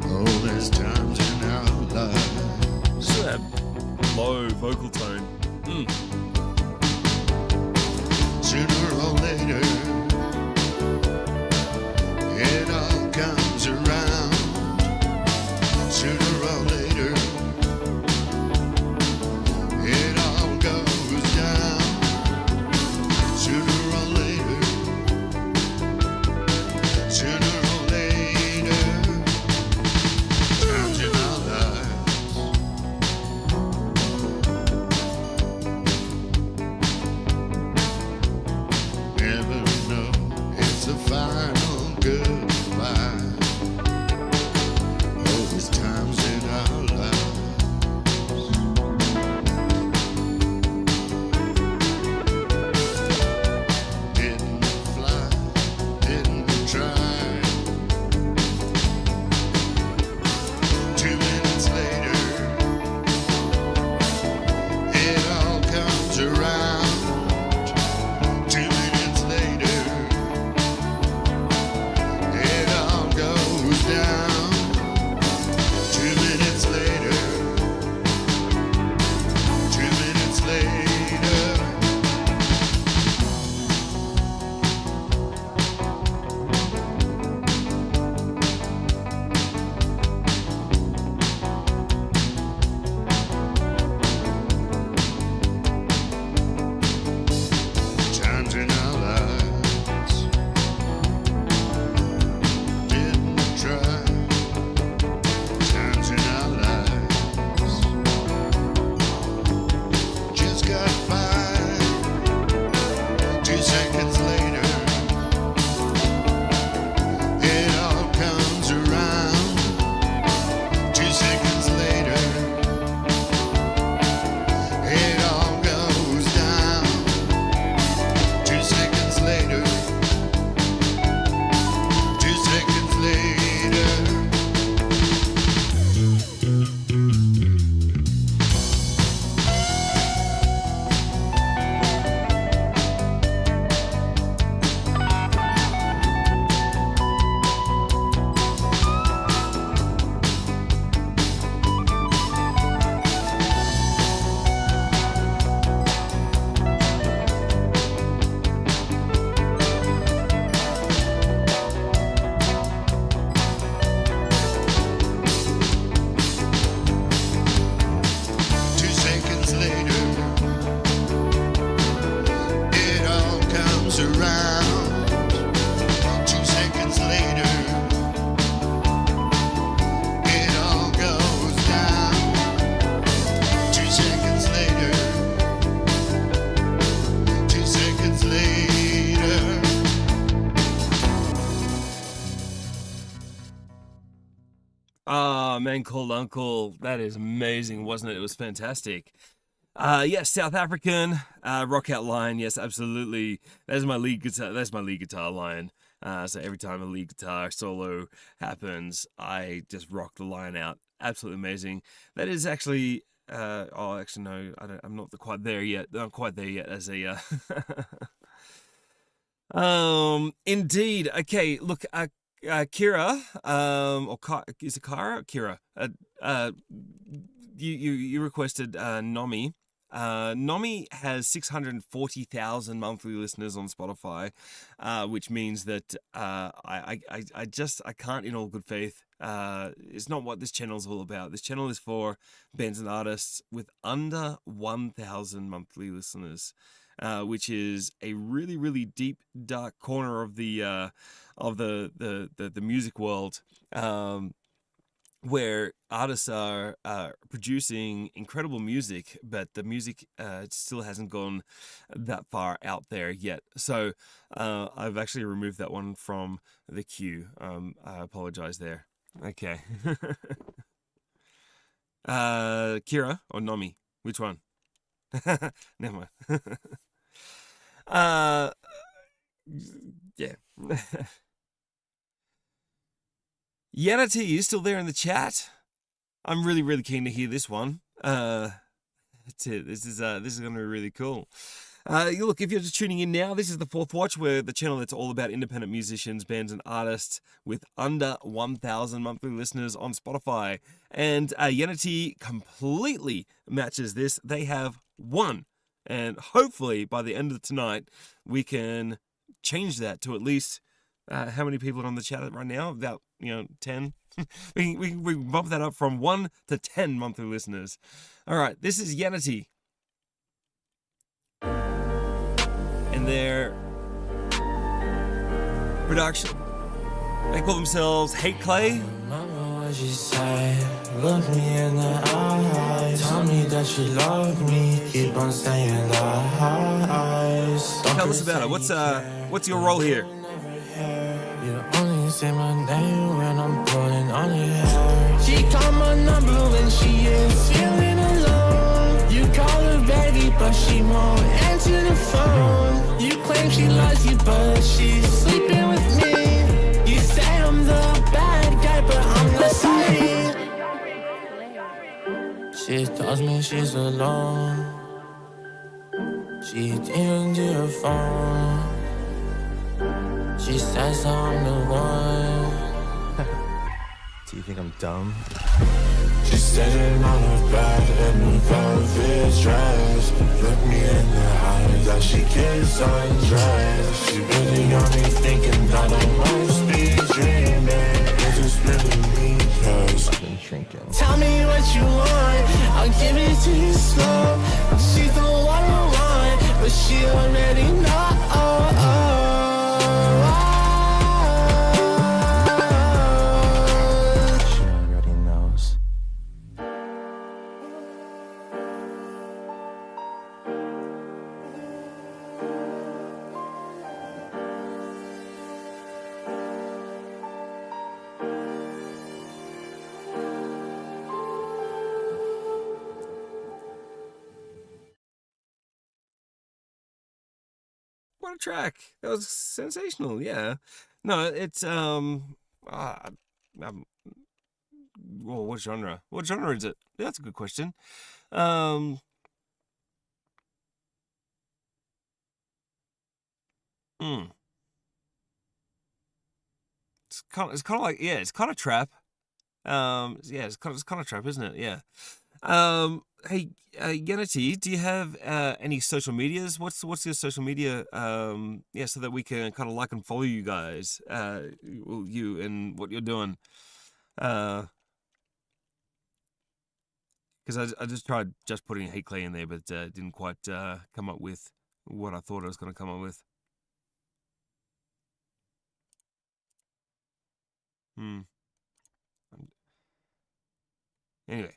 Oh, there's times in our lives. Listen to that low vocal tone. Sooner or later, it all comes around. Sooner or later, it all goes down. Sooner or later, sooner or later, times in our lives. Never Man Called Uncle. That is amazing, wasn't it? It was fantastic. Yes, South African rock out line. Yes, absolutely. That's my lead guitar. That's my lead guitar line. So every time a lead guitar solo happens, I just rock the line out. Absolutely amazing. That is actually. Actually, no. I'm not quite there yet. I'm quite there yet as a. Indeed. Okay. Look. Kira. Is it Kara? Kira. You requested Nomi. Nomi has 640,000 monthly listeners on Spotify, which means that I can't, in all good faith. It's not what this channel is all about. This channel is for bands and artists with under 1,000 monthly listeners, which is a really, really deep, dark corner of the music world. Where artists are producing incredible music, but the music still hasn't gone that far out there yet. So I've actually removed that one from the queue. I apologize there. Okay. Kira or Nomi? Which one? Never mind. Yeah. Yanity, you still there in the chat? I'm really, really keen to hear this one. That's it. This is going to be really cool. Look, if you're just tuning in now, this is the Fourth Watch, where the channel that's all about independent musicians, bands, and artists with under 1,000 monthly listeners on Spotify. And Yanity completely matches this. They have one, and hopefully by the end of tonight, we can change that to at least. How many people are on the chat right now? About 10. we bump that up from 1 to 10 monthly listeners. All right, this is Yanity, and their production. They call themselves Hate Clay. Remember what she said. Look me in the eye. Tell me that you love me. Keep on saying lies. Tell us about it. What's your role here? You only say my name when I'm pulling on your hair. She called my number when she is feeling alone. You call her baby, but she won't answer the phone. You claim she loves you, but she's sleeping with me. You say I'm the bad guy, but I'm the side. She tells me she's alone. She didn't do her phone. She says I'm the one. Do you think I'm dumb? She's sitting on her bed in her velvet dress. Look me in the eyes as she gets undressed. She really got me thinking that I must be dreaming. Is this really me? 'Cause I've been drinking. tell me what you want, I'll give it to you slow. She's the one I want, but she already know. What a track. That was sensational. Yeah. No, it's well, what genre? What genre is it? Yeah, that's a good question. It's kind of like, yeah, it's kind of trap. Yeah, it's kind of trap, isn't it? Yeah. Hey, Yanity, do you have any social medias? What's your social media? Yeah, so that we can kind of like and follow you guys, you and what you're doing. Because I just tried putting Hate Clay in there, but didn't quite come up with what I thought I was going to come up with. Anyway.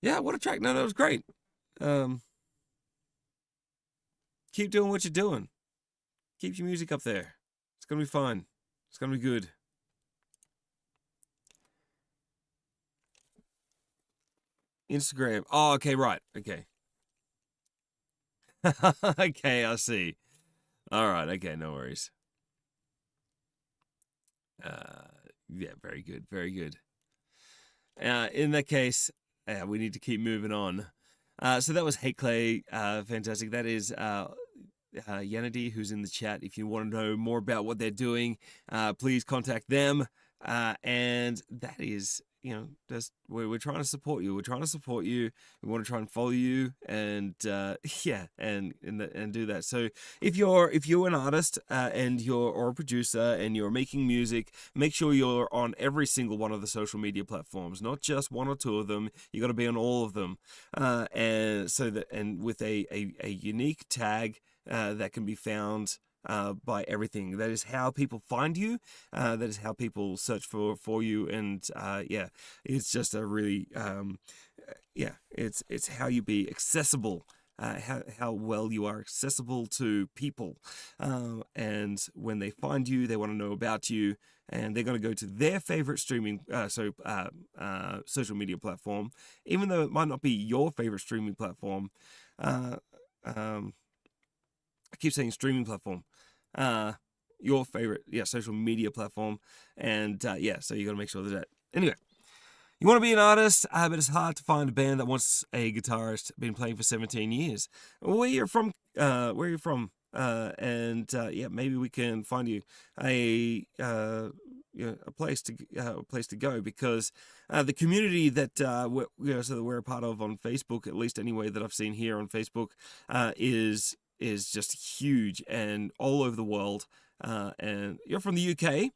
Yeah, what a track. No, that was great. Keep doing what you're doing. Keep your music up there. It's going to be fine. It's going to be good. Instagram. Oh, okay, right. Okay. Okay, I see. All right. Okay, no worries. Yeah, very good. Very good. In that case, we need to keep moving on. So that was Hate Clay. Fantastic. That is Yanadi, who's in the chat. If you want to know more about what they're doing, please contact them. And that is, you know, just we're trying to support you. We're trying to support you. We want to try and follow you, and yeah, and do that. So if you're an artist or a producer and you're making music, make sure you're on every single one of the social media platforms, not just one or two of them. You got to be on all of them, and with a unique tag that can be found by everything. That is how people find you. That is how people search for you. And yeah, it's just a really it's how you be accessible. How well you are accessible to people. And when they find you, they want to know about you, and they're going to go to their favorite streaming social media platform, even though it might not be your favorite streaming platform. I keep saying streaming platform. Your favorite, social media platform. And so you got to make sure that. Anyway, you want to be an artist, but it's hard to find a band that wants a guitarist been playing for 17 years. Where you're from? Maybe we can find you a place to go, because the community that we're a part of on Facebook, at least anyway that I've seen here on Facebook, is just huge and all over the world. And you're from the UK?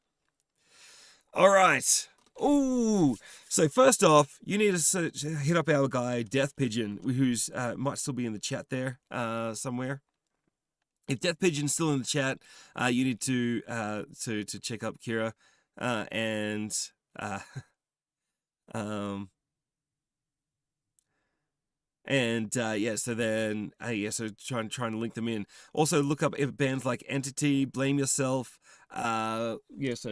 All right. Ooh. So first off, you need to hit up our guy, Death Pigeon, who's might still be in the chat there somewhere. If Death Pigeon's still in the chat, you need to check up Kira so trying to link them in. Also look up bands like Entity, Blame Yourself. So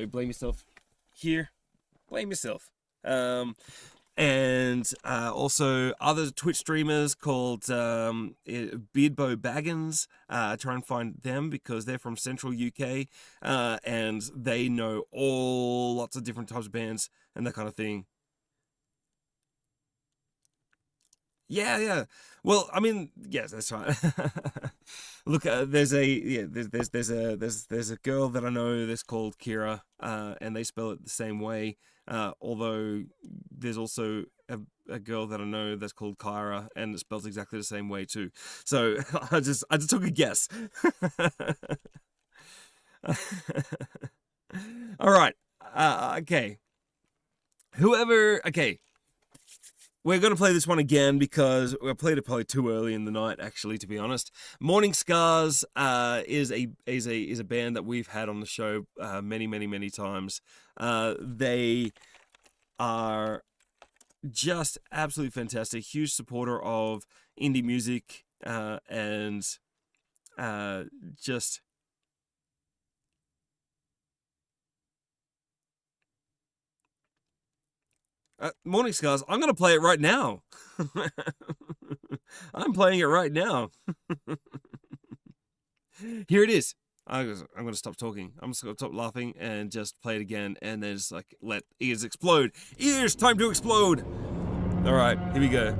Blame Yourself here. Blame Yourself. Also other Twitch streamers called Beardbow Baggins. Try and find them because they're from Central UK, and they know lots of different types of bands and that kind of thing. Yeah. Well, I mean, yes, that's right. Look, there's a girl that I know that's called Kira, and they spell it the same way. Although there's also a girl that I know that's called Kyra, and it spells exactly the same way too. So I just took a guess. All right. Okay. Okay. We're going to play this one again because we played it probably too early in the night, actually, to be honest. Morning Scars is a band that we've had on the show many times. They are just absolutely fantastic. Huge supporter of indie music and just... Morning Scars, I'm going to play it right now. I'm playing it right now. Here it is. I'm going to stop talking. I'm just going to stop laughing and just play it again, and then just like let ears explode. Ears, time to explode. All right, here we go.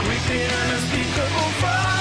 Creeping unspeakable fire.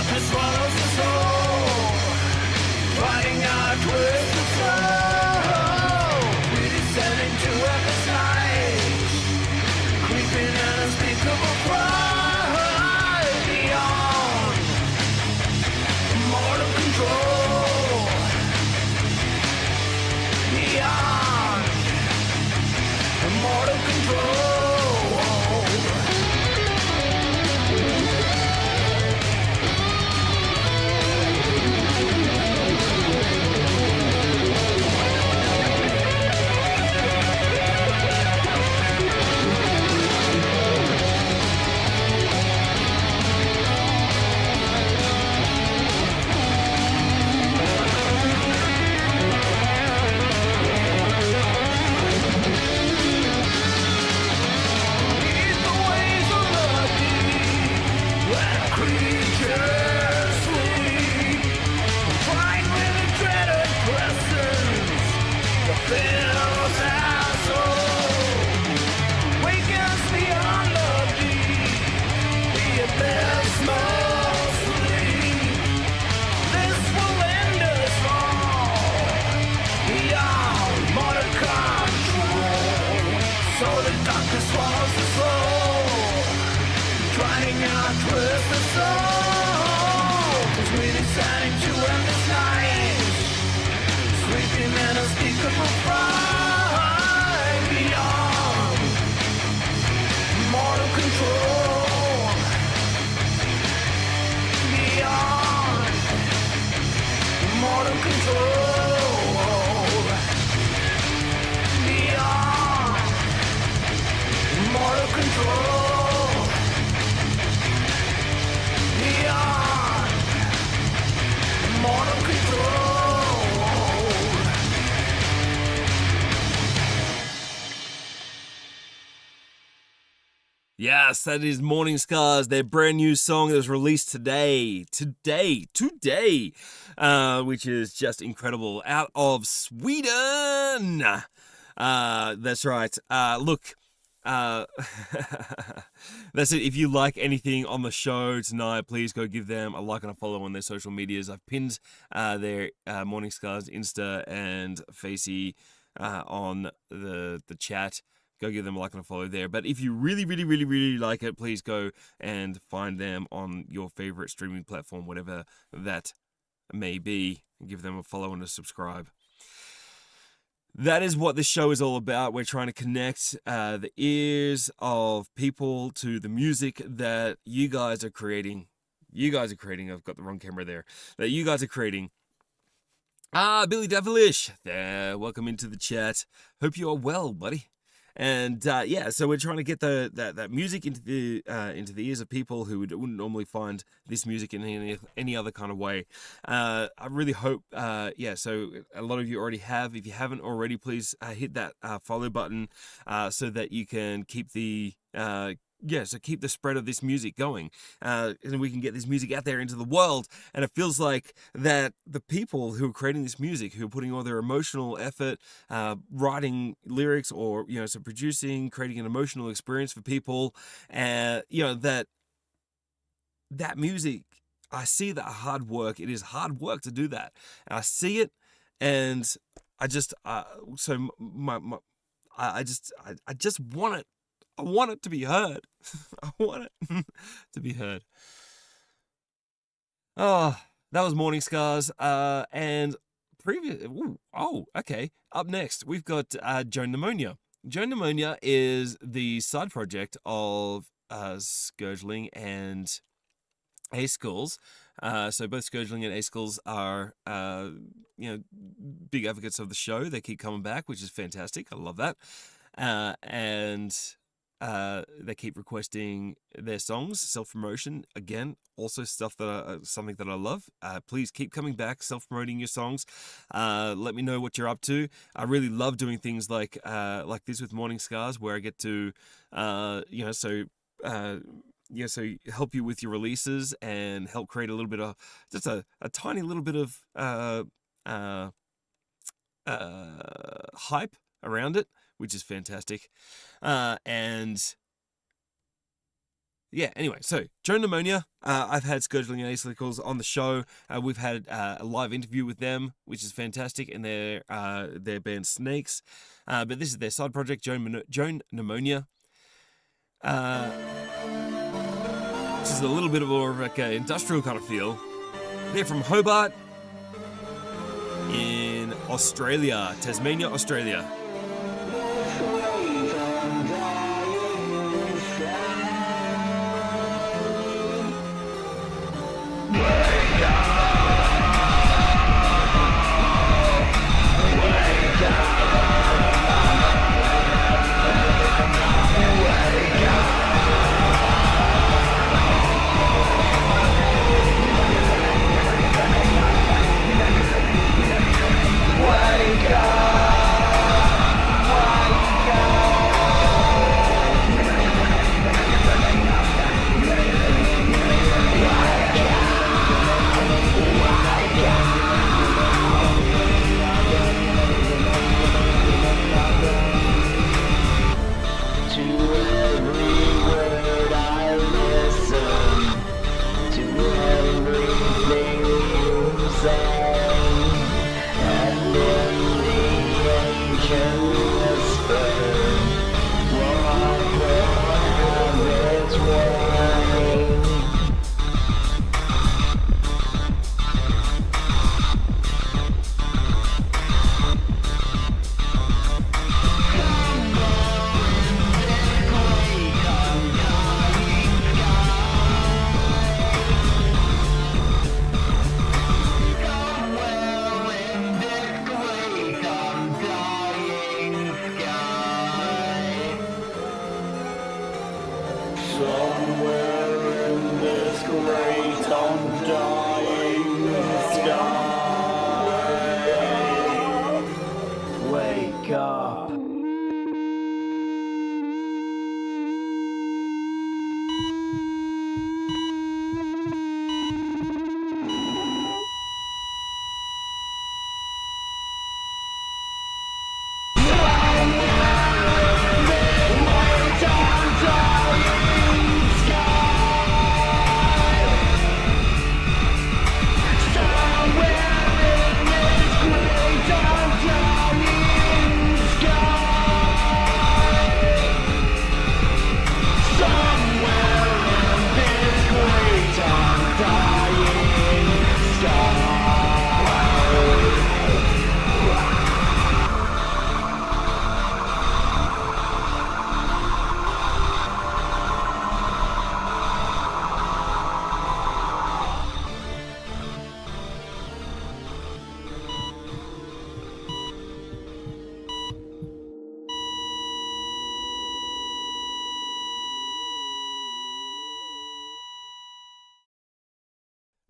darkness swallows the soul, riding out with the flow. We descend into endless night, creeping an unspeakable pride beyond mortal control, beyond mortal control. Yes, that is Morning Scars, their brand new song that was released today, which is just incredible, out of Sweden. That's right. Look, that's it. If you like anything on the show tonight, please go give them a like and a follow on their social medias. I've pinned their Morning Scars Insta and Facey on the chat. Go give them a like and a follow there. But if you really, really, really, really like it, please go and find them on your favorite streaming platform, whatever that may be, and give them a follow and a subscribe. That is what this show is all about. We're trying to connect the ears of people to the music that you guys are creating. I've got the wrong camera there. That you guys are creating. Billy Devilish. There, welcome into the chat. Other you are well, buddy. And so we're trying to get that music into the ears of people who wouldn't normally find this music in any other kind of way. I really hope, so a lot of you already have. If you haven't already, please hit that follow button so that you can keep the keep the spread of this music going, and we can get this music out there into the world. And it feels like that the people who are creating this music, who are putting all their emotional effort, writing lyrics, or producing, creating an emotional experience for people, that music. I see that hard work. It is hard work to do that, and I see it, and I just I just want it. I want it to be heard. I want it to be heard. Oh, that was Morning Scars. And previous. Okay. Up next, we've got Joan Pneumonia. Joan Pneumonia is the side project of Scourgeling and Ace Schools. So both Scourgeling and Ace Schools are, big advocates of the show. They keep coming back, which is fantastic. I love that. And they keep requesting their songs, self-promotion. Again, also stuff something that I love. Please keep coming back, self-promoting your songs. Let me know what you're up to. I really love doing things like this with Morning Scars, where I get to, so help you with your releases and help create a little bit of, just a tiny little bit of hype around it, which is fantastic. And yeah, anyway, so Joe Pneumonia, I've had Scourgeling and Acelicals on the show. We've had a live interview with them, which is fantastic, and their band Snakes. But this is their side project, Joan Pneumonia. Which is a little bit more of like an industrial kind of feel. They're from Hobart in Australia, Tasmania, Australia.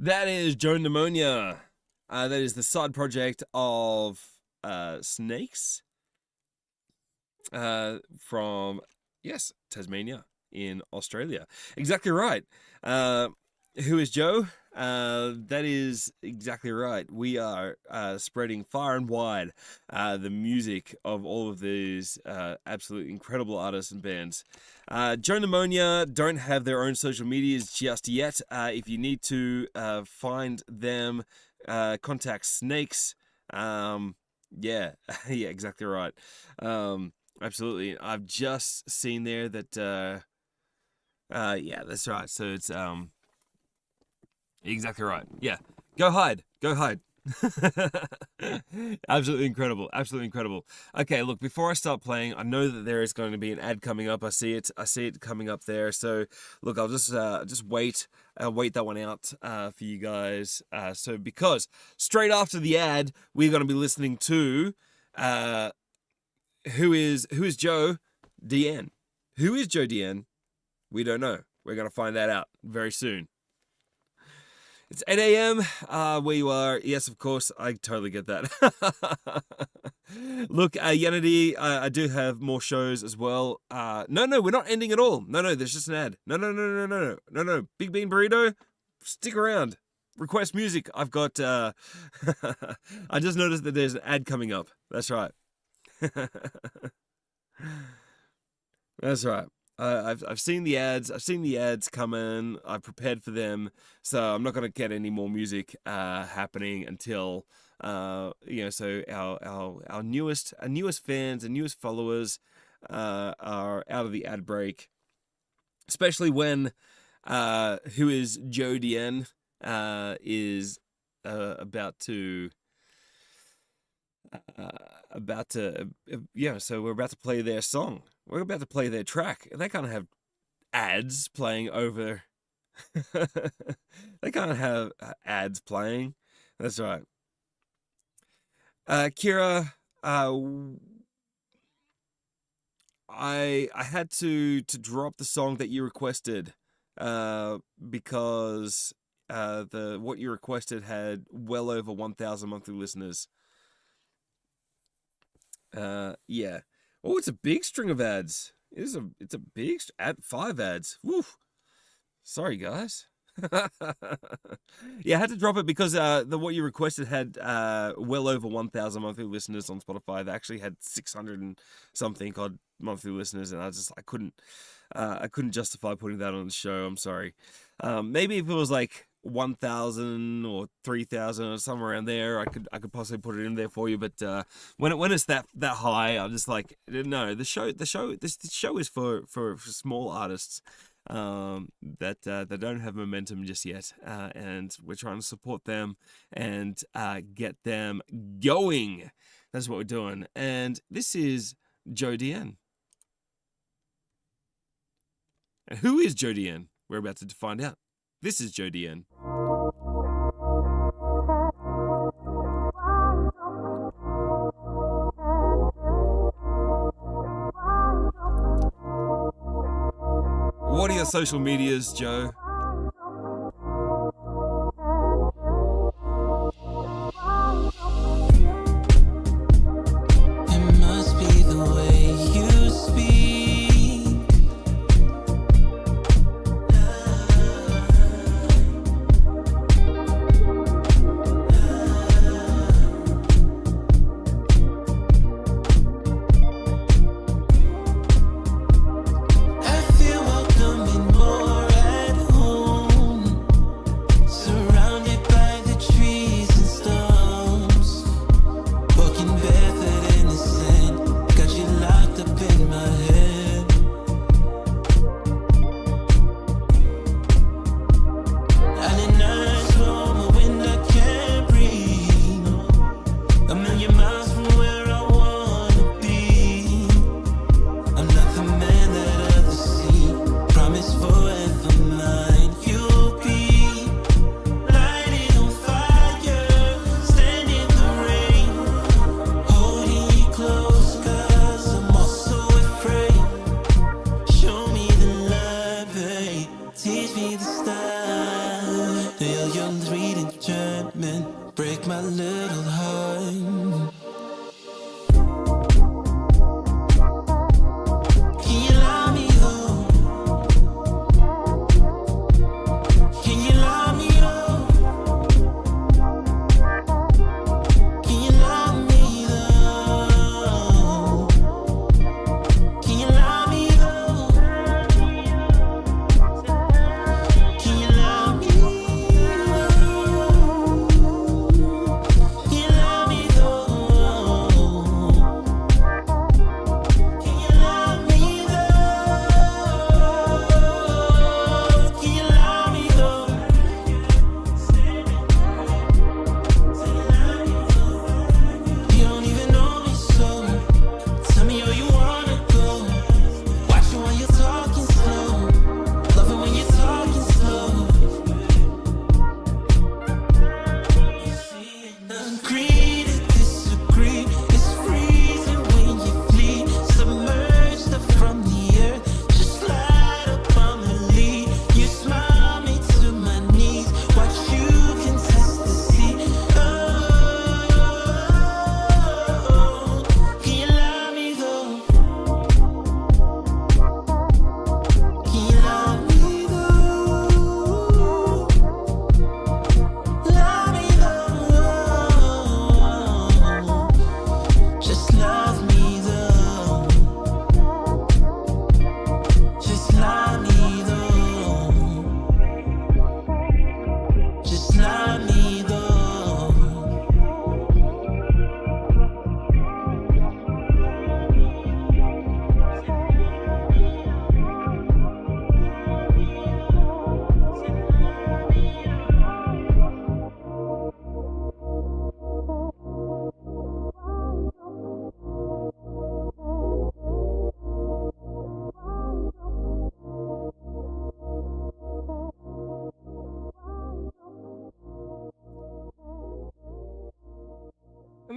That is Joan Pneumonia. That is the side project of Snakes from, yes, Tasmania in Australia. Exactly right. Who is Joe? That is exactly right. We are spreading far and wide the music of all of these absolutely incredible artists and bands. Joe Pneumonia don't have their own social medias just yet. If you need to find them, contact Snakes. Yeah, yeah, exactly right. Absolutely. I've just seen there that, yeah, that's right. So it's, exactly right. Yeah. Go hide. Go hide. Absolutely incredible. Absolutely incredible. Okay, look, before I start playing, I know that there is going to be an ad coming up. I see it coming up there. So look, I'll just wait that one out for you guys. So because straight after the ad, we're going to be listening to who is Joe Deanne. Who is Joe Deanne? We don't know. We're going to find that out very soon. It's 8 a.m. Where you are. Yes, of course. I totally get that. Look, Yanity, I do have more shows as well. No, we're not ending at all. No, there's just an ad. No. Big Bean Burrito, stick around. Request music. I've got, I just noticed that there's an ad coming up. That's right. That's right. I've seen the ads. I've seen the ads come in. I've prepared for them, so I'm not going to get any more music happening until So our newest fans and newest followers are out of the ad break, especially when who is Joe Dien is about to. So we're about to play their song. We're about to play their track. They can't have ads playing over. They can't have ads playing. That's right. Kira, I had to drop the song that you requested because what you requested had well over 1,000 monthly listeners. Yeah. Oh, it's a big string of ads. It's a big ad, 5 ads. Woo. Sorry, guys. Yeah, I had to drop it because what you requested had well over 1,000 monthly listeners on Spotify. They actually had 600 and something odd monthly listeners, and I couldn't justify putting that on the show. I'm sorry. Maybe if it was like 1,000 or 3,000 or somewhere around there, I could possibly put it in there for you. But when it's that high, I'm just like, no. The show is for small artists that don't have momentum just yet, and we're trying to support them and get them going. That's what we're doing. And this is Joe Dien. And who is Joe Dien? We're about to find out. This is Joe Dien. What are your social medias, Joe? It must be the way you speak. Break my little heart. Can you love me though? Can you love me though? Can you love me though? Can you love me though? Can you love me?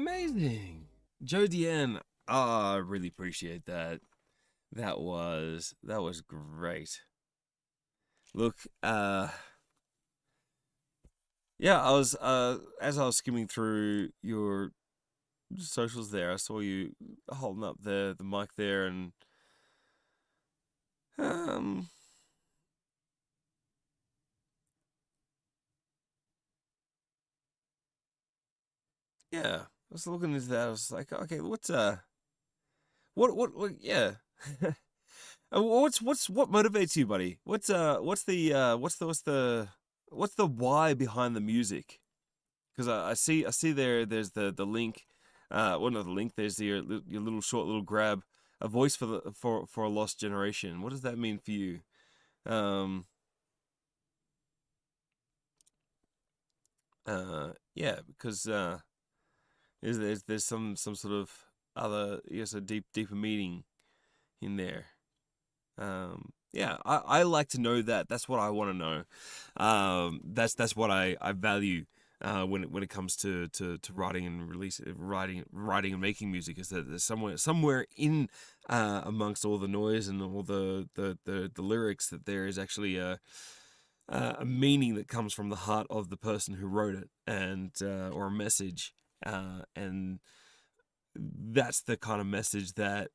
Amazing. Joe Deanne. Oh, I really appreciate that. That was great. Look, yeah, I was as I was skimming through your socials there, I saw you holding up the mic there, and yeah, I was looking into that. I was like, okay, what yeah. What motivates you, buddy? What's the why behind the music? Because I see there's the link, well, not the link. There's your little short little grab, a voice for a lost generation. What does that mean for you? Yeah, because there's some sort of other, yes, a deeper meaning in there. Yeah, I like to know that. That's what I want to know. That's what I value when it comes to writing and writing and making music, is that there's somewhere in amongst all the noise and all the lyrics, that there is actually a meaning that comes from the heart of the person who wrote it, and or a message, and that's the kind of message that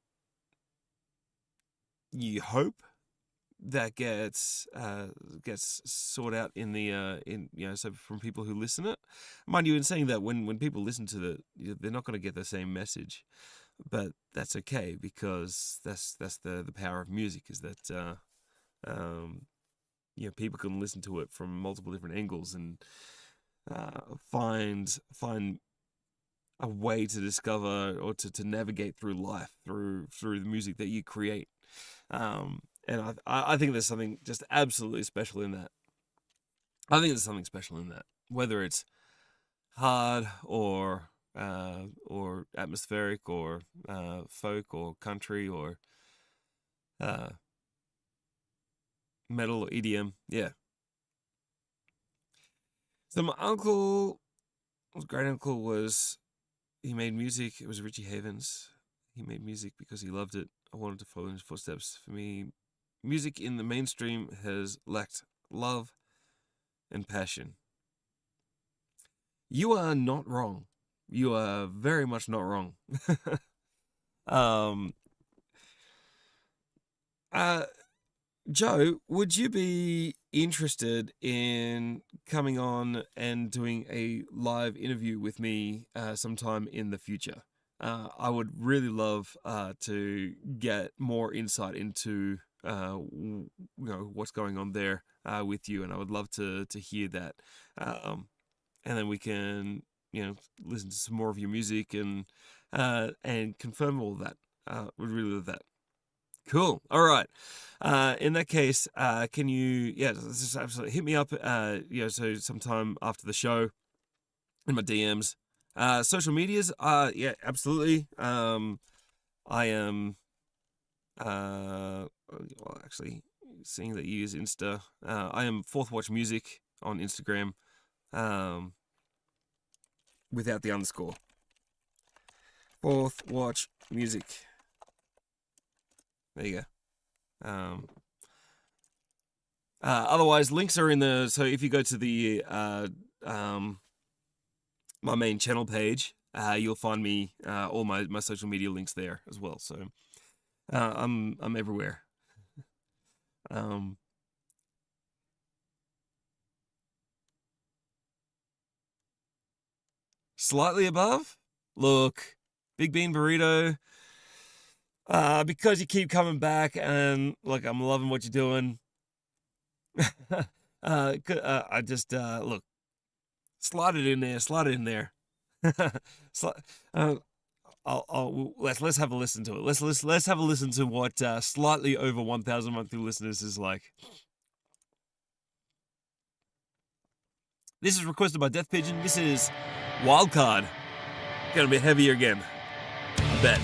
you hope that gets sought out in the so from people who listen it. Mind you, in saying that, when people listen to they're not going to get the same message, but that's okay, because that's the power of music, is that people can listen to it from multiple different angles, and find a way to discover or to navigate through life through the music that you create. And I think there's something just absolutely special in that. I think there's something special in that, whether it's hard or atmospheric, or folk, or country, or metal, or EDM. Yeah. So my great uncle he made music. It was Richie Havens. He made music because he loved it. I wanted to follow in his footsteps. For me, music in the mainstream has lacked love and passion. You are not wrong. You are very much not wrong. Joe, would you be interested in coming on and doing a live interview with me sometime in the future? I would really love to get more insight into what's going on there with you, and I would love to hear that, and then we can listen to some more of your music and confirm all of that. Would really love that. Cool. All right. In that case, can you just absolutely hit me up so sometime after the show in my DMs. Social medias, yeah, absolutely. I am actually, seeing that you use Insta, I am Fourth Watch Music on Instagram, without the underscore. Fourth Watch Music. There you go. Otherwise, links are in so if you go to the my main channel page, you'll find me all my social media links there as well. So I'm everywhere. Slightly above. Look, Big Bean Burrito. Because you keep coming back, and look, I'm loving what you're doing. I just look. Slide it in there. Let's have a listen to it. Let's have a listen to what slightly over 1,000 monthly listeners is like. This is requested by Death Pigeon. This is Wildcard. Gonna be heavier again. I bet.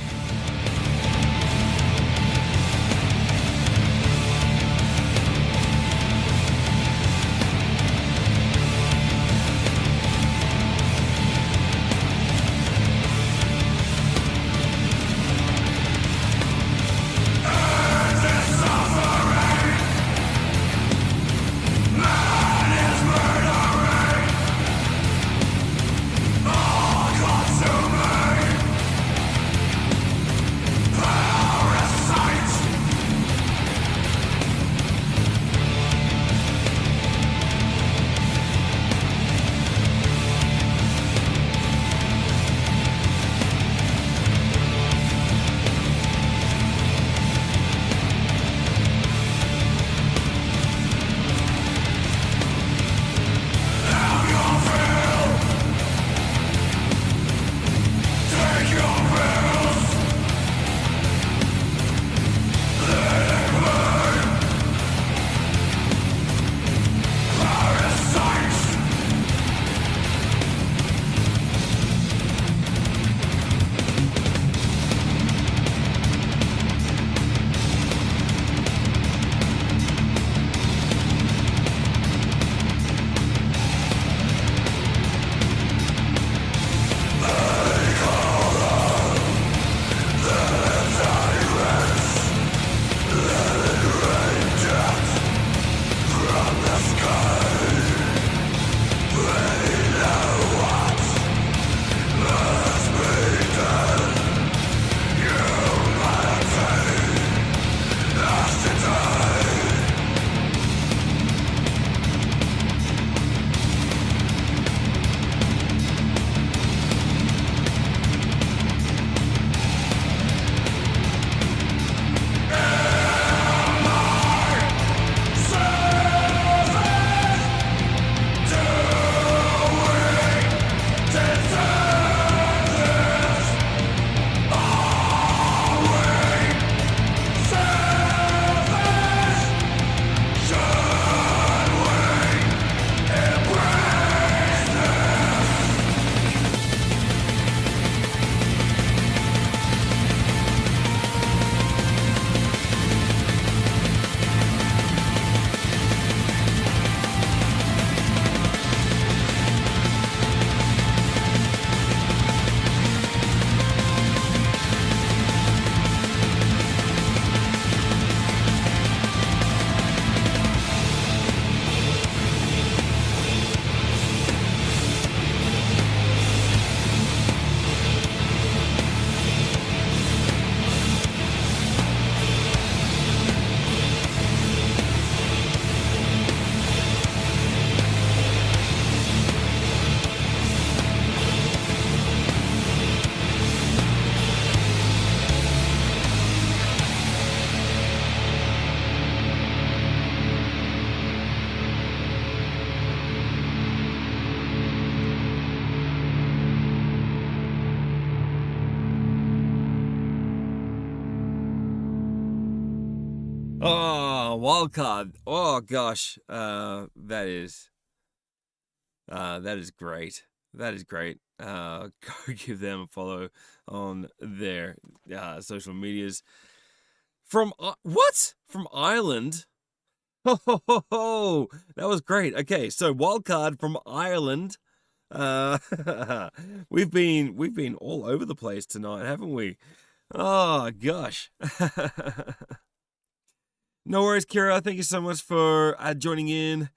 Oh, Wildcard. Oh gosh, that is great. That is great. Go give them a follow on their social medias. From From Ireland. Oh, that was great. Okay, so Wildcard from Ireland. We've been all over the place tonight, haven't we? Oh gosh. No worries, Kira. Thank you so much for joining in.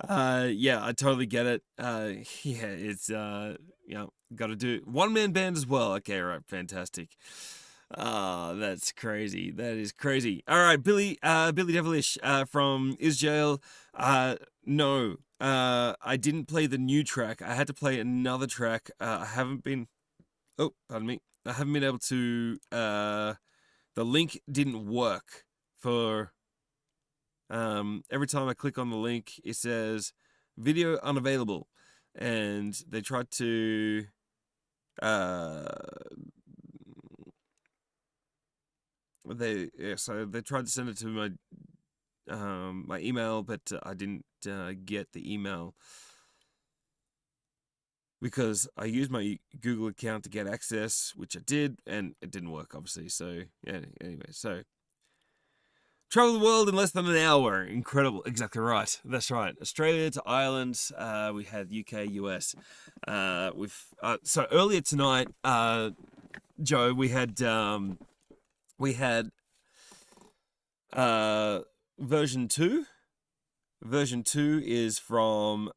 Yeah, I totally get it. Yeah, it's got to do one-man band as well. Okay, right, fantastic. That's crazy. That is crazy. All right, Billy Devilish from Israel. No, I didn't play the new track. I had to play another track. I haven't been able to. The link didn't work for. Every time I click on the link, it says video unavailable, and they tried to. So they tried to send it to my my email, but I didn't get the email because I used my Google account to get access, which I did, and it didn't work, obviously. So yeah, anyway, so travel the world in less than an hour. Incredible. Exactly right. That's right. Australia to Ireland. We had UK, US. So earlier tonight, Joe, we had version 2. Version 2 is from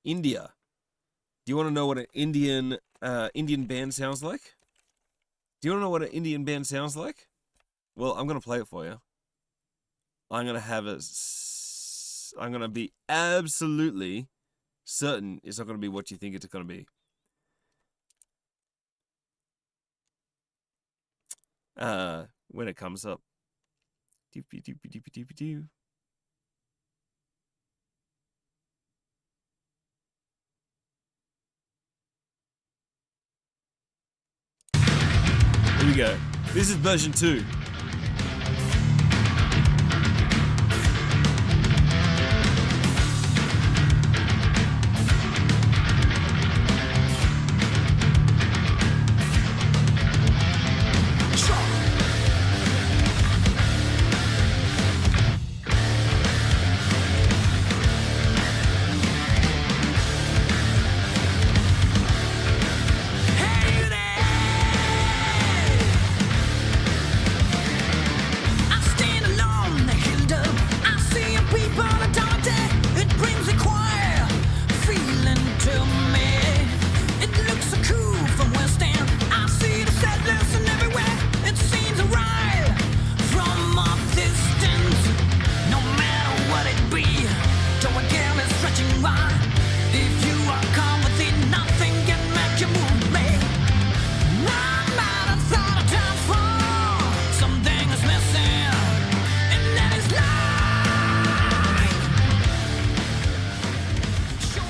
India. Do you want to know what an Indian band sounds like? Do you want to know what an Indian band sounds like? Well, I'm going to play it for you. I'm going to be absolutely certain it's not going to be what you think it's going to be. When it comes up. Doopy doopy doopy doopy doo. Here we go. This is version 2.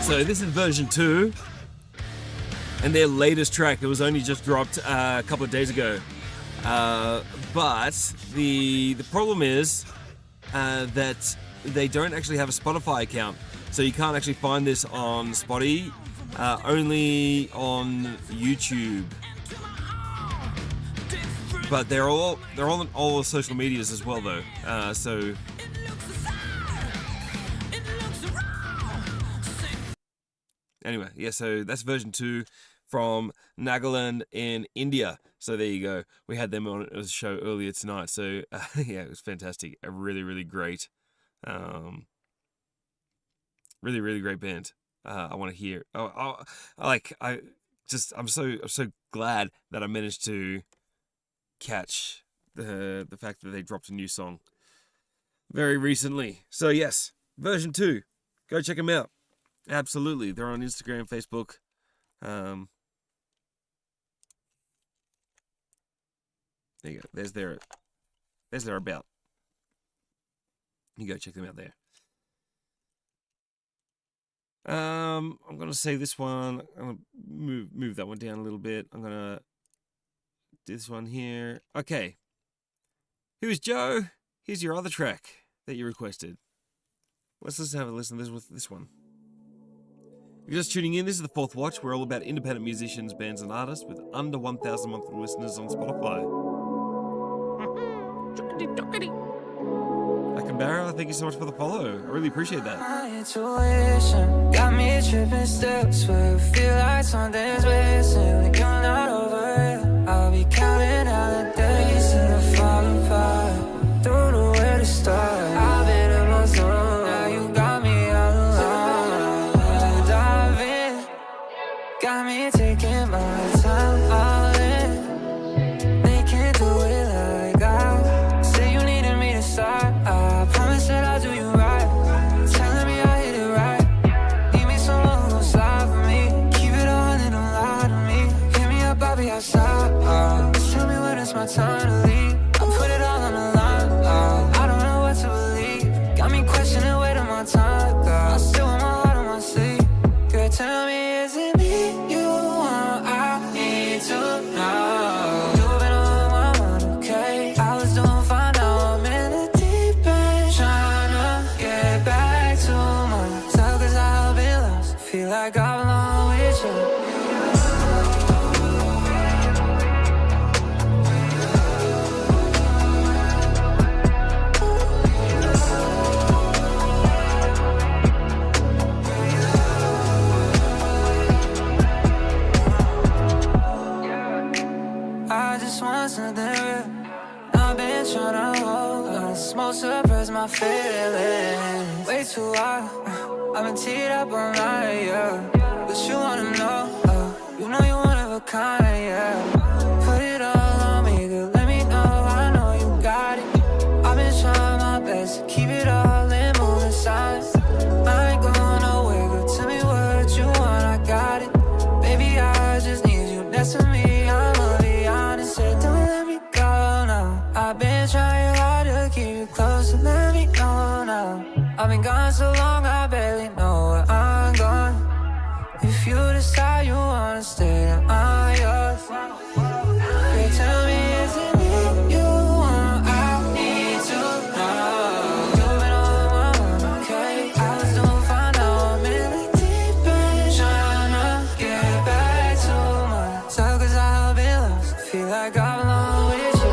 So this is version 2, and their latest track. It was only just dropped a couple of days ago. But the problem is that they don't actually have a Spotify account, so you can't actually find this on Spotify. Only on YouTube. But they're on all the social medias as well, though. So. Anyway, yeah, so that's version 2 from Nagaland in India. So there you go. We had them on a show earlier tonight. So yeah, it was fantastic. A really, really great, really, really great band. I want to hear. I'm so glad that I managed to catch the fact that they dropped a new song very recently. So yes, version 2. Go check them out. Absolutely. They're on Instagram, Facebook. There you go. There's their about. You go check them out there. I'm gonna say this one. I'm gonna move that one down a little bit. I'm gonna do this one here. Okay. Who's Joe? here's your other track that you requested. Let's just have a listen to this one. If you're just tuning in, this is The Fourth Watch. We're all about independent musicians, bands, and artists with under 1,000 monthly listeners on Spotify. Akambara, thank you so much for the follow. I really appreciate that. My intuition got me tripping still. Swear I feel like something's missing when you're not over it. I'll be counting out the days till I fall apart. Don't know where to start. I've been in my zone. Now you got me all alone. To dive in, got me taking my time all in. They can't do it like I say. You needed me to start. I promise that I'll do you right. Telling me I hit it right. Need me someone who gon' slide for me. Keep it on and don't lie to me. Hit me up, I'll be outside. Tell me when it's my time to leave. I put it all on the line. I don't know what to believe. Got me questioning where to my time. I still want my heart on my sleeve. Girl, tell me, is it me you want? I need to know. You've been on my mind, okay? I was doing fine, now I'm in the deep end. Tryna get back to myself, cause I've been lost. Feel like I belong with you. I just want something real. I've been tryna hold on, smoke suppress my feelings. Way too wild, I've been teed up all night, yeah. But you wanna know, you know you're one of a kind, yeah. Put it all on me, girl, let me know, I know you got it. I've been trying my best to keep it all in moving silence. I ain't going nowhere, girl, tell me what you want, I got it. Baby, I just need you next to me, I'ma be honest, yeah, don't let me go now. I've been trying hard to keep you close, so let me know now. I've been gone so long, I barely know where I'm going. If you decide you wanna stay, then I'm yours. Girl, tell me, is it me you want? I need to know. You've been on my mind, okay? I was doing fine, now I'm in the deep end. Tryna get back to myself, cause I've been lost. Feel like I belong with you.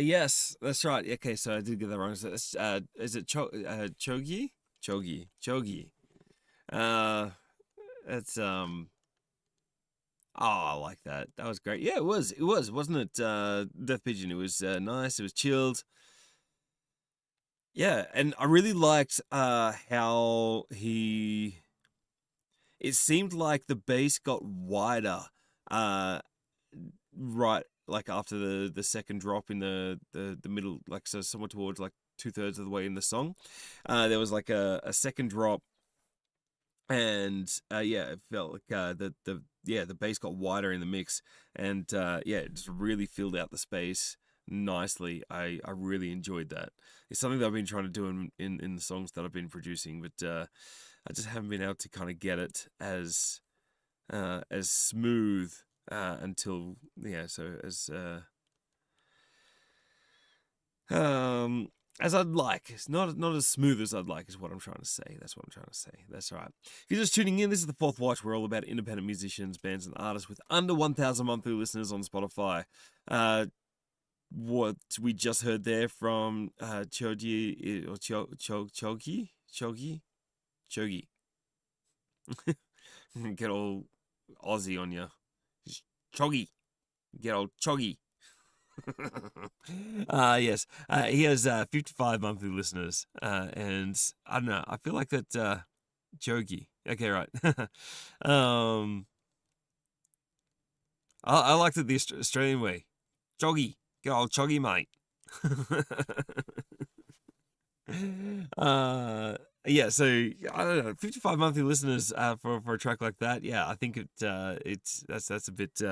Yes, that's right. Okay, so I did get that wrong. So it's, is it Chogi? Chogi. It's oh, I like that. That was great. Yeah, it was, wasn't it? Death Pigeon. It was nice. It was chilled. Yeah, and I really liked how he. It seemed like the bass got wider, right, like after the second drop in the middle, like so somewhere towards like 2/3 of the way in the song. There was like a second drop, and yeah, it felt like the bass got wider in the mix, and yeah, it just really filled out the space nicely. I really enjoyed that. It's something that I've been trying to do in the songs that I've been producing, but I just haven't been able to kind of get it as smooth until as I'd like. It's not as smooth as I'd like is what I'm trying to say. That's what I'm trying to say. That's right. If you're just tuning in, this is The Fourth Watch. We're all about independent musicians, bands, and artists with under 1,000 monthly listeners on Spotify. What we just heard there from Chogi or Chogi. Get all Aussie on you. Choggy. Get old Choggy. Yes, he has 55 monthly listeners, and I don't know. I feel like that Jogi. Okay, right. I liked it the Australian way. Joggy, go old Joggy, mate. Yeah, so I don't know, 55 monthly listeners for a track like that. Yeah, I think that's a bit.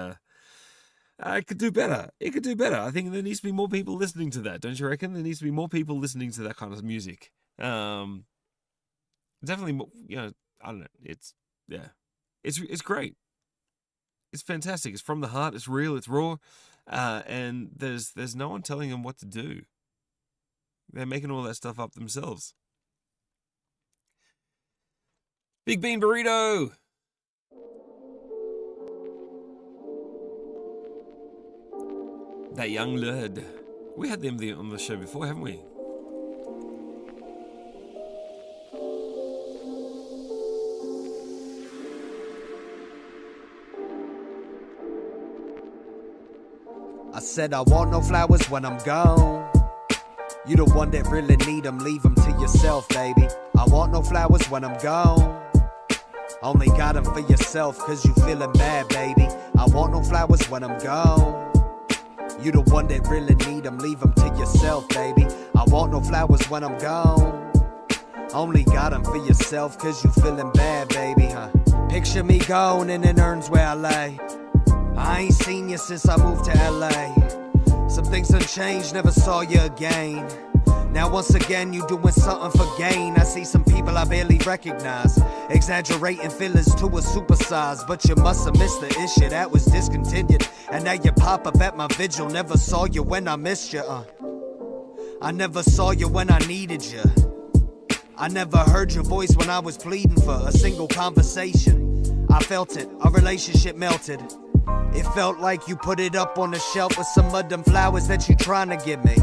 It could do better. It could do better. I think there needs to be more people listening to that. Don't you reckon? There needs to be more people listening to that kind of music. Definitely, I don't know. It's great. It's fantastic. It's from the heart. It's real. It's raw. And there's no one telling them what to do. They're making all that stuff up themselves. Big Bean Burrito. That Young Lud. We had them on the show before, haven't we? I said I want no flowers when I'm gone. You the one that really need them, leave them to yourself, baby. I want no flowers when I'm gone. Only got them for yourself, cause you feeling bad, baby. I want no flowers when I'm gone. You the one that really need them, leave them to yourself, baby. I want no flowers when I'm gone. Only got them for yourself, cause you feeling bad, baby, huh? Picture me gone in an urns where I lay. I ain't seen you since I moved to LA. Some things done changed, never saw you again. Now once again you doing something for gain. I see some people I barely recognize, exaggerating feelings to a supersize. But you must have missed the issue that was discontinued. And now you pop up at my vigil. Never saw you when I missed you, I never saw you when I needed you. I never heard your voice when I was pleading for a single conversation. I felt it, our relationship melted. It felt like you put it up on the shelf with some of them flowers that you trying to give me.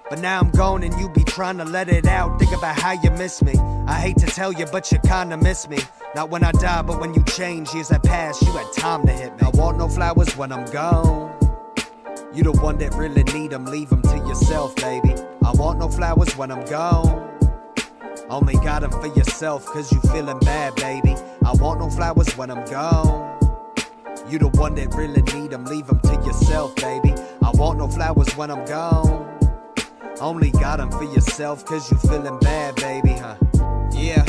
But now I'm gone and you be trying to let it out. Think about how you miss me. I hate to tell you, but you kinda miss me. Not when I die, but when you change. Years that passed, you had time to hit me. I want no flowers when I'm gone. You the one that really need them, leave them to yourself, baby. I want no flowers when I'm gone. Only got them for yourself, cause you feeling bad, baby. I want no flowers when I'm gone. You the one that really need them, leave them to yourself, baby. I want no flowers when I'm gone. Only got them for yourself, cause you feeling bad, baby, huh? Yeah,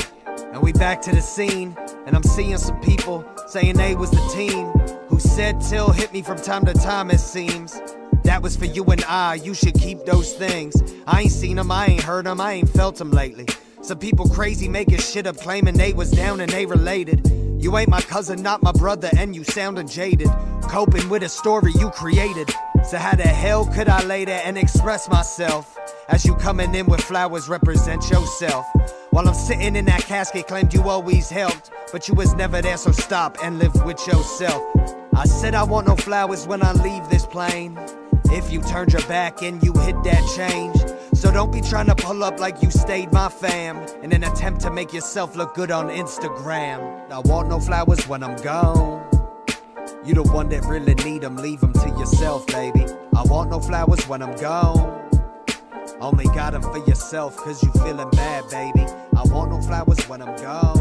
and we back to the scene. And I'm seeing some people saying they was the team who said Till hit me from time to time, it seems. That was for you and I, you should keep those things. I ain't seen them, I ain't heard them, I ain't felt them lately. Some people crazy making shit up, claiming they was down and they related. You ain't my cousin, not my brother, and you sounding jaded. Coping with a story you created. So how the hell could I lay there and express myself? As you coming in with flowers, represent yourself. While I'm sitting in that casket, claimed you always helped. But you was never there, so stop and live with yourself. I said I want no flowers when I leave this plane. If you turned your back and you hit that change. So don't be trying to pull up like you stayed my fam in an attempt to make yourself look good on Instagram. I want no flowers when I'm gone. You the one that really need them, leave them to yourself, baby. I want no flowers when I'm gone. Only got them for yourself, cause you feeling bad, baby. I want no flowers when I'm gone.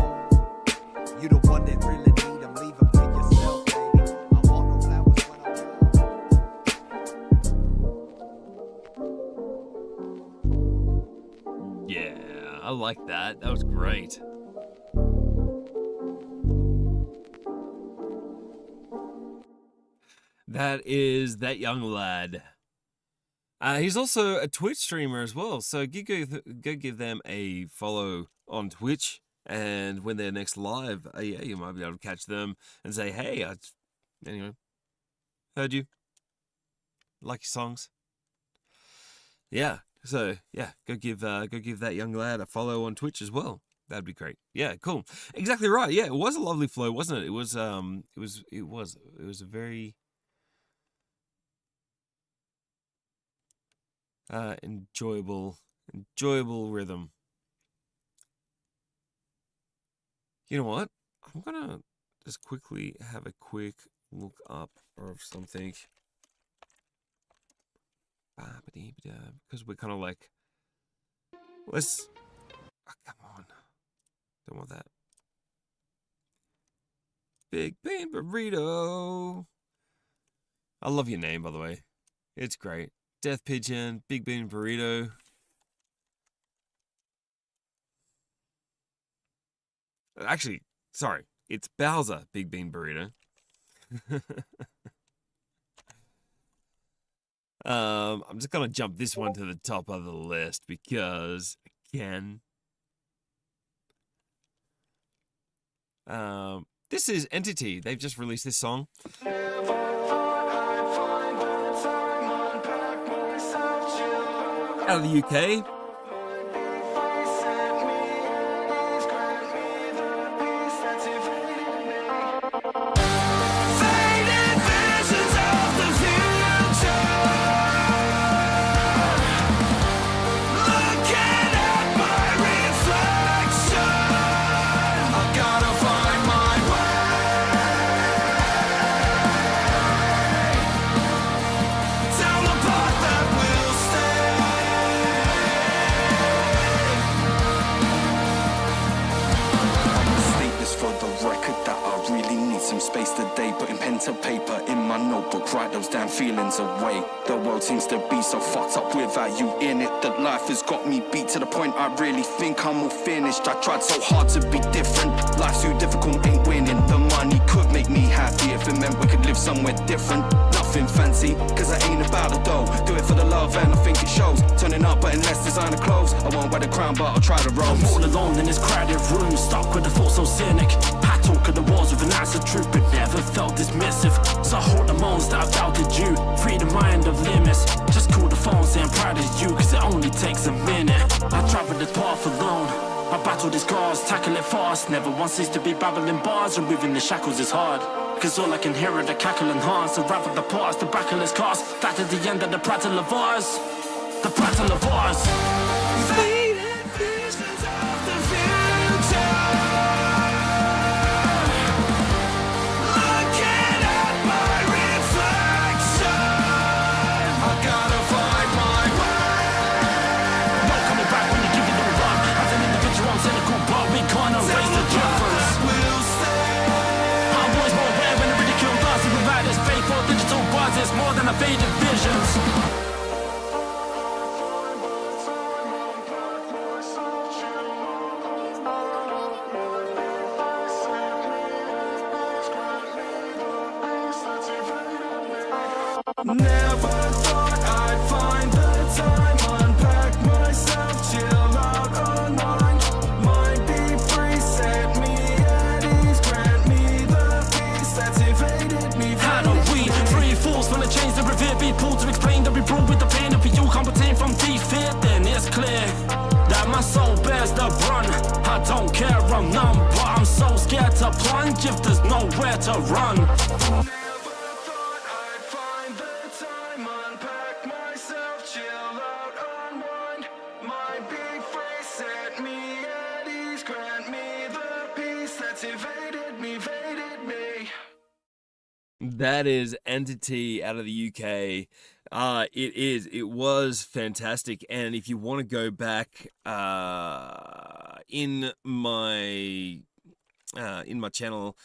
You the one that really need them, leave them to yourself, baby. I want no flowers when I'm gone. Yeah, I like that. That was great. That is That Young Lad. He's also a Twitch streamer as well, so go give them a follow on Twitch, and when they're next live, yeah, you might be able to catch them and say, hey, anyway, heard you, like your songs. Yeah, so yeah, go give That Young Lad a follow on Twitch as well. That'd be great. Yeah, cool. Exactly right. Yeah, it was a lovely flow, wasn't it? It was a very enjoyable rhythm. You know what? I'm gonna just quickly have a quick look up of something. because we're kind of like, let's. Oh, come on, don't want that. Big Bean Burrito. I love your name, by the way. It's great. Death Pigeon, Big Bean Burrito. Actually, sorry. It's Bowser, Big Bean Burrito. I'm just gonna jump this one to the top of the list because, again, this is Entity. They've just released this song. Out of the UK. Space today, putting pen to paper in my notebook, write those damn feelings away. The world seems to be so fucked up without you in it, that life has got me beat to the point I really think I'm all finished. I tried so hard to be different, life's too difficult, ain't winning. The money could make me happy if it meant we could live somewhere different. Nothing fancy, cause I ain't about the dough. Do it for the love and I think it shows. Turning up but in less designer clothes. I won't wear the crown but I'll try the rose. I'm all alone in this crowded room, stuck with a thought so cynic. I talk of the walls with an ounce of truth, but never felt dismissive. So I hold the moments that I've doubted you. Free the mind of limits. Just call the phone, say I'm proud of you, cause it only takes a minute. I travel this path alone. I battle these scars, tackle it fast. Never once cease to be babbling bars. Removing the shackles is hard, cause all I can hear are the cackle and horns. Unravel the parts, the battle is cast. That is the end of the prattle of ours. The prattle of ours. Faded visions of the future. Looking at my reflection. I gotta find my way. No coming back when you give it all up. As an individual, I'm cynical, but we can't erase the difference. I'm always more aware when the ridicule does. We provide this faith for digital buzz. It's more than a faded visions. Never thought I'd find the time, unpack myself, chill out, unwind. Mind be free, set me at ease, grant me the peace that's evaded me. How do we free fools from the chains that revere, be pulled to explain that we rule with the pain? If you can't pertain from defeat, then it's clear that my soul bears the brunt. I don't care, I'm numb, but I'm so scared to plunge if there's nowhere to run. That is Entity out of the UK. It was fantastic. And if you want to go back in my channel,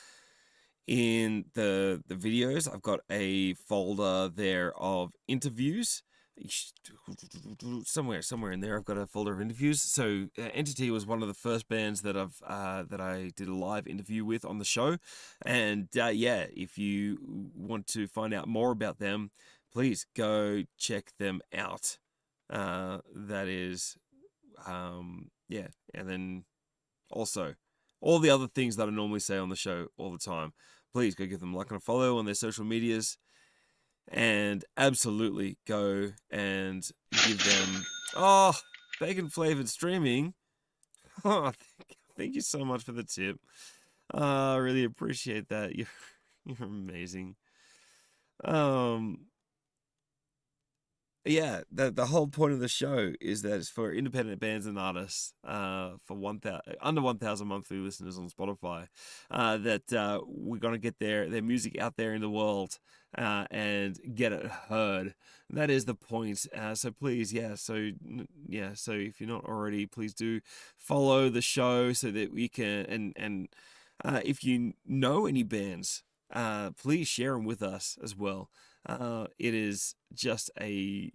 in the videos, I've got a folder there of interviews. Somewhere in there, I've got a folder of interviews. So Entity was one of the first bands that I did a live interview with on the show, and yeah, if you want to find out more about them, please go check them out. That is, yeah, and then also all the other things that I normally say on the show all the time. Please go give them a like and a follow on their social medias. And absolutely go and give them bacon flavored streaming. Oh, thank you so much for the tip. I really appreciate that. You're amazing. yeah, the whole point of the show is that it's for independent bands and artists, for 1,000 under 1,000 monthly listeners on Spotify, that we're gonna get their music out there in the world, and get it heard. That is the point. So please, so if you're not already, please do follow the show so that we can, and if you know any bands, please share them with us as well. It is just a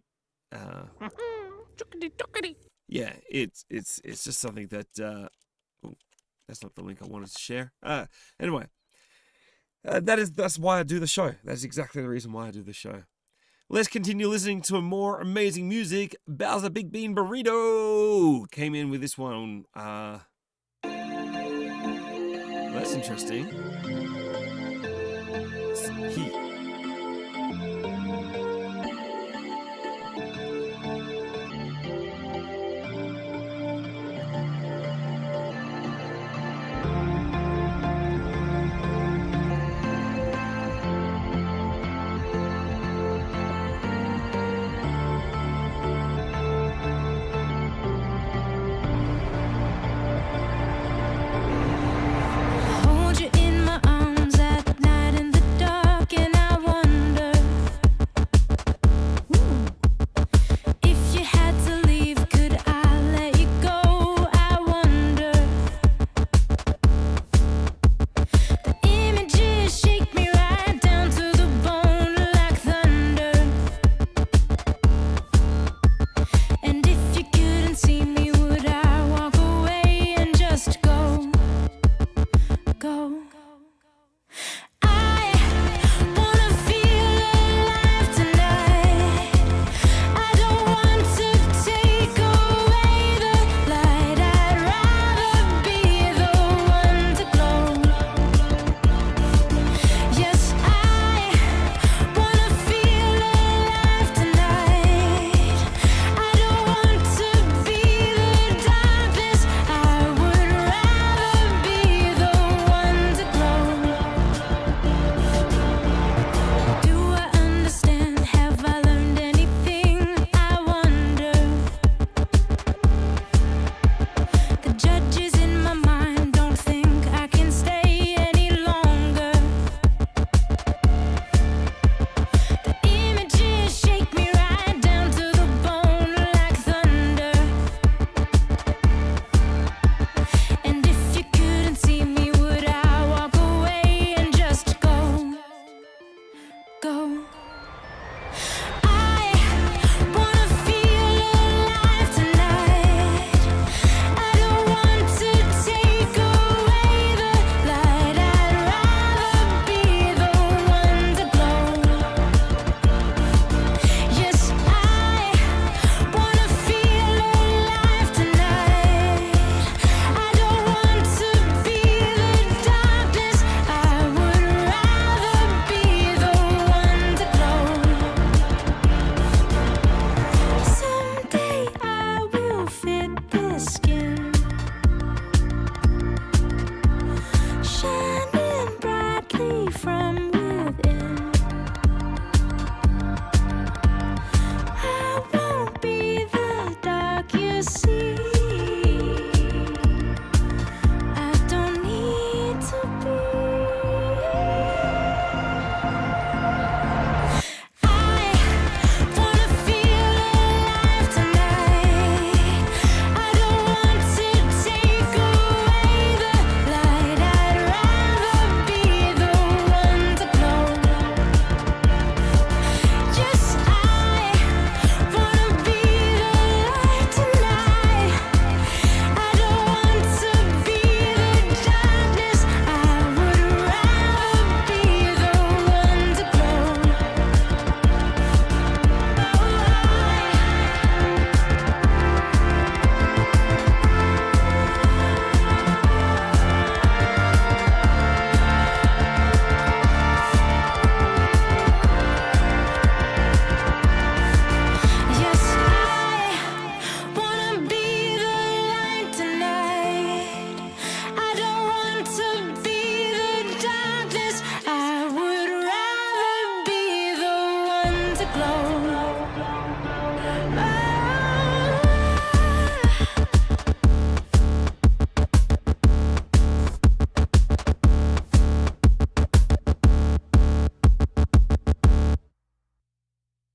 yeah, it's just something that that's not the link I wanted to share. Anyway, that's why I do the show. That's exactly the reason why I do the show. Let's continue listening to more amazing music. Bowser Big Bean Burrito came in with this one. That's interesting. Heat. Hold you in my arms at night in the dark, and I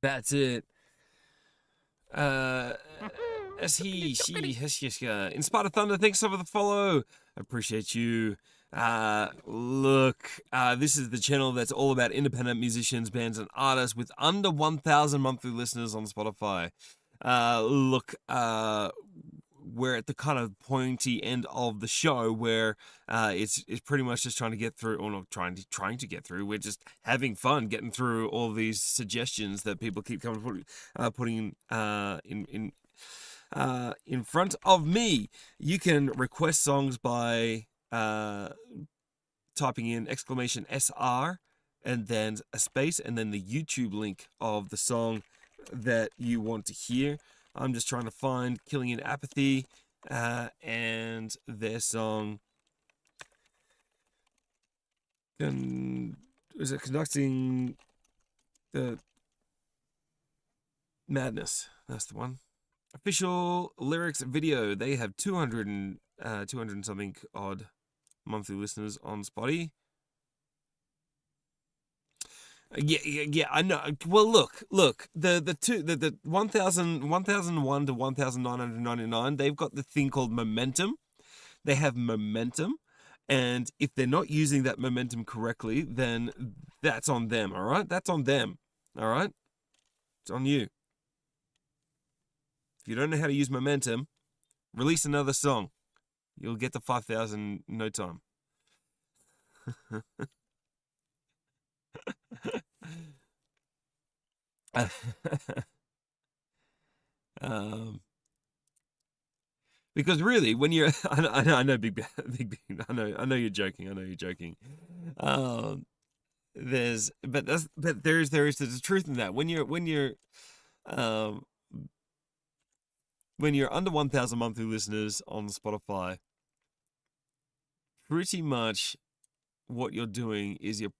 That's it. As he, she, in spite of thunder, thanks for the follow. Appreciate you. Look, this is the channel that's all about independent musicians, bands, and artists with under 1,000 monthly listeners on Spotify. Look, we're at the kind of pointy end of the show where it's pretty much just trying to get through, or not trying to get through. We're just having fun getting through all these suggestions that people keep putting in front of me. You can request songs by typing in !SR and then a space and then the YouTube link of the song that you want to hear. I'm just trying to find Killing in Apathy and their song. Is it Conducting the Madness? That's the one. Official lyrics video. They have 200 and something odd monthly listeners on Spotify. Yeah, I know. Well, look. The 1001 to 1999. They've got the thing called momentum. They have momentum, and if they're not using that momentum correctly, then that's on them. All right, that's on them. All right, it's on you. If you don't know how to use momentum, release another song. You'll get to 5,000 in no time. Because really, when you're, I know, Big Bean, I know you're joking. I know you're joking. There's the truth in that. When you're under 1,000 monthly listeners on Spotify, pretty much what you're doing is you're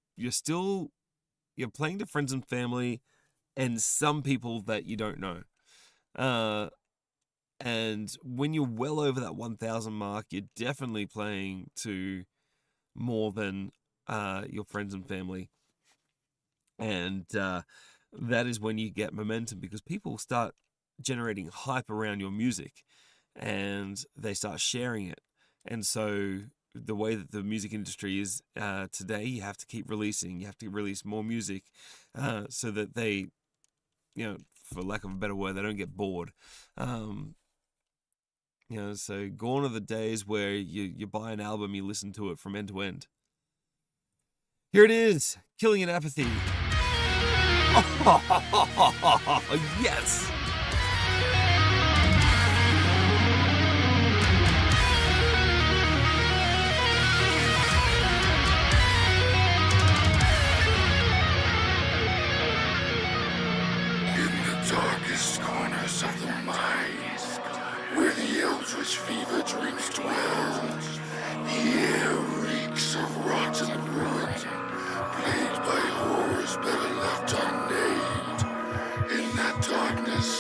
playing to friends and family and some people that you don't know. And when you're well over that 1,000 mark, you're definitely playing to more than your friends and family. And that is when you get momentum, because people start generating hype around your music and they start sharing it. And so the way that the music industry is today, you have to keep releasing. You have to release more music so that they, for lack of a better word, they don't get bored. So gone are the days where you buy an album, you listen to it from end to end. Here it is, Killing in Apathy. Oh, yes! Darkest corners of the mind, where the eldritch fever dreams dwell, the air reeks of rotten ruin, plagued by horrors better left unnamed. In that darkness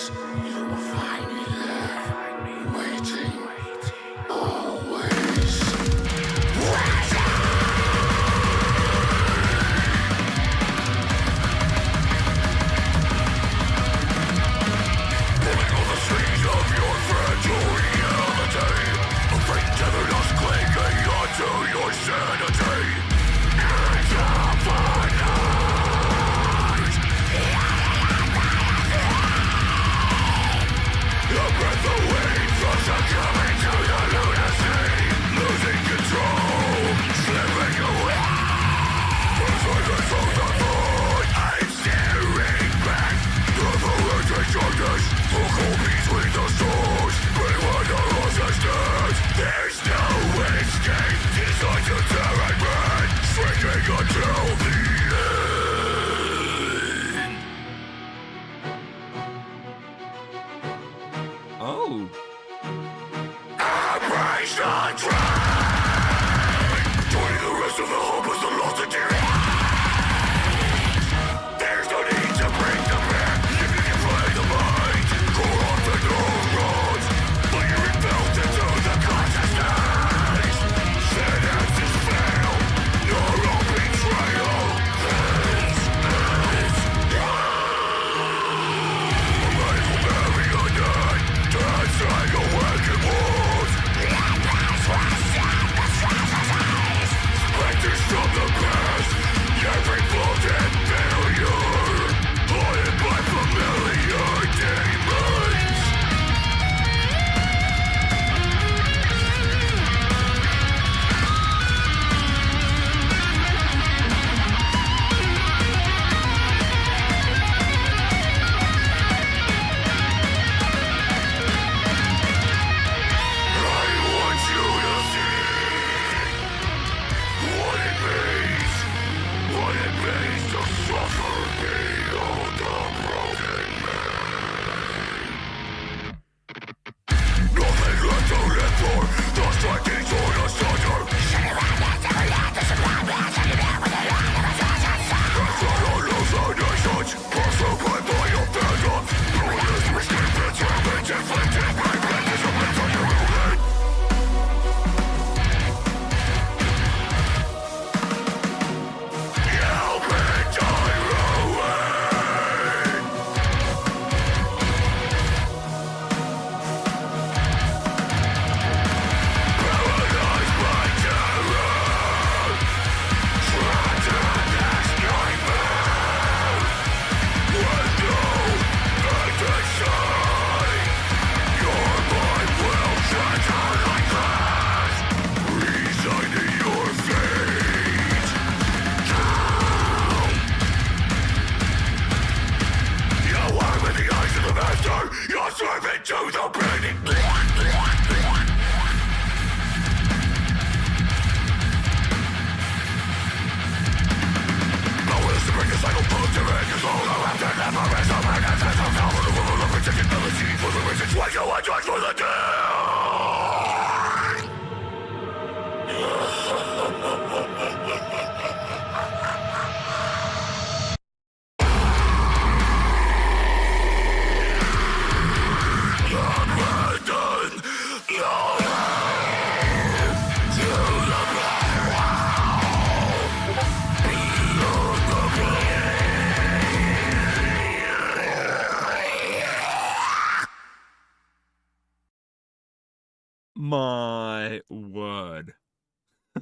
My word.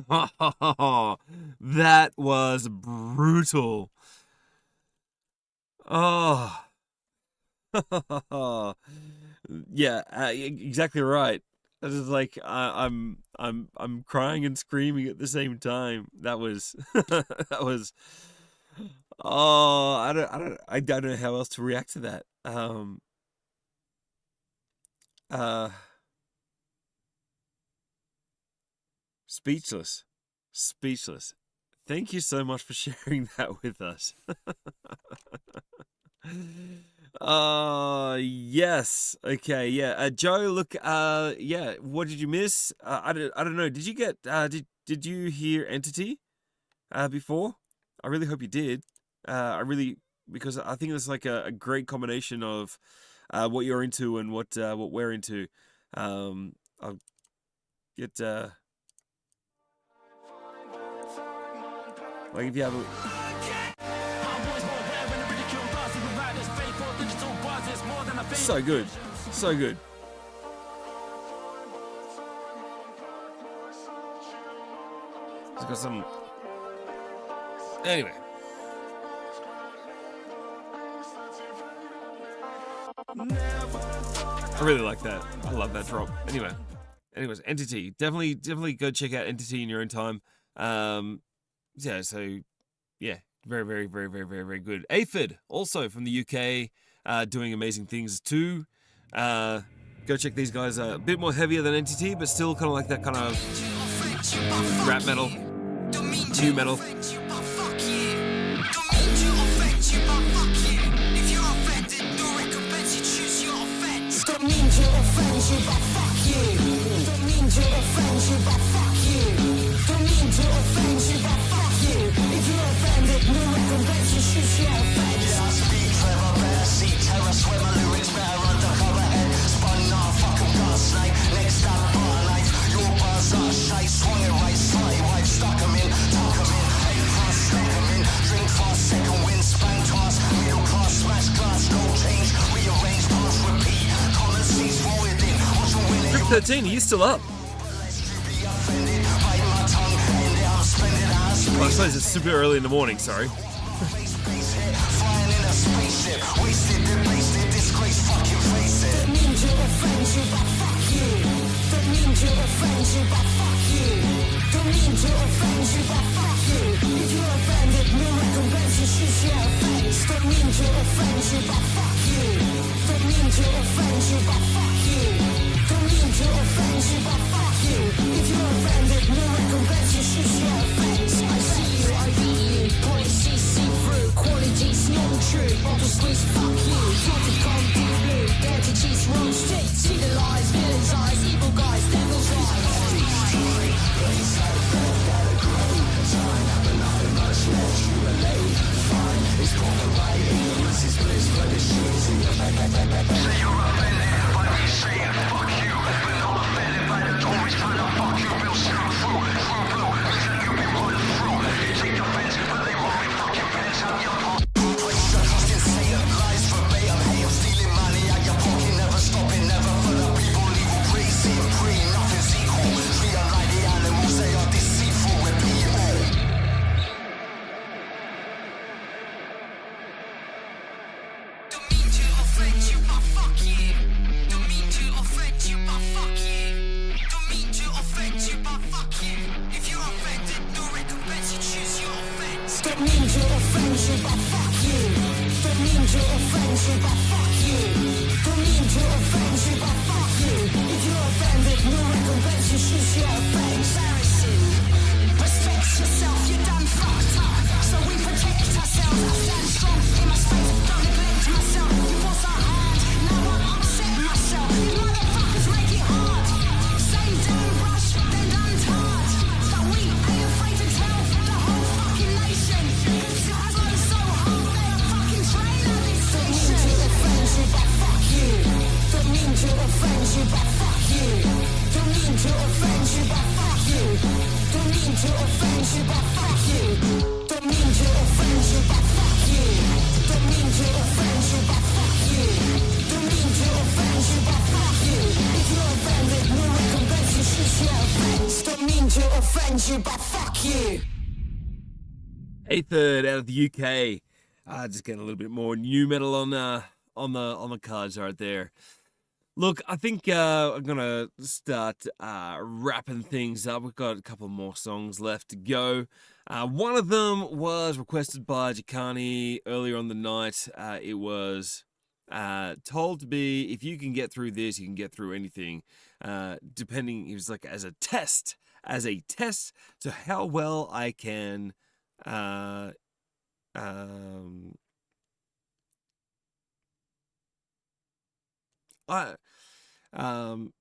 That was brutal. Oh. Yeah, exactly right. It's just like I'm crying and screaming at the same time. That was that was. Oh, I don't know how else to react to that. Speechless. Thank you so much for sharing that with us. Yes. Okay, yeah. Joe, look, yeah, what did you miss? I don't know. Did you get did you hear Entity before? I really hope you did. Because I think it's like a great combination of what you're into and what we're into. I'll get like if you have a... So good. It's got some... Anyway. I really like that. I love that drop. Anyways, Entity. Definitely go check out Entity in your own time. Yeah, so yeah, very good. Aphid, also from the UK, doing amazing things too. Go check these guys. A bit more heavier than Entity, but still kind of like that kind of rap metal, new metal. Trip 13, are you still up? Oh, I suppose it's super early in the morning, sorry. Myself, you force our hand. Now I'm upset myself. mean to offend you, but fuck you. Don't mean to offend you, but fuck you. Don't mean to offend you, but fuck you. Don't mean to offend you, but fuck you. If you're offended, no recompense, you choose your offense. Don't mean to offend you, but fuck you. A third out of the UK. Just getting a little bit more new metal on the cards right there. Look, I think I'm gonna start wrapping things up. We've got a couple more songs left to go. One of them was requested by Jakani earlier on the night. It was told to be, if you can get through this, you can get through anything. Depending, it was like as a test to how well I can.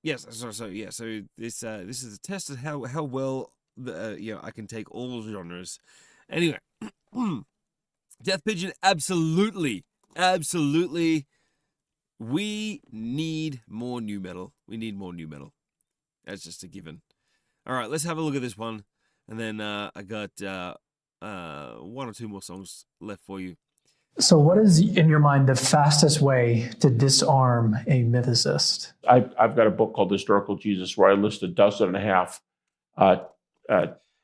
Yes. So this is a test of how well I can take all genres. Anyway, Death Pigeon, absolutely. We need more new metal. That's just a given. All right, let's have a look at this one, and then I got one or two more songs left for you. So what is, in your mind, the fastest way to disarm a mythicist? I've got a book called Historical Jesus where I list 12.5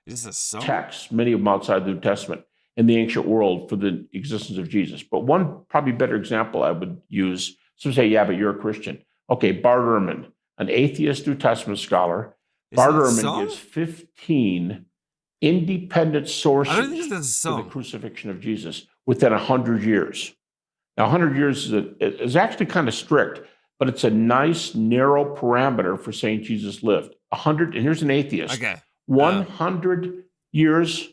Is this a song? texts, many of them outside the New Testament, in the ancient world for the existence of Jesus. But one probably better example I would use, some say, yeah, but you're a Christian. Okay, Bart Ehrman, an atheist New Testament scholar. Bart Ehrman gives 15 independent sources I don't think that's a for song. the crucifixion of Jesus within 100 years. Now, 100 years is actually kind of strict, but it's a nice, narrow parameter for saying Jesus lived. 100, and here's an atheist. Okay. 100 years.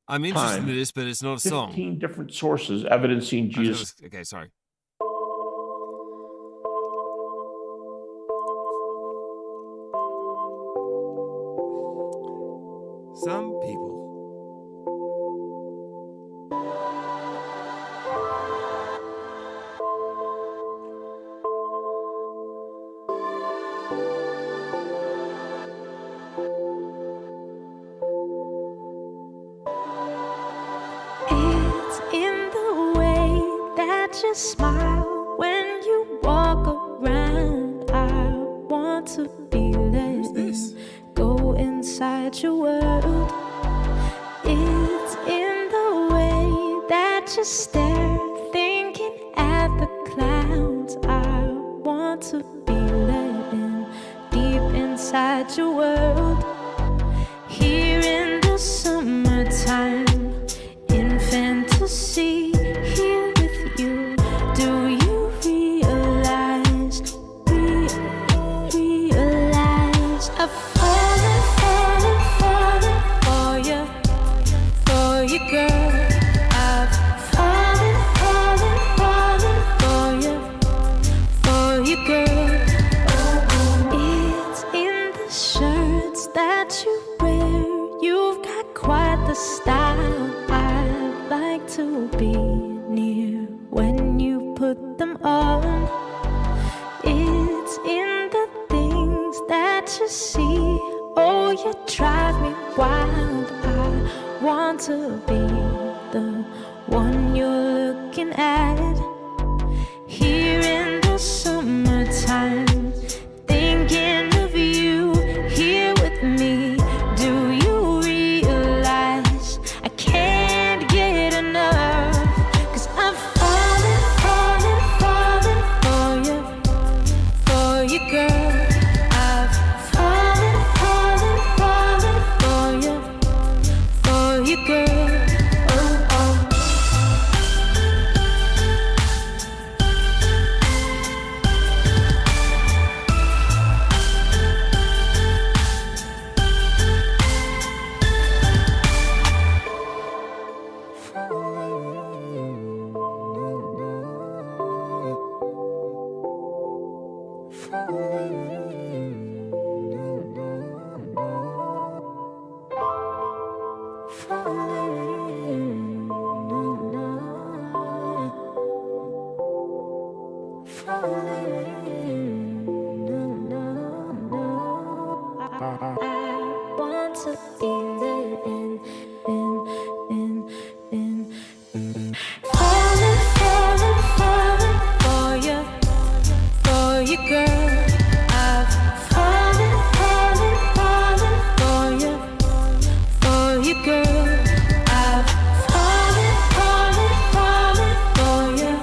I'm interested in this, but it's not a song. 15 different sources evidencing Jesus. Okay, sorry. Some people. It's in the way that you smile when you walk around. I want to be let go inside your world. It's in the way that you stare, thinking at the clouds. I want to be let in deep inside your world. Here in the summertime, in fantasy, here with you. Do you realize I've fallen for you, girl. I've fallen for you, girl. It's in the shirts that you wear. You've got quite the style. I'd like to be near when you put them on. It's in the things that you see. Oh, you drive me wild. I want to be the one you're looking at. Here in the summertime, thinking of you here with me. Do you realize I can't get enough? 'Cause I'm falling for you, girl. I've fallen for you, girl. Oh, oh. I want to be you, girl. I've fallen, fallen, fallen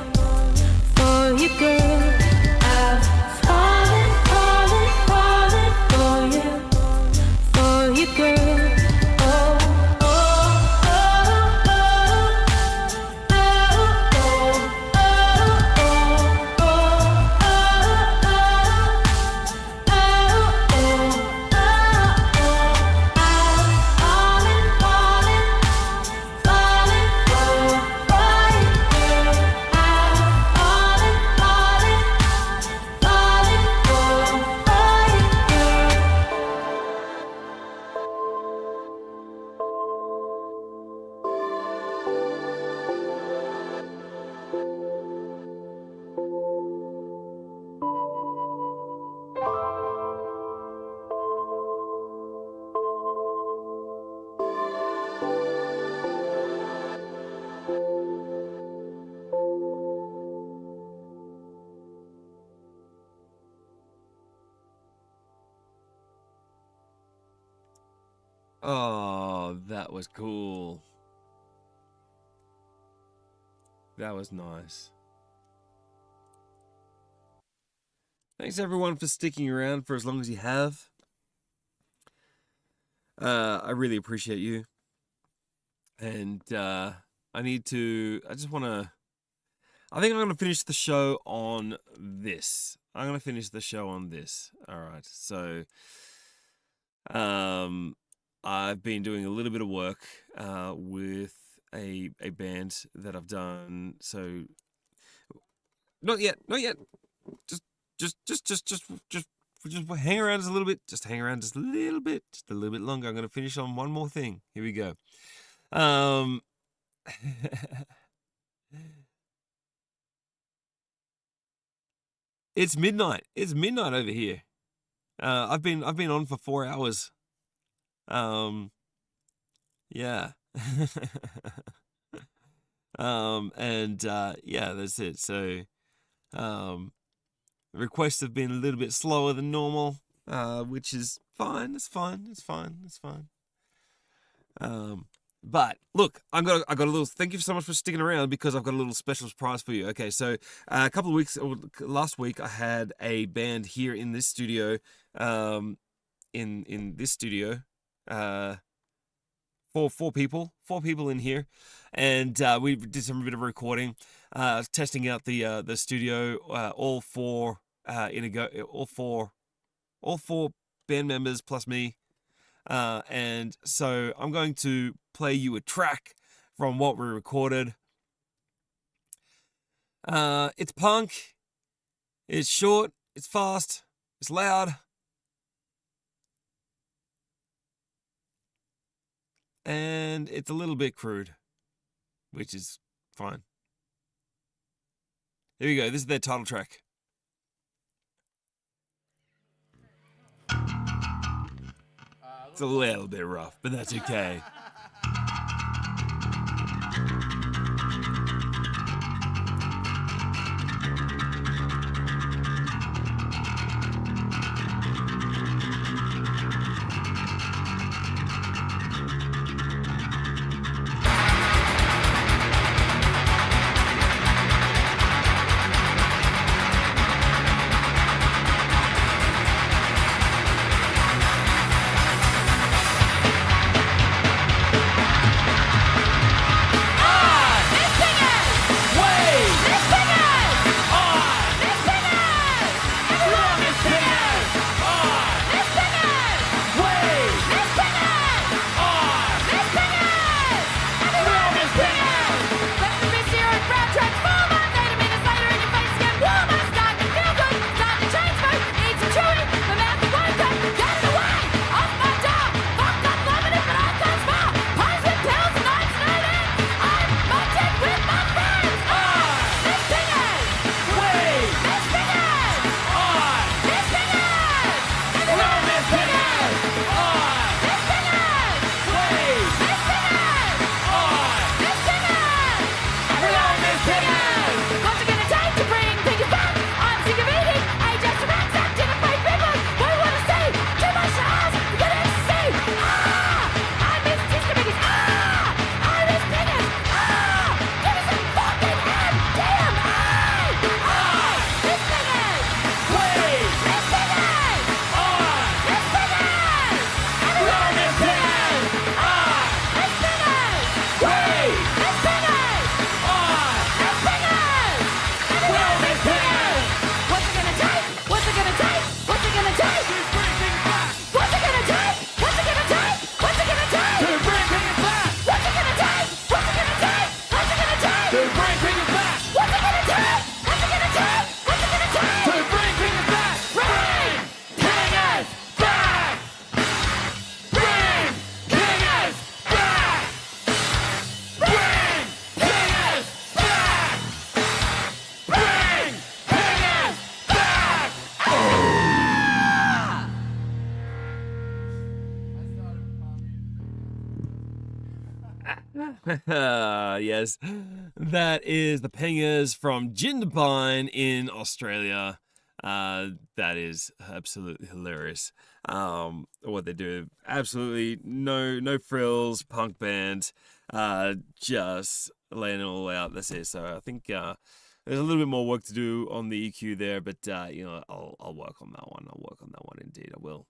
for you, girl. I've fallen, fallen, fallen for you, girl. Oh, oh, oh, oh, oh, oh, oh, oh, Oh, that was cool. That was nice. Thanks everyone for sticking around for as long as you have. I really appreciate you. And I just want to, I think I'm going to finish the show on this. I'm going to finish the show on this. All right. So, I've been doing a little bit of work with a band that I've done. So, not yet. Just hang around just a little bit. Just hang around just a little bit longer. I'm going to finish on one more thing. Here we go. It's midnight. It's midnight over here. I've been on for 4 hours. Yeah. Yeah, that's it. So, requests have been a little bit slower than normal, which is fine. It's fine. But look, I got a little. Thank you so much for sticking around because I've got a little special surprise for you. Okay, so a couple of weeks, or last week, I had a band here in this studio, in this studio, four people in here, and we did some bit of recording, testing out the studio. All four band members plus me. And so I'm going to play you a track from what we recorded. It's punk, it's short, it's fast, it's loud, and it's a little bit crude, which is fine. Here we go, this is their title track. It's a little bit rough, but that's okay. oh, Yes, that is the Pengers from Jindabyne in Australia. That is absolutely hilarious. What they do, absolutely no frills, punk band, just laying it all out. That's it. So I think there's a little bit more work to do on the EQ there, but I'll work on that one. I'll work on that one indeed. I will.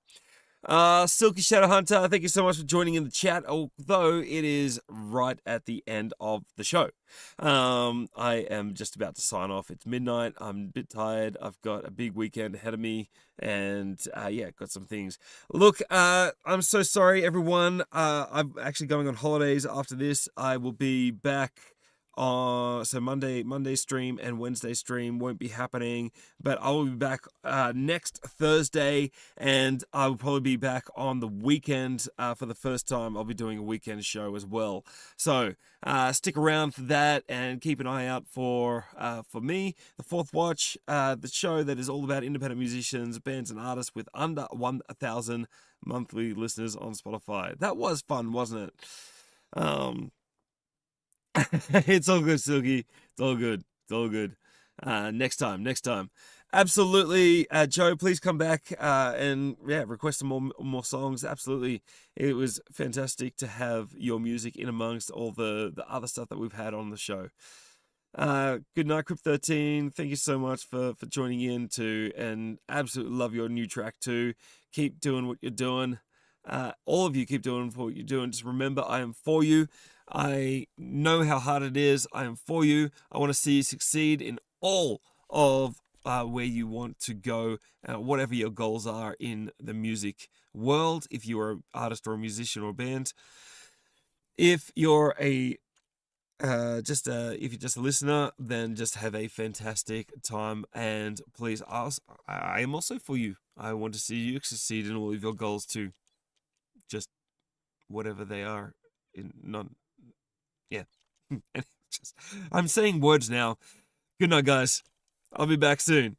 Silky Shadow Hunter, thank you so much for joining in the chat, although it is right at the end of the show. I am just about to sign off. It's midnight. I'm a bit tired. I've got a big weekend ahead of me, and got some things. Look, I'm so sorry, everyone. I'm actually going on holidays after this. I will be back. So Monday stream and Wednesday stream won't be happening, but I will be back next Thursday, and I will probably be back on the weekend for the first time. I'll be doing a weekend show as well. So stick around for that and keep an eye out for me, The Fourth Watch, the show that is all about independent musicians, bands, and artists with under 1,000 monthly listeners on Spotify. That was fun, wasn't it? It's all good, Silky. It's all good. It's all good. Next time. Absolutely. Joe, please come back and request some more songs. Absolutely. It was fantastic to have your music in amongst all the other stuff that we've had on the show. Good night, Crypt13. Thank you so much for joining in too, and absolutely love your new track too. Keep doing what you're doing. All of you keep doing what you're doing. Just remember, I am for you. I know how hard it is. I am for you. I want to see you succeed in all of where you want to go, whatever your goals are in the music world. If you are an artist or a musician or a band, if you're if you're just a listener, then just have a fantastic time. And please ask. I am also for you. I want to see you succeed in all of your goals too. Just whatever they are. I'm saying words now. Good night, guys. I'll be back soon.